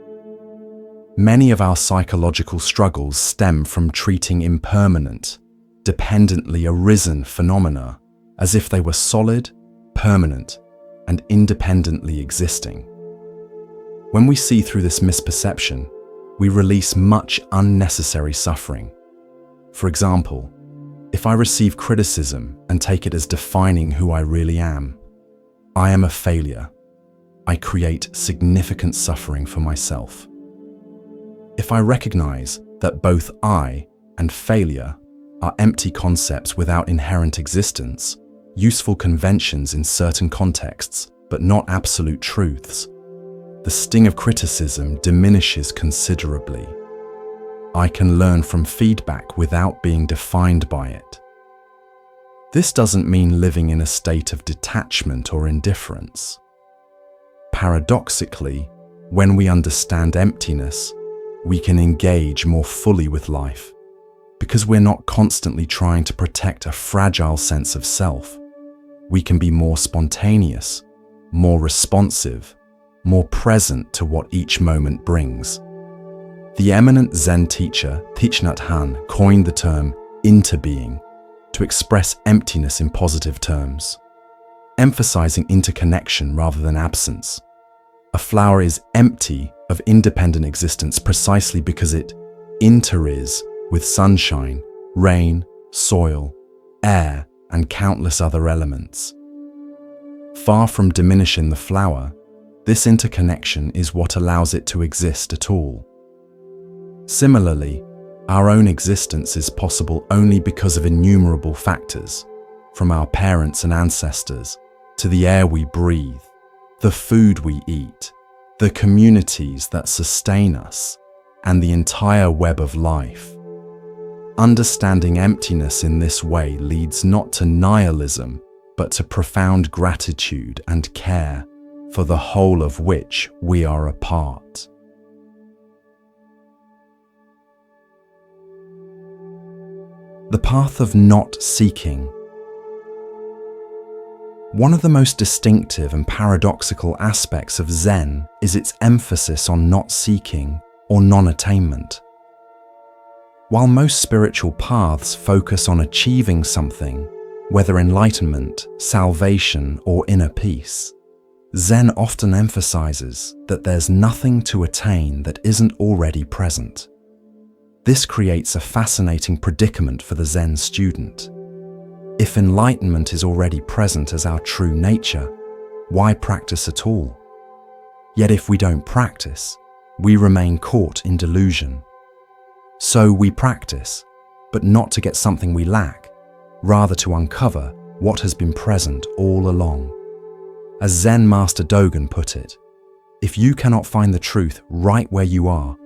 Many of our psychological struggles stem from treating impermanent, dependently arisen phenomena as if they were solid, permanent, and independently existing. When we see through this misperception, we release much unnecessary suffering. For example, if I receive criticism and take it as defining who I really am, I am a failure. I create significant suffering for myself. If I recognize that both I and failure are empty concepts without inherent existence, useful conventions in certain contexts, but not absolute truths, the sting of criticism diminishes considerably. I can learn from feedback without being defined by it. This doesn't mean living in a state of detachment or indifference. Paradoxically, when we understand emptiness, we can engage more fully with life, because we're not constantly trying to protect a fragile sense of self. We can be more spontaneous, more responsive, more present to what each moment brings. The eminent Zen teacher Thich Nhat Hanh coined the term interbeing to express emptiness in positive terms, emphasizing interconnection rather than absence. A flower is empty of independent existence precisely because it interis with sunshine, rain, soil, air, and countless other elements. Far from diminishing the flower, this interconnection is what allows it to exist at all. Similarly, our own existence is possible only because of innumerable factors, from our parents and ancestors, to the air we breathe, the food we eat, the communities that sustain us, and the entire web of life. Understanding emptiness in this way leads not to nihilism, but to profound gratitude and care for the whole of which we are a part. The path of not seeking. One of the most distinctive and paradoxical aspects of Zen is its emphasis on not seeking or non-attainment. While most spiritual paths focus on achieving something, whether enlightenment, salvation, or inner peace, Zen often emphasizes that there's nothing to attain that isn't already present. This creates a fascinating predicament for the Zen student. If enlightenment is already present as our true nature, why practice at all? Yet if we don't practice, we remain caught in delusion. So we practice, but not to get something we lack, rather to uncover what has been present all along. As Zen Master Dogen put it, if you cannot find the truth right where you are,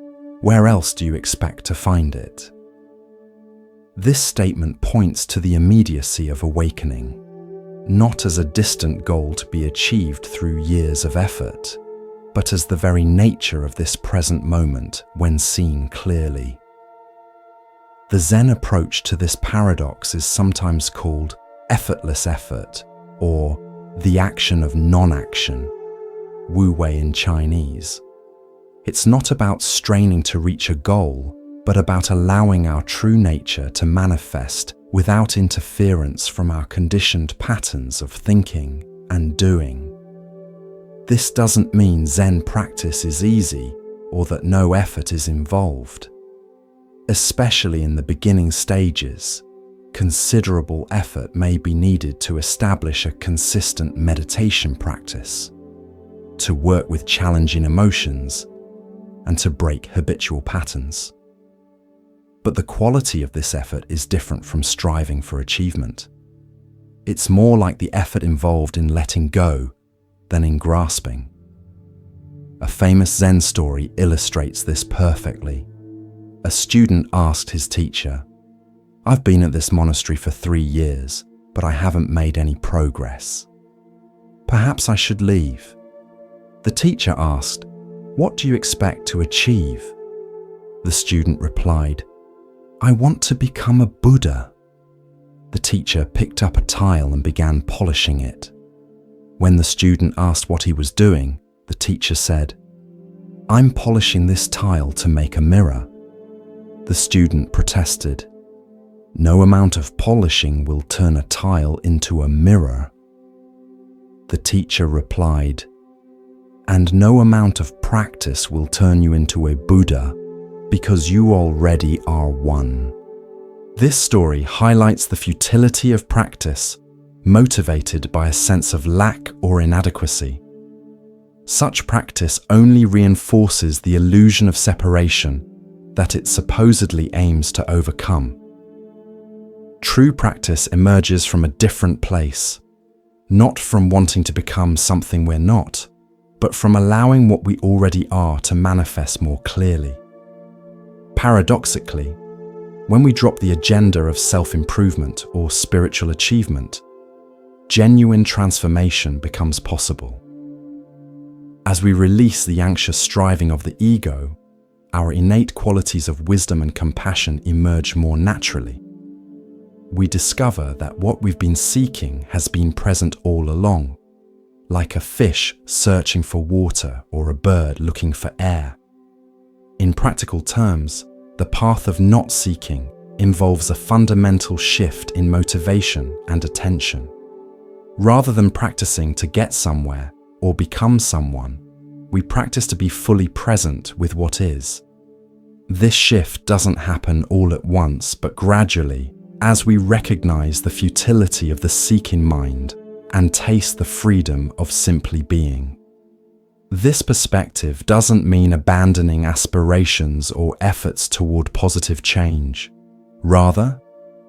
where else do you expect to find it? This statement points to the immediacy of awakening, not as a distant goal to be achieved through years of effort, but as the very nature of this present moment when seen clearly. The Zen approach to this paradox is sometimes called effortless effort, or the action of non-action, Wu Wei in Chinese. It's not about straining to reach a goal, but about allowing our true nature to manifest without interference from our conditioned patterns of thinking and doing. This doesn't mean Zen practice is easy or that no effort is involved. Especially in the beginning stages, considerable effort may be needed to establish a consistent meditation practice, to work with challenging emotions, and to break habitual patterns. But the quality of this effort is different from striving for achievement. It's more like the effort involved in letting go than in grasping. A famous Zen story illustrates this perfectly. A student asked his teacher, "I've been at this monastery for 3 years, but I haven't made any progress. Perhaps I should leave." The teacher asked, "What do you expect to achieve?" The student replied, "I want to become a Buddha." The teacher picked up a tile and began polishing it. When the student asked what he was doing, the teacher said, "I'm polishing this tile to make a mirror." The student protested, "No amount of polishing will turn a tile into a mirror." The teacher replied, "And no amount of practice will turn you into a Buddha, because you already are one." This story highlights the futility of practice, motivated by a sense of lack or inadequacy. such practice only reinforces the illusion of separation that it supposedly aims to overcome. True practice emerges from a different place, not from wanting to become something we're not, but from allowing what we already are to manifest more clearly. Paradoxically, when we drop the agenda of self-improvement or spiritual achievement, genuine transformation becomes possible. As we release the anxious striving of the ego, our innate qualities of wisdom and compassion emerge more naturally. We discover that what we've been seeking has been present all along, like a fish searching for water or a bird looking for air. In practical terms, the path of not seeking involves a fundamental shift in motivation and attention. Rather than practicing to get somewhere or become someone, we practice to be fully present with what is. This shift doesn't happen all at once, but gradually, as we recognize the futility of the seeking mind and taste the freedom of simply being. This perspective doesn't mean abandoning aspirations or efforts toward positive change. Rather,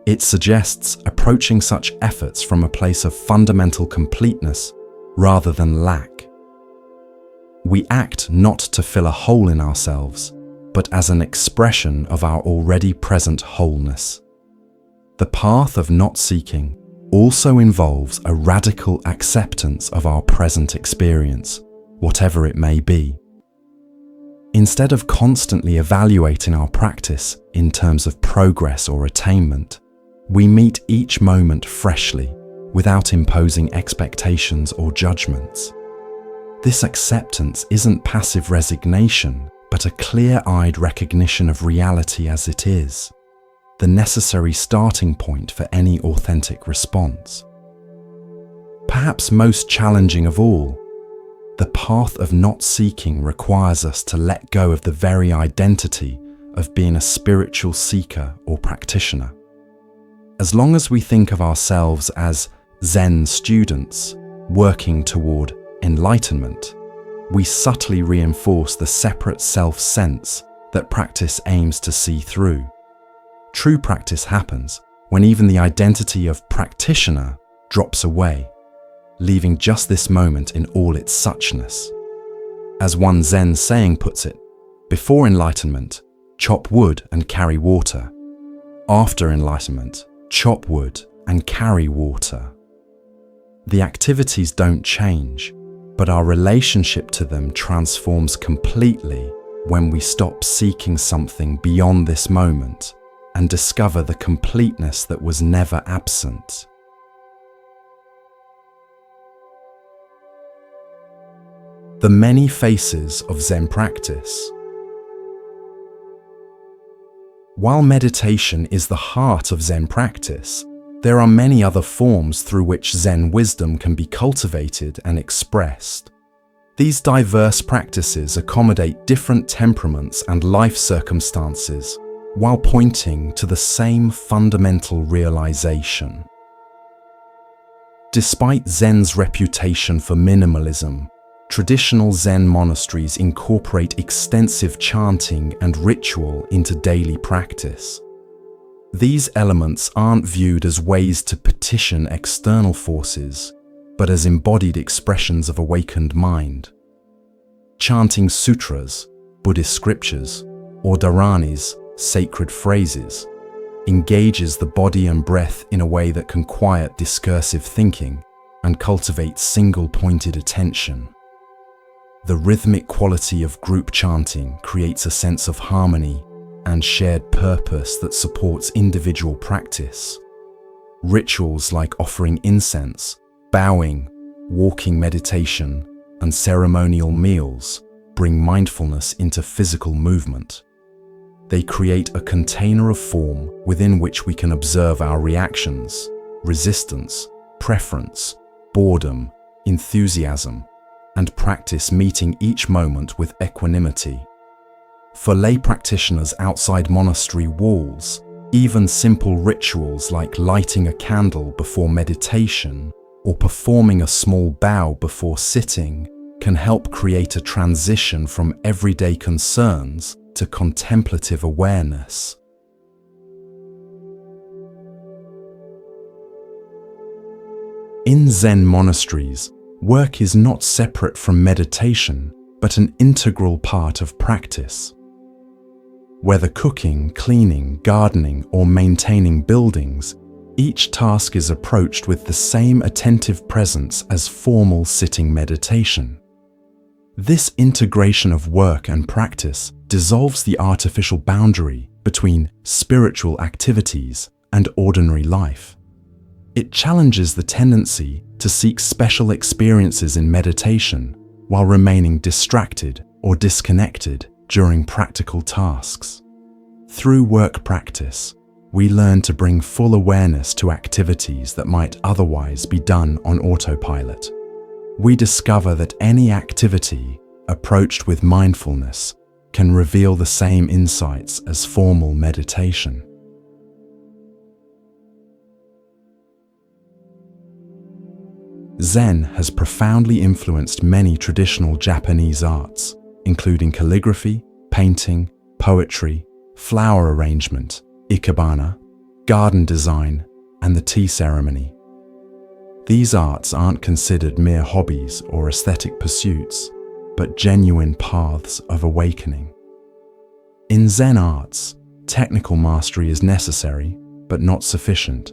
it suggests approaching such efforts from a place of fundamental completeness rather than lack. We act not to fill a hole in ourselves, but as an expression of our already present wholeness. The path of not seeking also involves a radical acceptance of our present experience, whatever it may be. Instead of constantly evaluating our practice in terms of progress or attainment, we meet each moment freshly, without imposing expectations or judgments. This acceptance isn't passive resignation, but a clear-eyed recognition of reality as it is, the necessary starting point for any authentic response. Perhaps most challenging of all, the path of not seeking requires us to let go of the very identity of being a spiritual seeker or practitioner. As long as we think of ourselves as Zen students working toward enlightenment, we subtly reinforce the separate self-sense that practice aims to see through. True practice happens when even the identity of practitioner drops away, leaving just this moment in all its suchness. As one Zen saying puts it, before enlightenment, chop wood and carry water. After enlightenment, chop wood and carry water. The activities don't change, but our relationship to them transforms completely when we stop seeking something beyond this moment and discover the completeness that was never absent. The many faces of Zen practice. While meditation is the heart of Zen practice, there are many other forms through which Zen wisdom can be cultivated and expressed. These diverse practices accommodate different temperaments and life circumstances, while pointing to the same fundamental realization. Despite Zen's reputation for minimalism, traditional Zen monasteries incorporate extensive chanting and ritual into daily practice. These elements aren't viewed as ways to petition external forces, but as embodied expressions of awakened mind. Chanting sutras, Buddhist scriptures, or dharanis, sacred phrases, engages the body and breath in a way that can quiet discursive thinking and cultivate single-pointed attention. The rhythmic quality of group chanting creates a sense of harmony and shared purpose that supports individual practice. Rituals like offering incense, bowing, walking meditation, and ceremonial meals bring mindfulness into physical movement. They create a container of form within which we can observe our reactions, resistance, preference, boredom, enthusiasm, and practice meeting each moment with equanimity. For lay practitioners outside monastery walls, even simple rituals like lighting a candle before meditation or performing a small bow before sitting can help create a transition from everyday concerns to contemplative awareness. In Zen monasteries, work is not separate from meditation, but an integral part of practice. Whether cooking, cleaning, gardening, or maintaining buildings, each task is approached with the same attentive presence as formal sitting meditation. This integration of work and practice dissolves the artificial boundary between spiritual activities and ordinary life. It challenges the tendency to seek special experiences in meditation while remaining distracted or disconnected during practical tasks. Through work practice, we learn to bring full awareness to activities that might otherwise be done on autopilot. We discover that any activity approached with mindfulness can reveal the same insights as formal meditation. Zen has profoundly influenced many traditional Japanese arts, including calligraphy, painting, poetry, flower arrangement, ikebana, garden design, and the tea ceremony. These arts aren't considered mere hobbies or aesthetic pursuits, but genuine paths of awakening. In Zen arts, technical mastery is necessary, but not sufficient.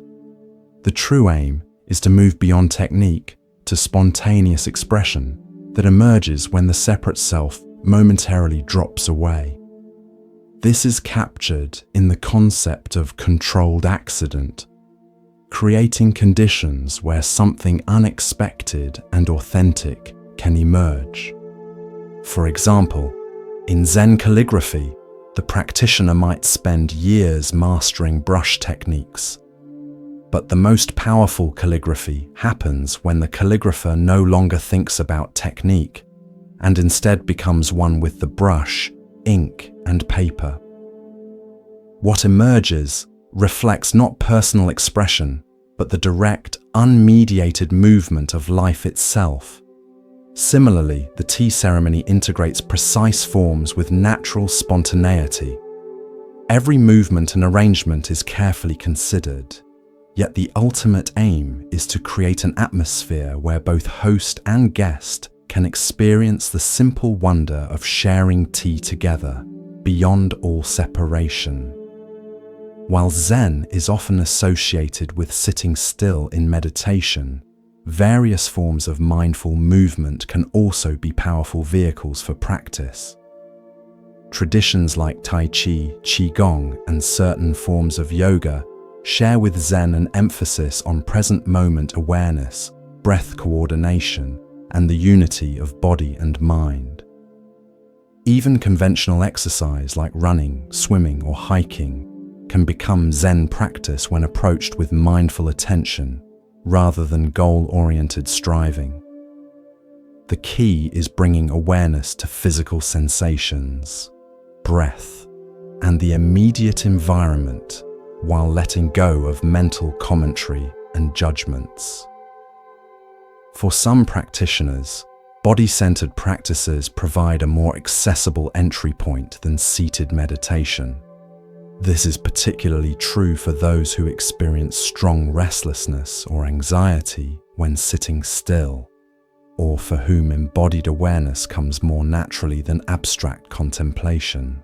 The true aim is to move beyond technique to spontaneous expression that emerges when the separate self momentarily drops away. This is captured in the concept of controlled accident, creating conditions where something unexpected and authentic can emerge. For example, in Zen calligraphy, the practitioner might spend years mastering brush techniques. But the most powerful calligraphy happens when the calligrapher no longer thinks about technique and instead becomes one with the brush, ink, and paper. What emerges reflects not personal expression, but the direct, unmediated movement of life itself. Similarly, the tea ceremony integrates precise forms with natural spontaneity. Every movement and arrangement is carefully considered. Yet the ultimate aim is to create an atmosphere where both host and guest can experience the simple wonder of sharing tea together, beyond all separation. While Zen is often associated with sitting still in meditation, various forms of mindful movement can also be powerful vehicles for practice. Traditions like Tai Chi, Qigong, and certain forms of yoga share with Zen an emphasis on present moment awareness, breath coordination, and the unity of body and mind. Even conventional exercise like running, swimming, or hiking can become Zen practice when approached with mindful attention rather than goal-oriented striving. The key is bringing awareness to physical sensations, breath, and the immediate environment, while letting go of mental commentary and judgments. For some practitioners, body-centered practices provide a more accessible entry point than seated meditation. This is particularly true for those who experience strong restlessness or anxiety when sitting still, or for whom embodied awareness comes more naturally than abstract contemplation.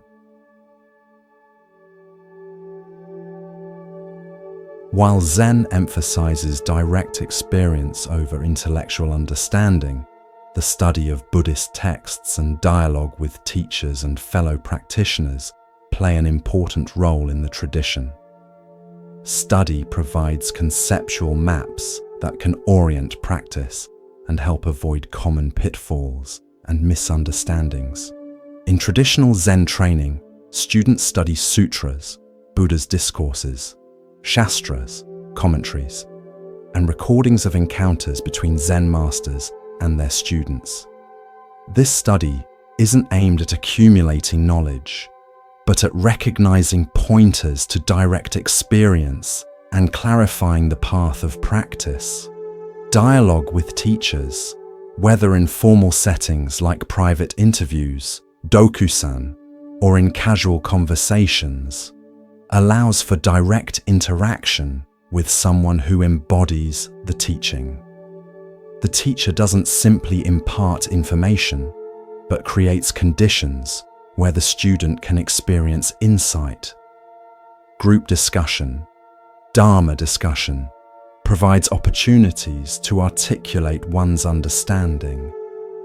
While Zen emphasizes direct experience over intellectual understanding, the study of Buddhist texts and dialogue with teachers and fellow practitioners play an important role in the tradition. Study provides conceptual maps that can orient practice and help avoid common pitfalls and misunderstandings. In traditional Zen training, students study sutras, Buddha's discourses, shastras, commentaries, and recordings of encounters between Zen masters and their students. This study isn't aimed at accumulating knowledge, but at recognizing pointers to direct experience and clarifying the path of practice. Dialogue with teachers, whether in formal settings like private interviews, dokusan, or in casual conversations, allows for direct interaction with someone who embodies the teaching. The teacher doesn't simply impart information, but creates conditions where the student can experience insight. Group discussion, Dharma discussion, provides opportunities to articulate one's understanding,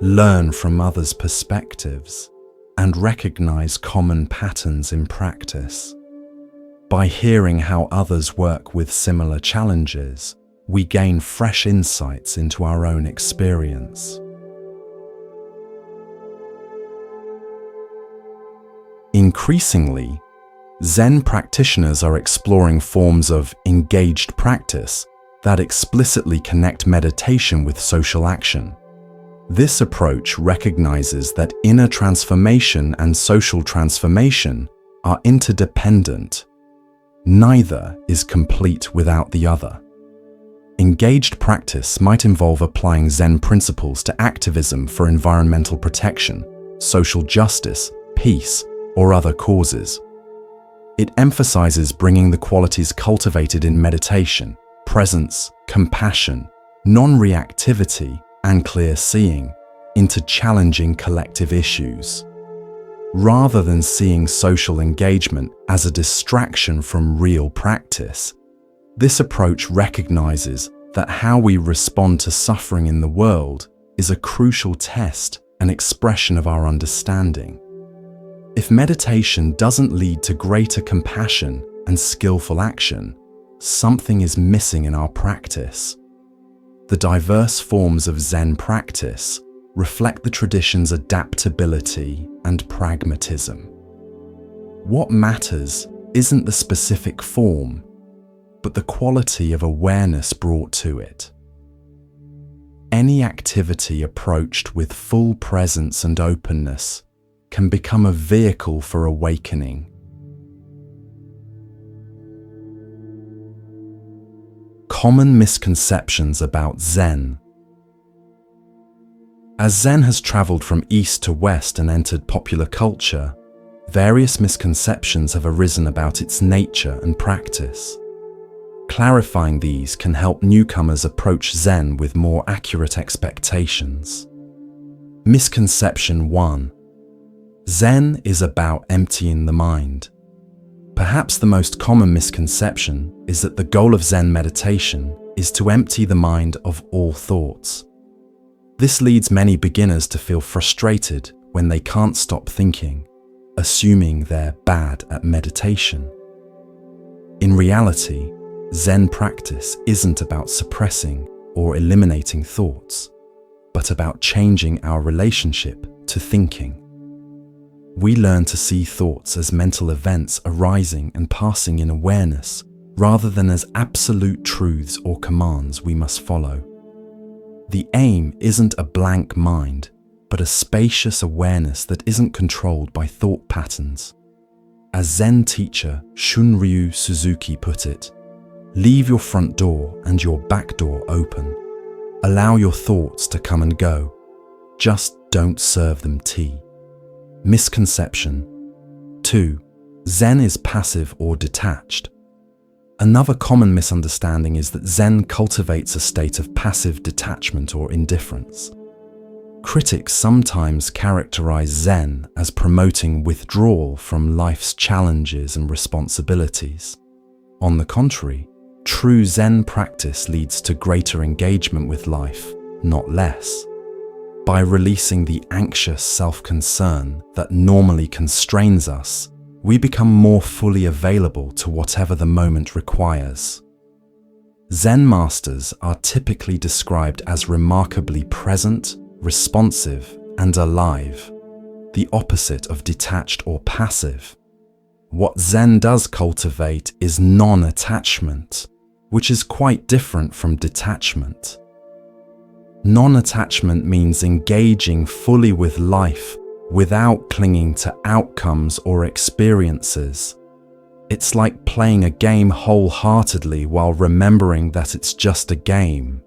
learn from others' perspectives, and recognize common patterns in practice. By hearing how others work with similar challenges, we gain fresh insights into our own experience. Increasingly, Zen practitioners are exploring forms of engaged practice that explicitly connect meditation with social action. This approach recognizes that inner transformation and social transformation are interdependent. Neither is complete without the other. Engaged practice might involve applying Zen principles to activism for environmental protection, social justice, peace, or other causes. It emphasizes bringing the qualities cultivated in meditation, presence, compassion, non-reactivity, and clear seeing, into challenging collective issues. Rather than seeing social engagement as a distraction from real practice, this approach recognizes that how we respond to suffering in the world is a crucial test and expression of our understanding. If meditation doesn't lead to greater compassion and skillful action, something is missing in our practice. The diverse forms of Zen practice reflect the tradition's adaptability and pragmatism. What matters isn't the specific form, but the quality of awareness brought to it. Any activity approached with full presence and openness can become a vehicle for awakening. Common misconceptions about Zen. As Zen has traveled from east to west and entered popular culture, various misconceptions have arisen about its nature and practice. Clarifying these can help newcomers approach Zen with more accurate expectations. Misconception 1. Zen is about emptying the mind. Perhaps the most common misconception is that the goal of Zen meditation is to empty the mind of all thoughts. This leads many beginners to feel frustrated when they can't stop thinking, assuming they're bad at meditation. In reality, Zen practice isn't about suppressing or eliminating thoughts, but about changing our relationship to thinking. We learn to see thoughts as mental events arising and passing in awareness, rather than as absolute truths or commands we must follow. The aim isn't a blank mind, but a spacious awareness that isn't controlled by thought patterns. As Zen teacher Shunryu Suzuki put it, leave your front door and your back door open. Allow your thoughts to come and go. Just don't serve them tea. Misconception 2. Zen is passive or detached. Another common misunderstanding is that Zen cultivates a state of passive detachment or indifference. Critics sometimes characterize Zen as promoting withdrawal from life's challenges and responsibilities. On the contrary, true Zen practice leads to greater engagement with life, not less. By releasing the anxious self-concern that normally constrains us, we become more fully available to whatever the moment requires. Zen masters are typically described as remarkably present, responsive, and alive, the opposite of detached or passive. What Zen does cultivate is non-attachment, which is quite different from detachment. Non-attachment means engaging fully with life without clinging to outcomes or experiences. It's like playing a game wholeheartedly while remembering that it's just a game.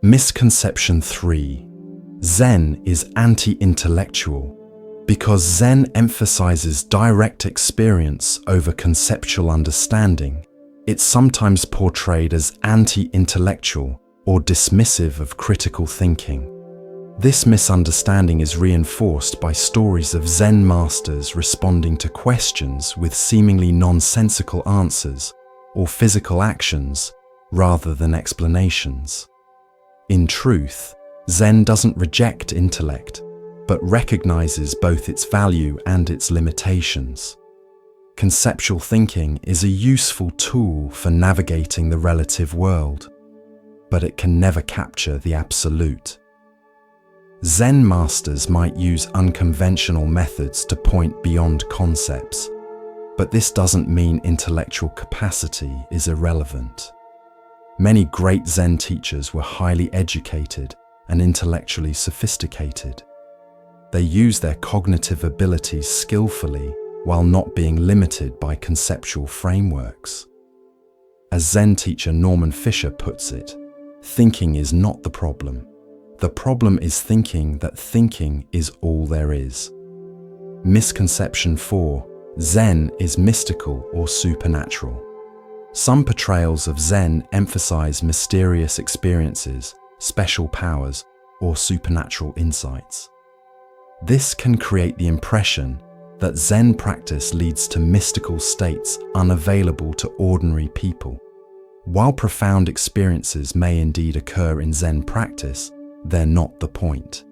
Misconception 3. Zen is anti-intellectual. Because Zen emphasizes direct experience over conceptual understanding, it's sometimes portrayed as anti-intellectual or dismissive of critical thinking. This misunderstanding is reinforced by stories of Zen masters responding to questions with seemingly nonsensical answers or physical actions rather than explanations. In truth, Zen doesn't reject intellect, but recognizes both its value and its limitations. Conceptual thinking is a useful tool for navigating the relative world, but it can never capture the absolute. Zen masters might use unconventional methods to point beyond concepts, but this doesn't mean intellectual capacity is irrelevant. Many great Zen teachers were highly educated and intellectually sophisticated. They use their cognitive abilities skillfully while not being limited by conceptual frameworks. As Zen teacher Norman Fisher puts it, thinking is not the problem. The problem is thinking that thinking is all there is. Misconception 4. Zen is mystical or supernatural. Some portrayals of Zen emphasize mysterious experiences, special powers, or supernatural insights. This can create the impression that Zen practice leads to mystical states unavailable to ordinary people. While profound experiences may indeed occur in Zen practice, they're not the point.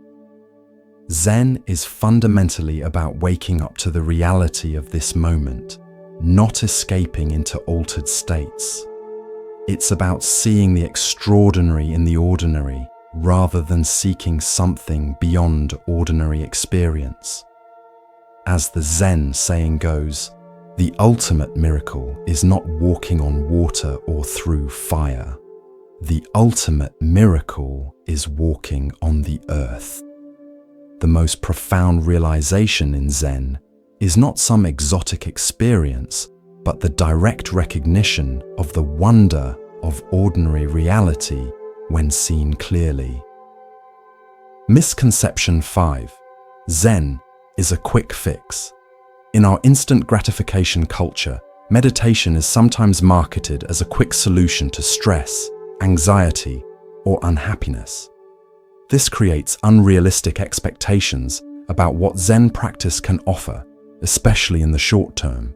Zen is fundamentally about waking up to the reality of this moment, not escaping into altered states. It's about seeing the extraordinary in the ordinary rather than seeking something beyond ordinary experience. As the Zen saying goes, the ultimate miracle is not walking on water or through fire. The ultimate miracle is walking on the earth. The most profound realization in Zen is not some exotic experience, but the direct recognition of the wonder of ordinary reality when seen clearly. Misconception 5. Zen is a quick fix. In our instant gratification culture, meditation is sometimes marketed as a quick solution to stress, anxiety, or unhappiness. This creates unrealistic expectations about what Zen practice can offer, especially in the short term.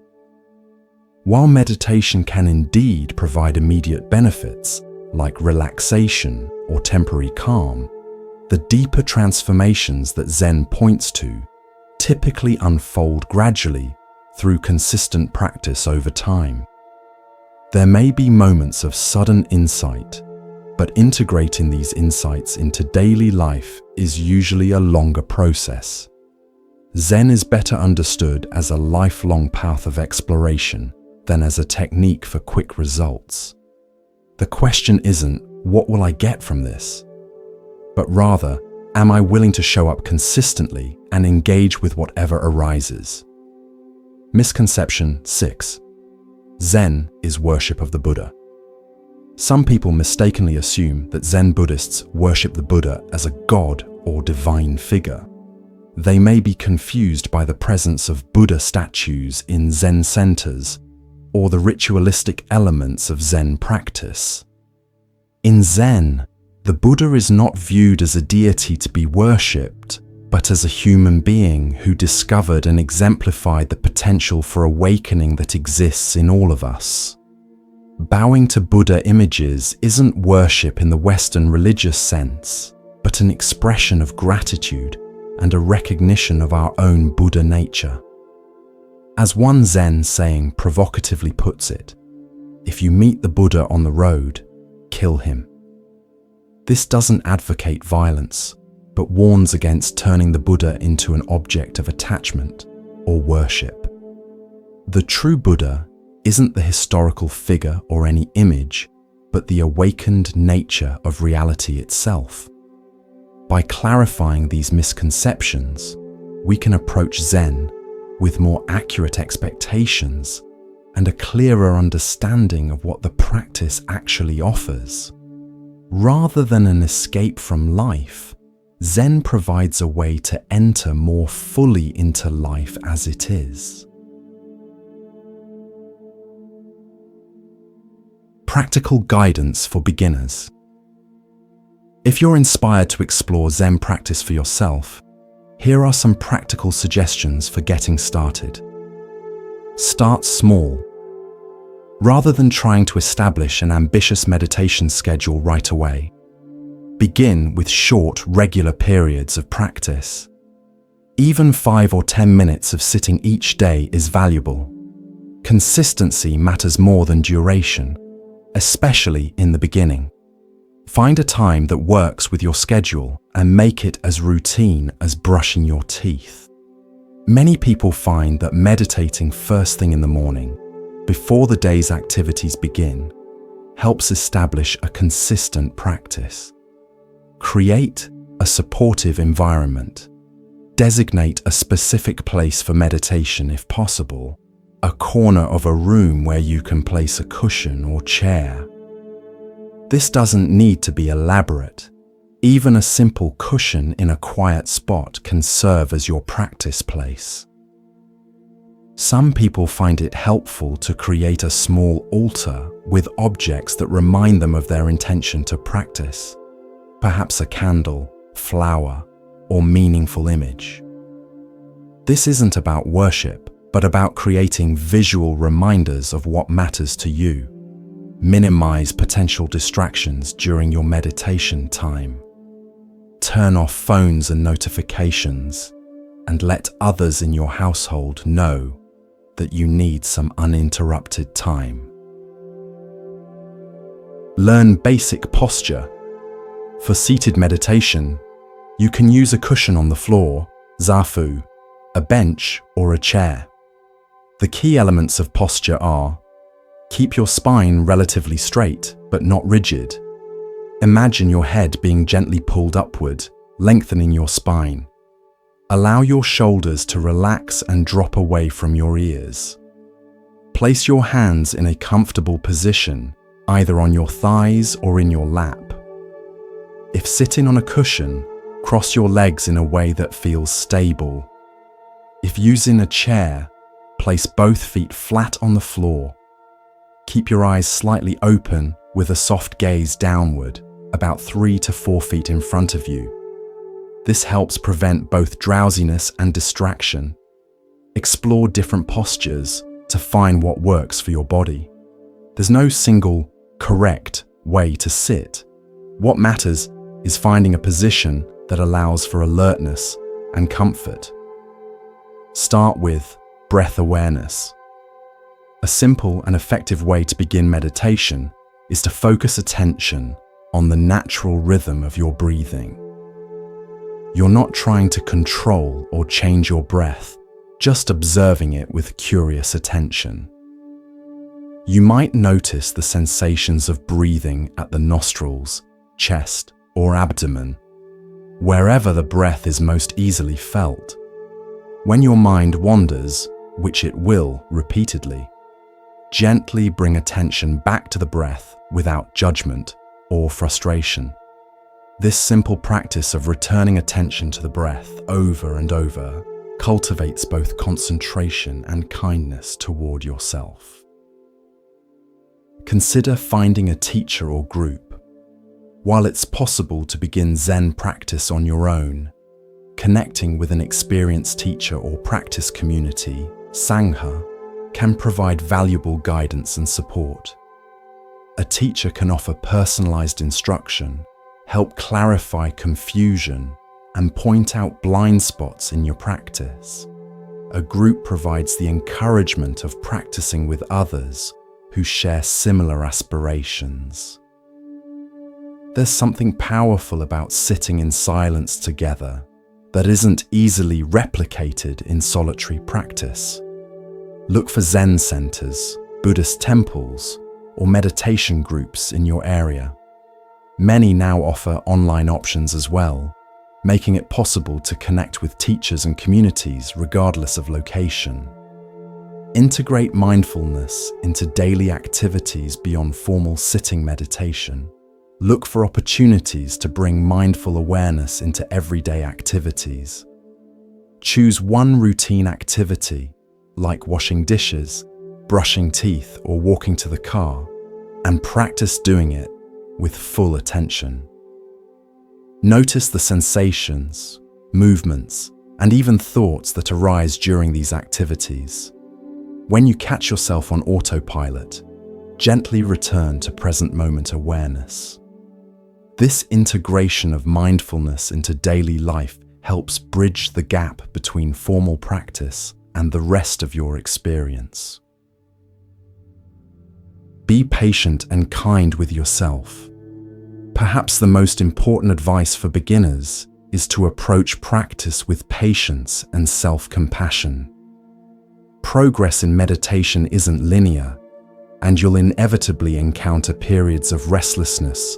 While meditation can indeed provide immediate benefits, like relaxation or temporary calm, the deeper transformations that Zen points to typically unfold gradually through consistent practice over time. There may be moments of sudden insight, but integrating these insights into daily life is usually a longer process. Zen is better understood as a lifelong path of exploration than as a technique for quick results. The question isn't, what will I get from this? But rather, am I willing to show up consistently and engage with whatever arises? Misconception 6. Zen is worship of the Buddha. Some people mistakenly assume that Zen Buddhists worship the Buddha as a god or divine figure. They may be confused by the presence of Buddha statues in Zen centers or the ritualistic elements of Zen practice. In Zen, the Buddha is not viewed as a deity to be worshipped, but as a human being who discovered and exemplified the potential for awakening that exists in all of us. Bowing to Buddha images isn't worship in the Western religious sense, but an expression of gratitude and a recognition of our own Buddha nature. As one Zen saying provocatively puts it, if you meet the Buddha on the road, kill him. This doesn't advocate violence, but warns against turning the Buddha into an object of attachment or worship. The true Buddha isn't the historical figure or any image, but the awakened nature of reality itself. By clarifying these misconceptions, we can approach Zen with more accurate expectations and a clearer understanding of what the practice actually offers. Rather than an escape from life, Zen provides a way to enter more fully into life as it is. Practical guidance for beginners. If you're inspired to explore Zen practice for yourself, here are some practical suggestions for getting started. Start small. Rather than trying to establish an ambitious meditation schedule right away, begin with short, regular periods of practice. Even 5 or 10 minutes of sitting each day is valuable. Consistency matters more than duration, especially in the beginning. Find a time that works with your schedule and make it as routine as brushing your teeth. Many people find that meditating first thing in the morning, before the day's activities begin, helps establish a consistent practice. Create a supportive environment. Designate a specific place for meditation if possible, a corner of a room where you can place a cushion or chair. This doesn't need to be elaborate. Even a simple cushion in a quiet spot can serve as your practice place. Some people find it helpful to create a small altar with objects that remind them of their intention to practice, perhaps a candle, flower, or meaningful image. This isn't about worship, but about creating visual reminders of what matters to you. Minimize potential distractions during your meditation time. Turn off phones and notifications, and let others in your household know that you need some uninterrupted time. Learn basic posture. For seated meditation, you can use a cushion on the floor, zafu, a bench, or a chair. The key elements of posture are: keep your spine relatively straight but not rigid. Imagine your head being gently pulled upward, lengthening your spine. Allow your shoulders to relax and drop away from your ears. Place your hands in a comfortable position, either on your thighs or in your lap. If sitting on a cushion, cross your legs in a way that feels stable. If using a chair, place both feet flat on the floor. Keep your eyes slightly open with a soft gaze downward, about 3 to 4 feet in front of you. This helps prevent both drowsiness and distraction. Explore different postures to find what works for your body. There's no single correct way to sit. What matters is finding a position that allows for alertness and comfort. Start with breath awareness. A simple and effective way to begin meditation is to focus attention on the natural rhythm of your breathing. You're not trying to control or change your breath, just observing it with curious attention. You might notice the sensations of breathing at the nostrils, chest, or abdomen, wherever the breath is most easily felt. When your mind wanders, which it will repeatedly, gently bring attention back to the breath without judgment or frustration. This simple practice of returning attention to the breath over and over cultivates both concentration and kindness toward yourself. Consider finding a teacher or group. While it's possible to begin Zen practice on your own, connecting with an experienced teacher or practice community, Sangha, can provide valuable guidance and support. A teacher can offer personalized instruction, help clarify confusion, and point out blind spots in your practice. A group provides the encouragement of practicing with others who share similar aspirations. There's something powerful about sitting in silence together that isn't easily replicated in solitary practice. Look for Zen centers, Buddhist temples, or meditation groups in your area. Many now offer online options as well, making it possible to connect with teachers and communities regardless of location. Integrate mindfulness into daily activities beyond formal sitting meditation. Look for opportunities to bring mindful awareness into everyday activities. Choose one routine activity, like washing dishes, brushing teeth, or walking to the car, and practice doing it with full attention. Notice the sensations, movements, and even thoughts that arise during these activities. When you catch yourself on autopilot, gently return to present moment awareness. This integration of mindfulness into daily life helps bridge the gap between formal practice and the rest of your experience. Be patient and kind with yourself. Perhaps the most important advice for beginners is to approach practice with patience and self-compassion. Progress in meditation isn't linear, and you'll inevitably encounter periods of restlessness,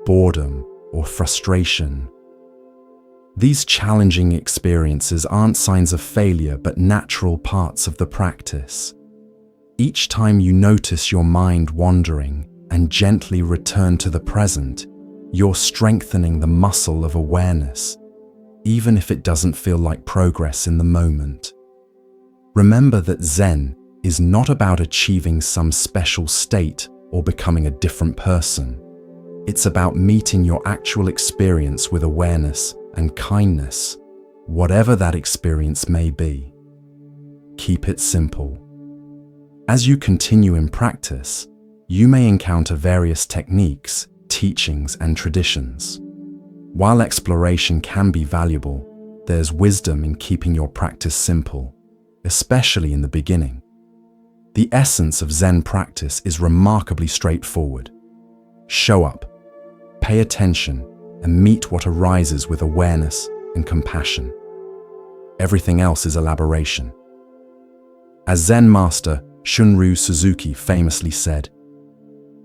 boredom, or frustration. These challenging experiences aren't signs of failure but natural parts of the practice. Each time you notice your mind wandering and gently return to the present, you're strengthening the muscle of awareness, even if it doesn't feel like progress in the moment. Remember that Zen is not about achieving some special state or becoming a different person. It's about meeting your actual experience with awareness and kindness, whatever that experience may be. Keep it simple. As you continue in practice, you may encounter various techniques, teachings, and traditions. While exploration can be valuable, there's wisdom in keeping your practice simple, especially in the beginning. The essence of Zen practice is remarkably straightforward. Show up, pay attention, and meet what arises with awareness and compassion. Everything else is elaboration. As Zen master Shunryu Suzuki famously said,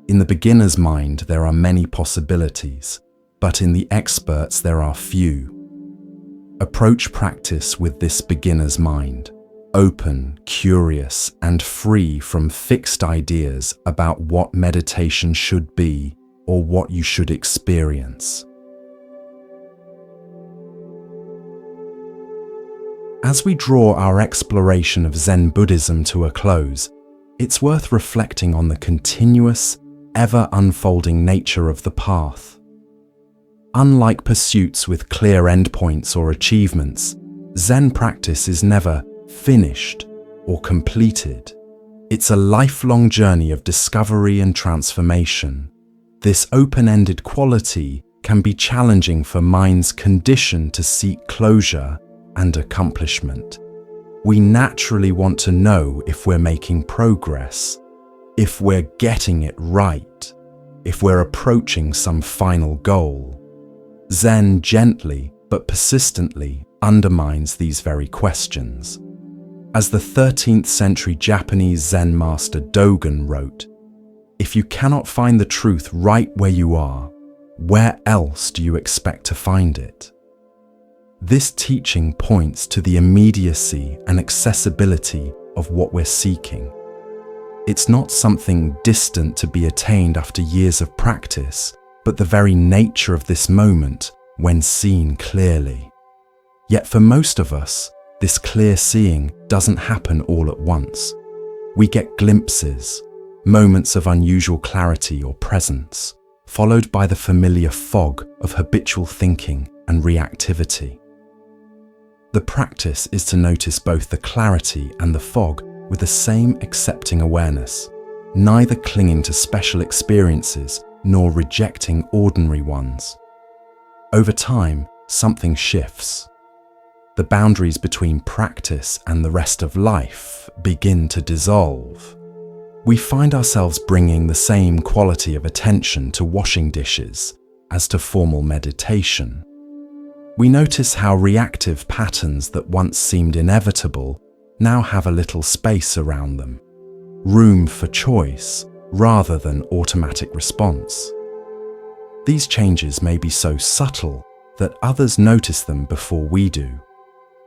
"In the beginner's mind there are many possibilities, but in the expert's there are few." Approach practice with this beginner's mind, open, curious, and free from fixed ideas about what meditation should be or what you should experience. As we draw our exploration of Zen Buddhism to a close, it's worth reflecting on the continuous, ever-unfolding nature of the path. Unlike pursuits with clear endpoints or achievements, Zen practice is never finished or completed. It's a lifelong journey of discovery and transformation. This open-ended quality can be challenging for minds conditioned to seek closure and accomplishment. We naturally want to know if we're making progress, if we're getting it right, if we're approaching some final goal. Zen gently but persistently undermines these very questions. As the 13th century Japanese Zen master Dogen wrote, "If you cannot find the truth right where you are, where else do you expect to find it?" This teaching points to the immediacy and accessibility of what we're seeking. It's not something distant to be attained after years of practice, but the very nature of this moment when seen clearly. Yet for most of us, this clear seeing doesn't happen all at once. We get glimpses, moments of unusual clarity or presence, followed by the familiar fog of habitual thinking and reactivity. The practice is to notice both the clarity and the fog with the same accepting awareness, neither clinging to special experiences nor rejecting ordinary ones. Over time, something shifts. The boundaries between practice and the rest of life begin to dissolve. We find ourselves bringing the same quality of attention to washing dishes as to formal meditation. We notice how reactive patterns that once seemed inevitable now have a little space around them, room for choice rather than automatic response. These changes may be so subtle that others notice them before we do.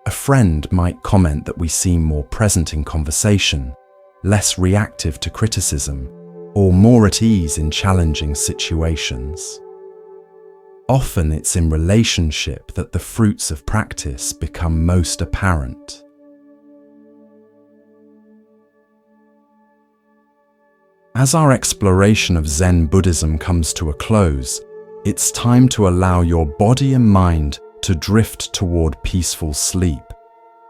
A friend might comment that we seem more present in conversation, less reactive to criticism, or more at ease in challenging situations. Often it's in relationship that the fruits of practice become most apparent. As our exploration of Zen Buddhism comes to a close, it's time to allow your body and mind to drift toward peaceful sleep.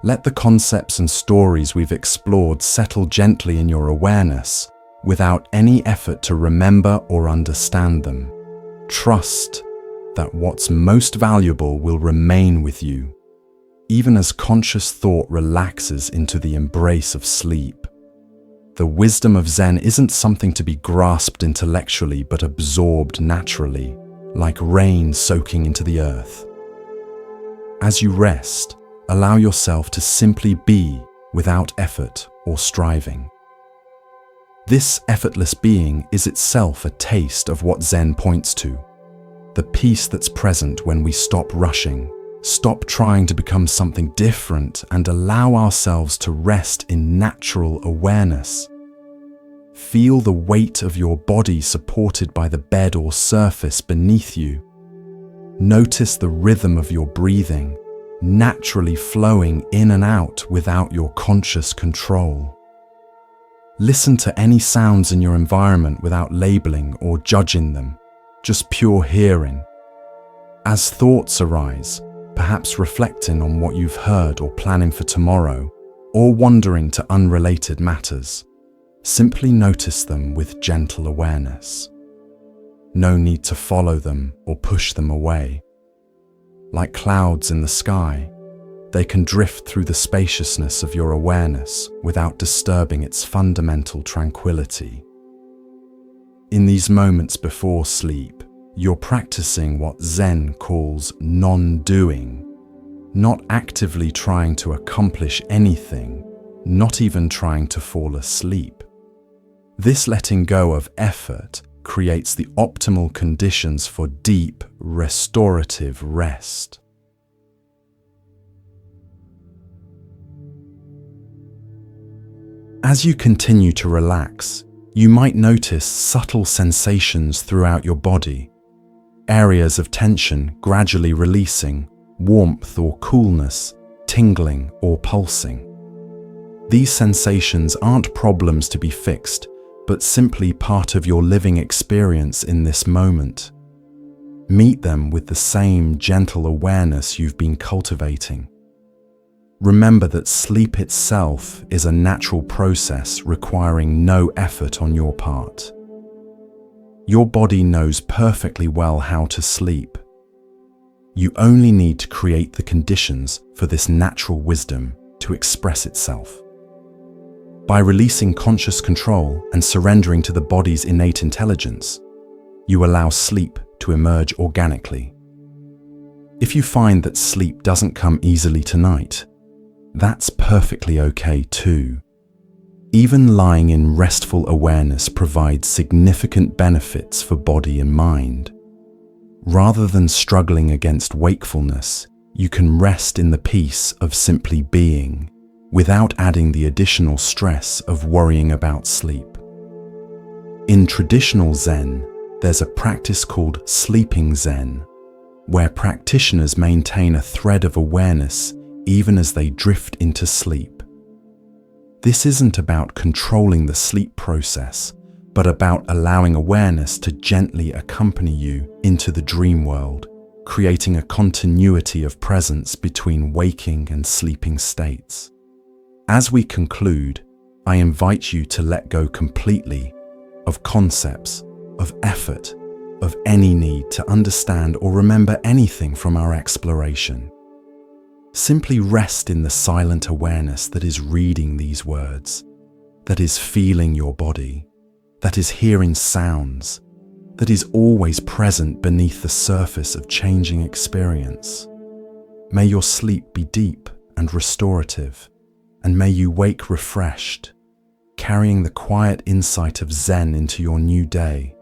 Let the concepts and stories we've explored settle gently in your awareness without any effort to remember or understand them. Trust that what's most valuable will remain with you, even as conscious thought relaxes into the embrace of sleep. The wisdom of Zen isn't something to be grasped intellectually but absorbed naturally, like rain soaking into the earth. As you rest, allow yourself to simply be without effort or striving. This effortless being is itself a taste of what Zen points to, the peace that's present when we stop rushing, stop trying to become something different, and allow ourselves to rest in natural awareness. Feel the weight of your body supported by the bed or surface beneath you. Notice the rhythm of your breathing, naturally flowing in and out without your conscious control. Listen to any sounds in your environment without labeling or judging them, just pure hearing. As thoughts arise, perhaps reflecting on what you've heard or planning for tomorrow, or wandering to unrelated matters, simply notice them with gentle awareness. No need to follow them or push them away. Like clouds in the sky, they can drift through the spaciousness of your awareness without disturbing its fundamental tranquility. In these moments before sleep, you're practicing what Zen calls non-doing, not actively trying to accomplish anything, not even trying to fall asleep. This letting go of effort creates the optimal conditions for deep, restorative rest. As you continue to relax, you might notice subtle sensations throughout your body, areas of tension gradually releasing, warmth or coolness, tingling or pulsing. These sensations aren't problems to be fixed, but simply part of your living experience in this moment. Meet them with the same gentle awareness you've been cultivating. Remember that sleep itself is a natural process requiring no effort on your part. Your body knows perfectly well how to sleep. You only need to create the conditions for this natural wisdom to express itself. By releasing conscious control and surrendering to the body's innate intelligence, you allow sleep to emerge organically. If you find that sleep doesn't come easily tonight, that's perfectly okay too. Even lying in restful awareness provides significant benefits for body and mind. Rather than struggling against wakefulness, you can rest in the peace of simply being, without adding the additional stress of worrying about sleep. In traditional Zen, there's a practice called sleeping Zen, where practitioners maintain a thread of awareness even as they drift into sleep. This isn't about controlling the sleep process, but about allowing awareness to gently accompany you into the dream world, creating a continuity of presence between waking and sleeping states. As we conclude, I invite you to let go completely of concepts, of effort, of any need to understand or remember anything from our exploration. Simply rest in the silent awareness that is reading these words, that is feeling your body, that is hearing sounds, that is always present beneath the surface of changing experience. May your sleep be deep and restorative, and may you wake refreshed, carrying the quiet insight of Zen into your new day,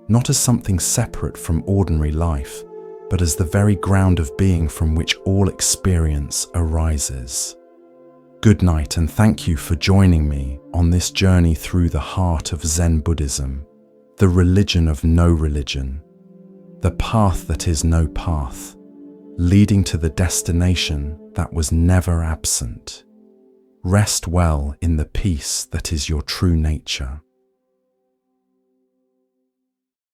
not as something separate from ordinary life, but as the very ground of being from which all experience arises. Good night, and thank you for joining me on this journey through the heart of Zen Buddhism, the religion of no religion, the path that is no path, leading to the destination that was never absent. Rest well in the peace that is your true nature.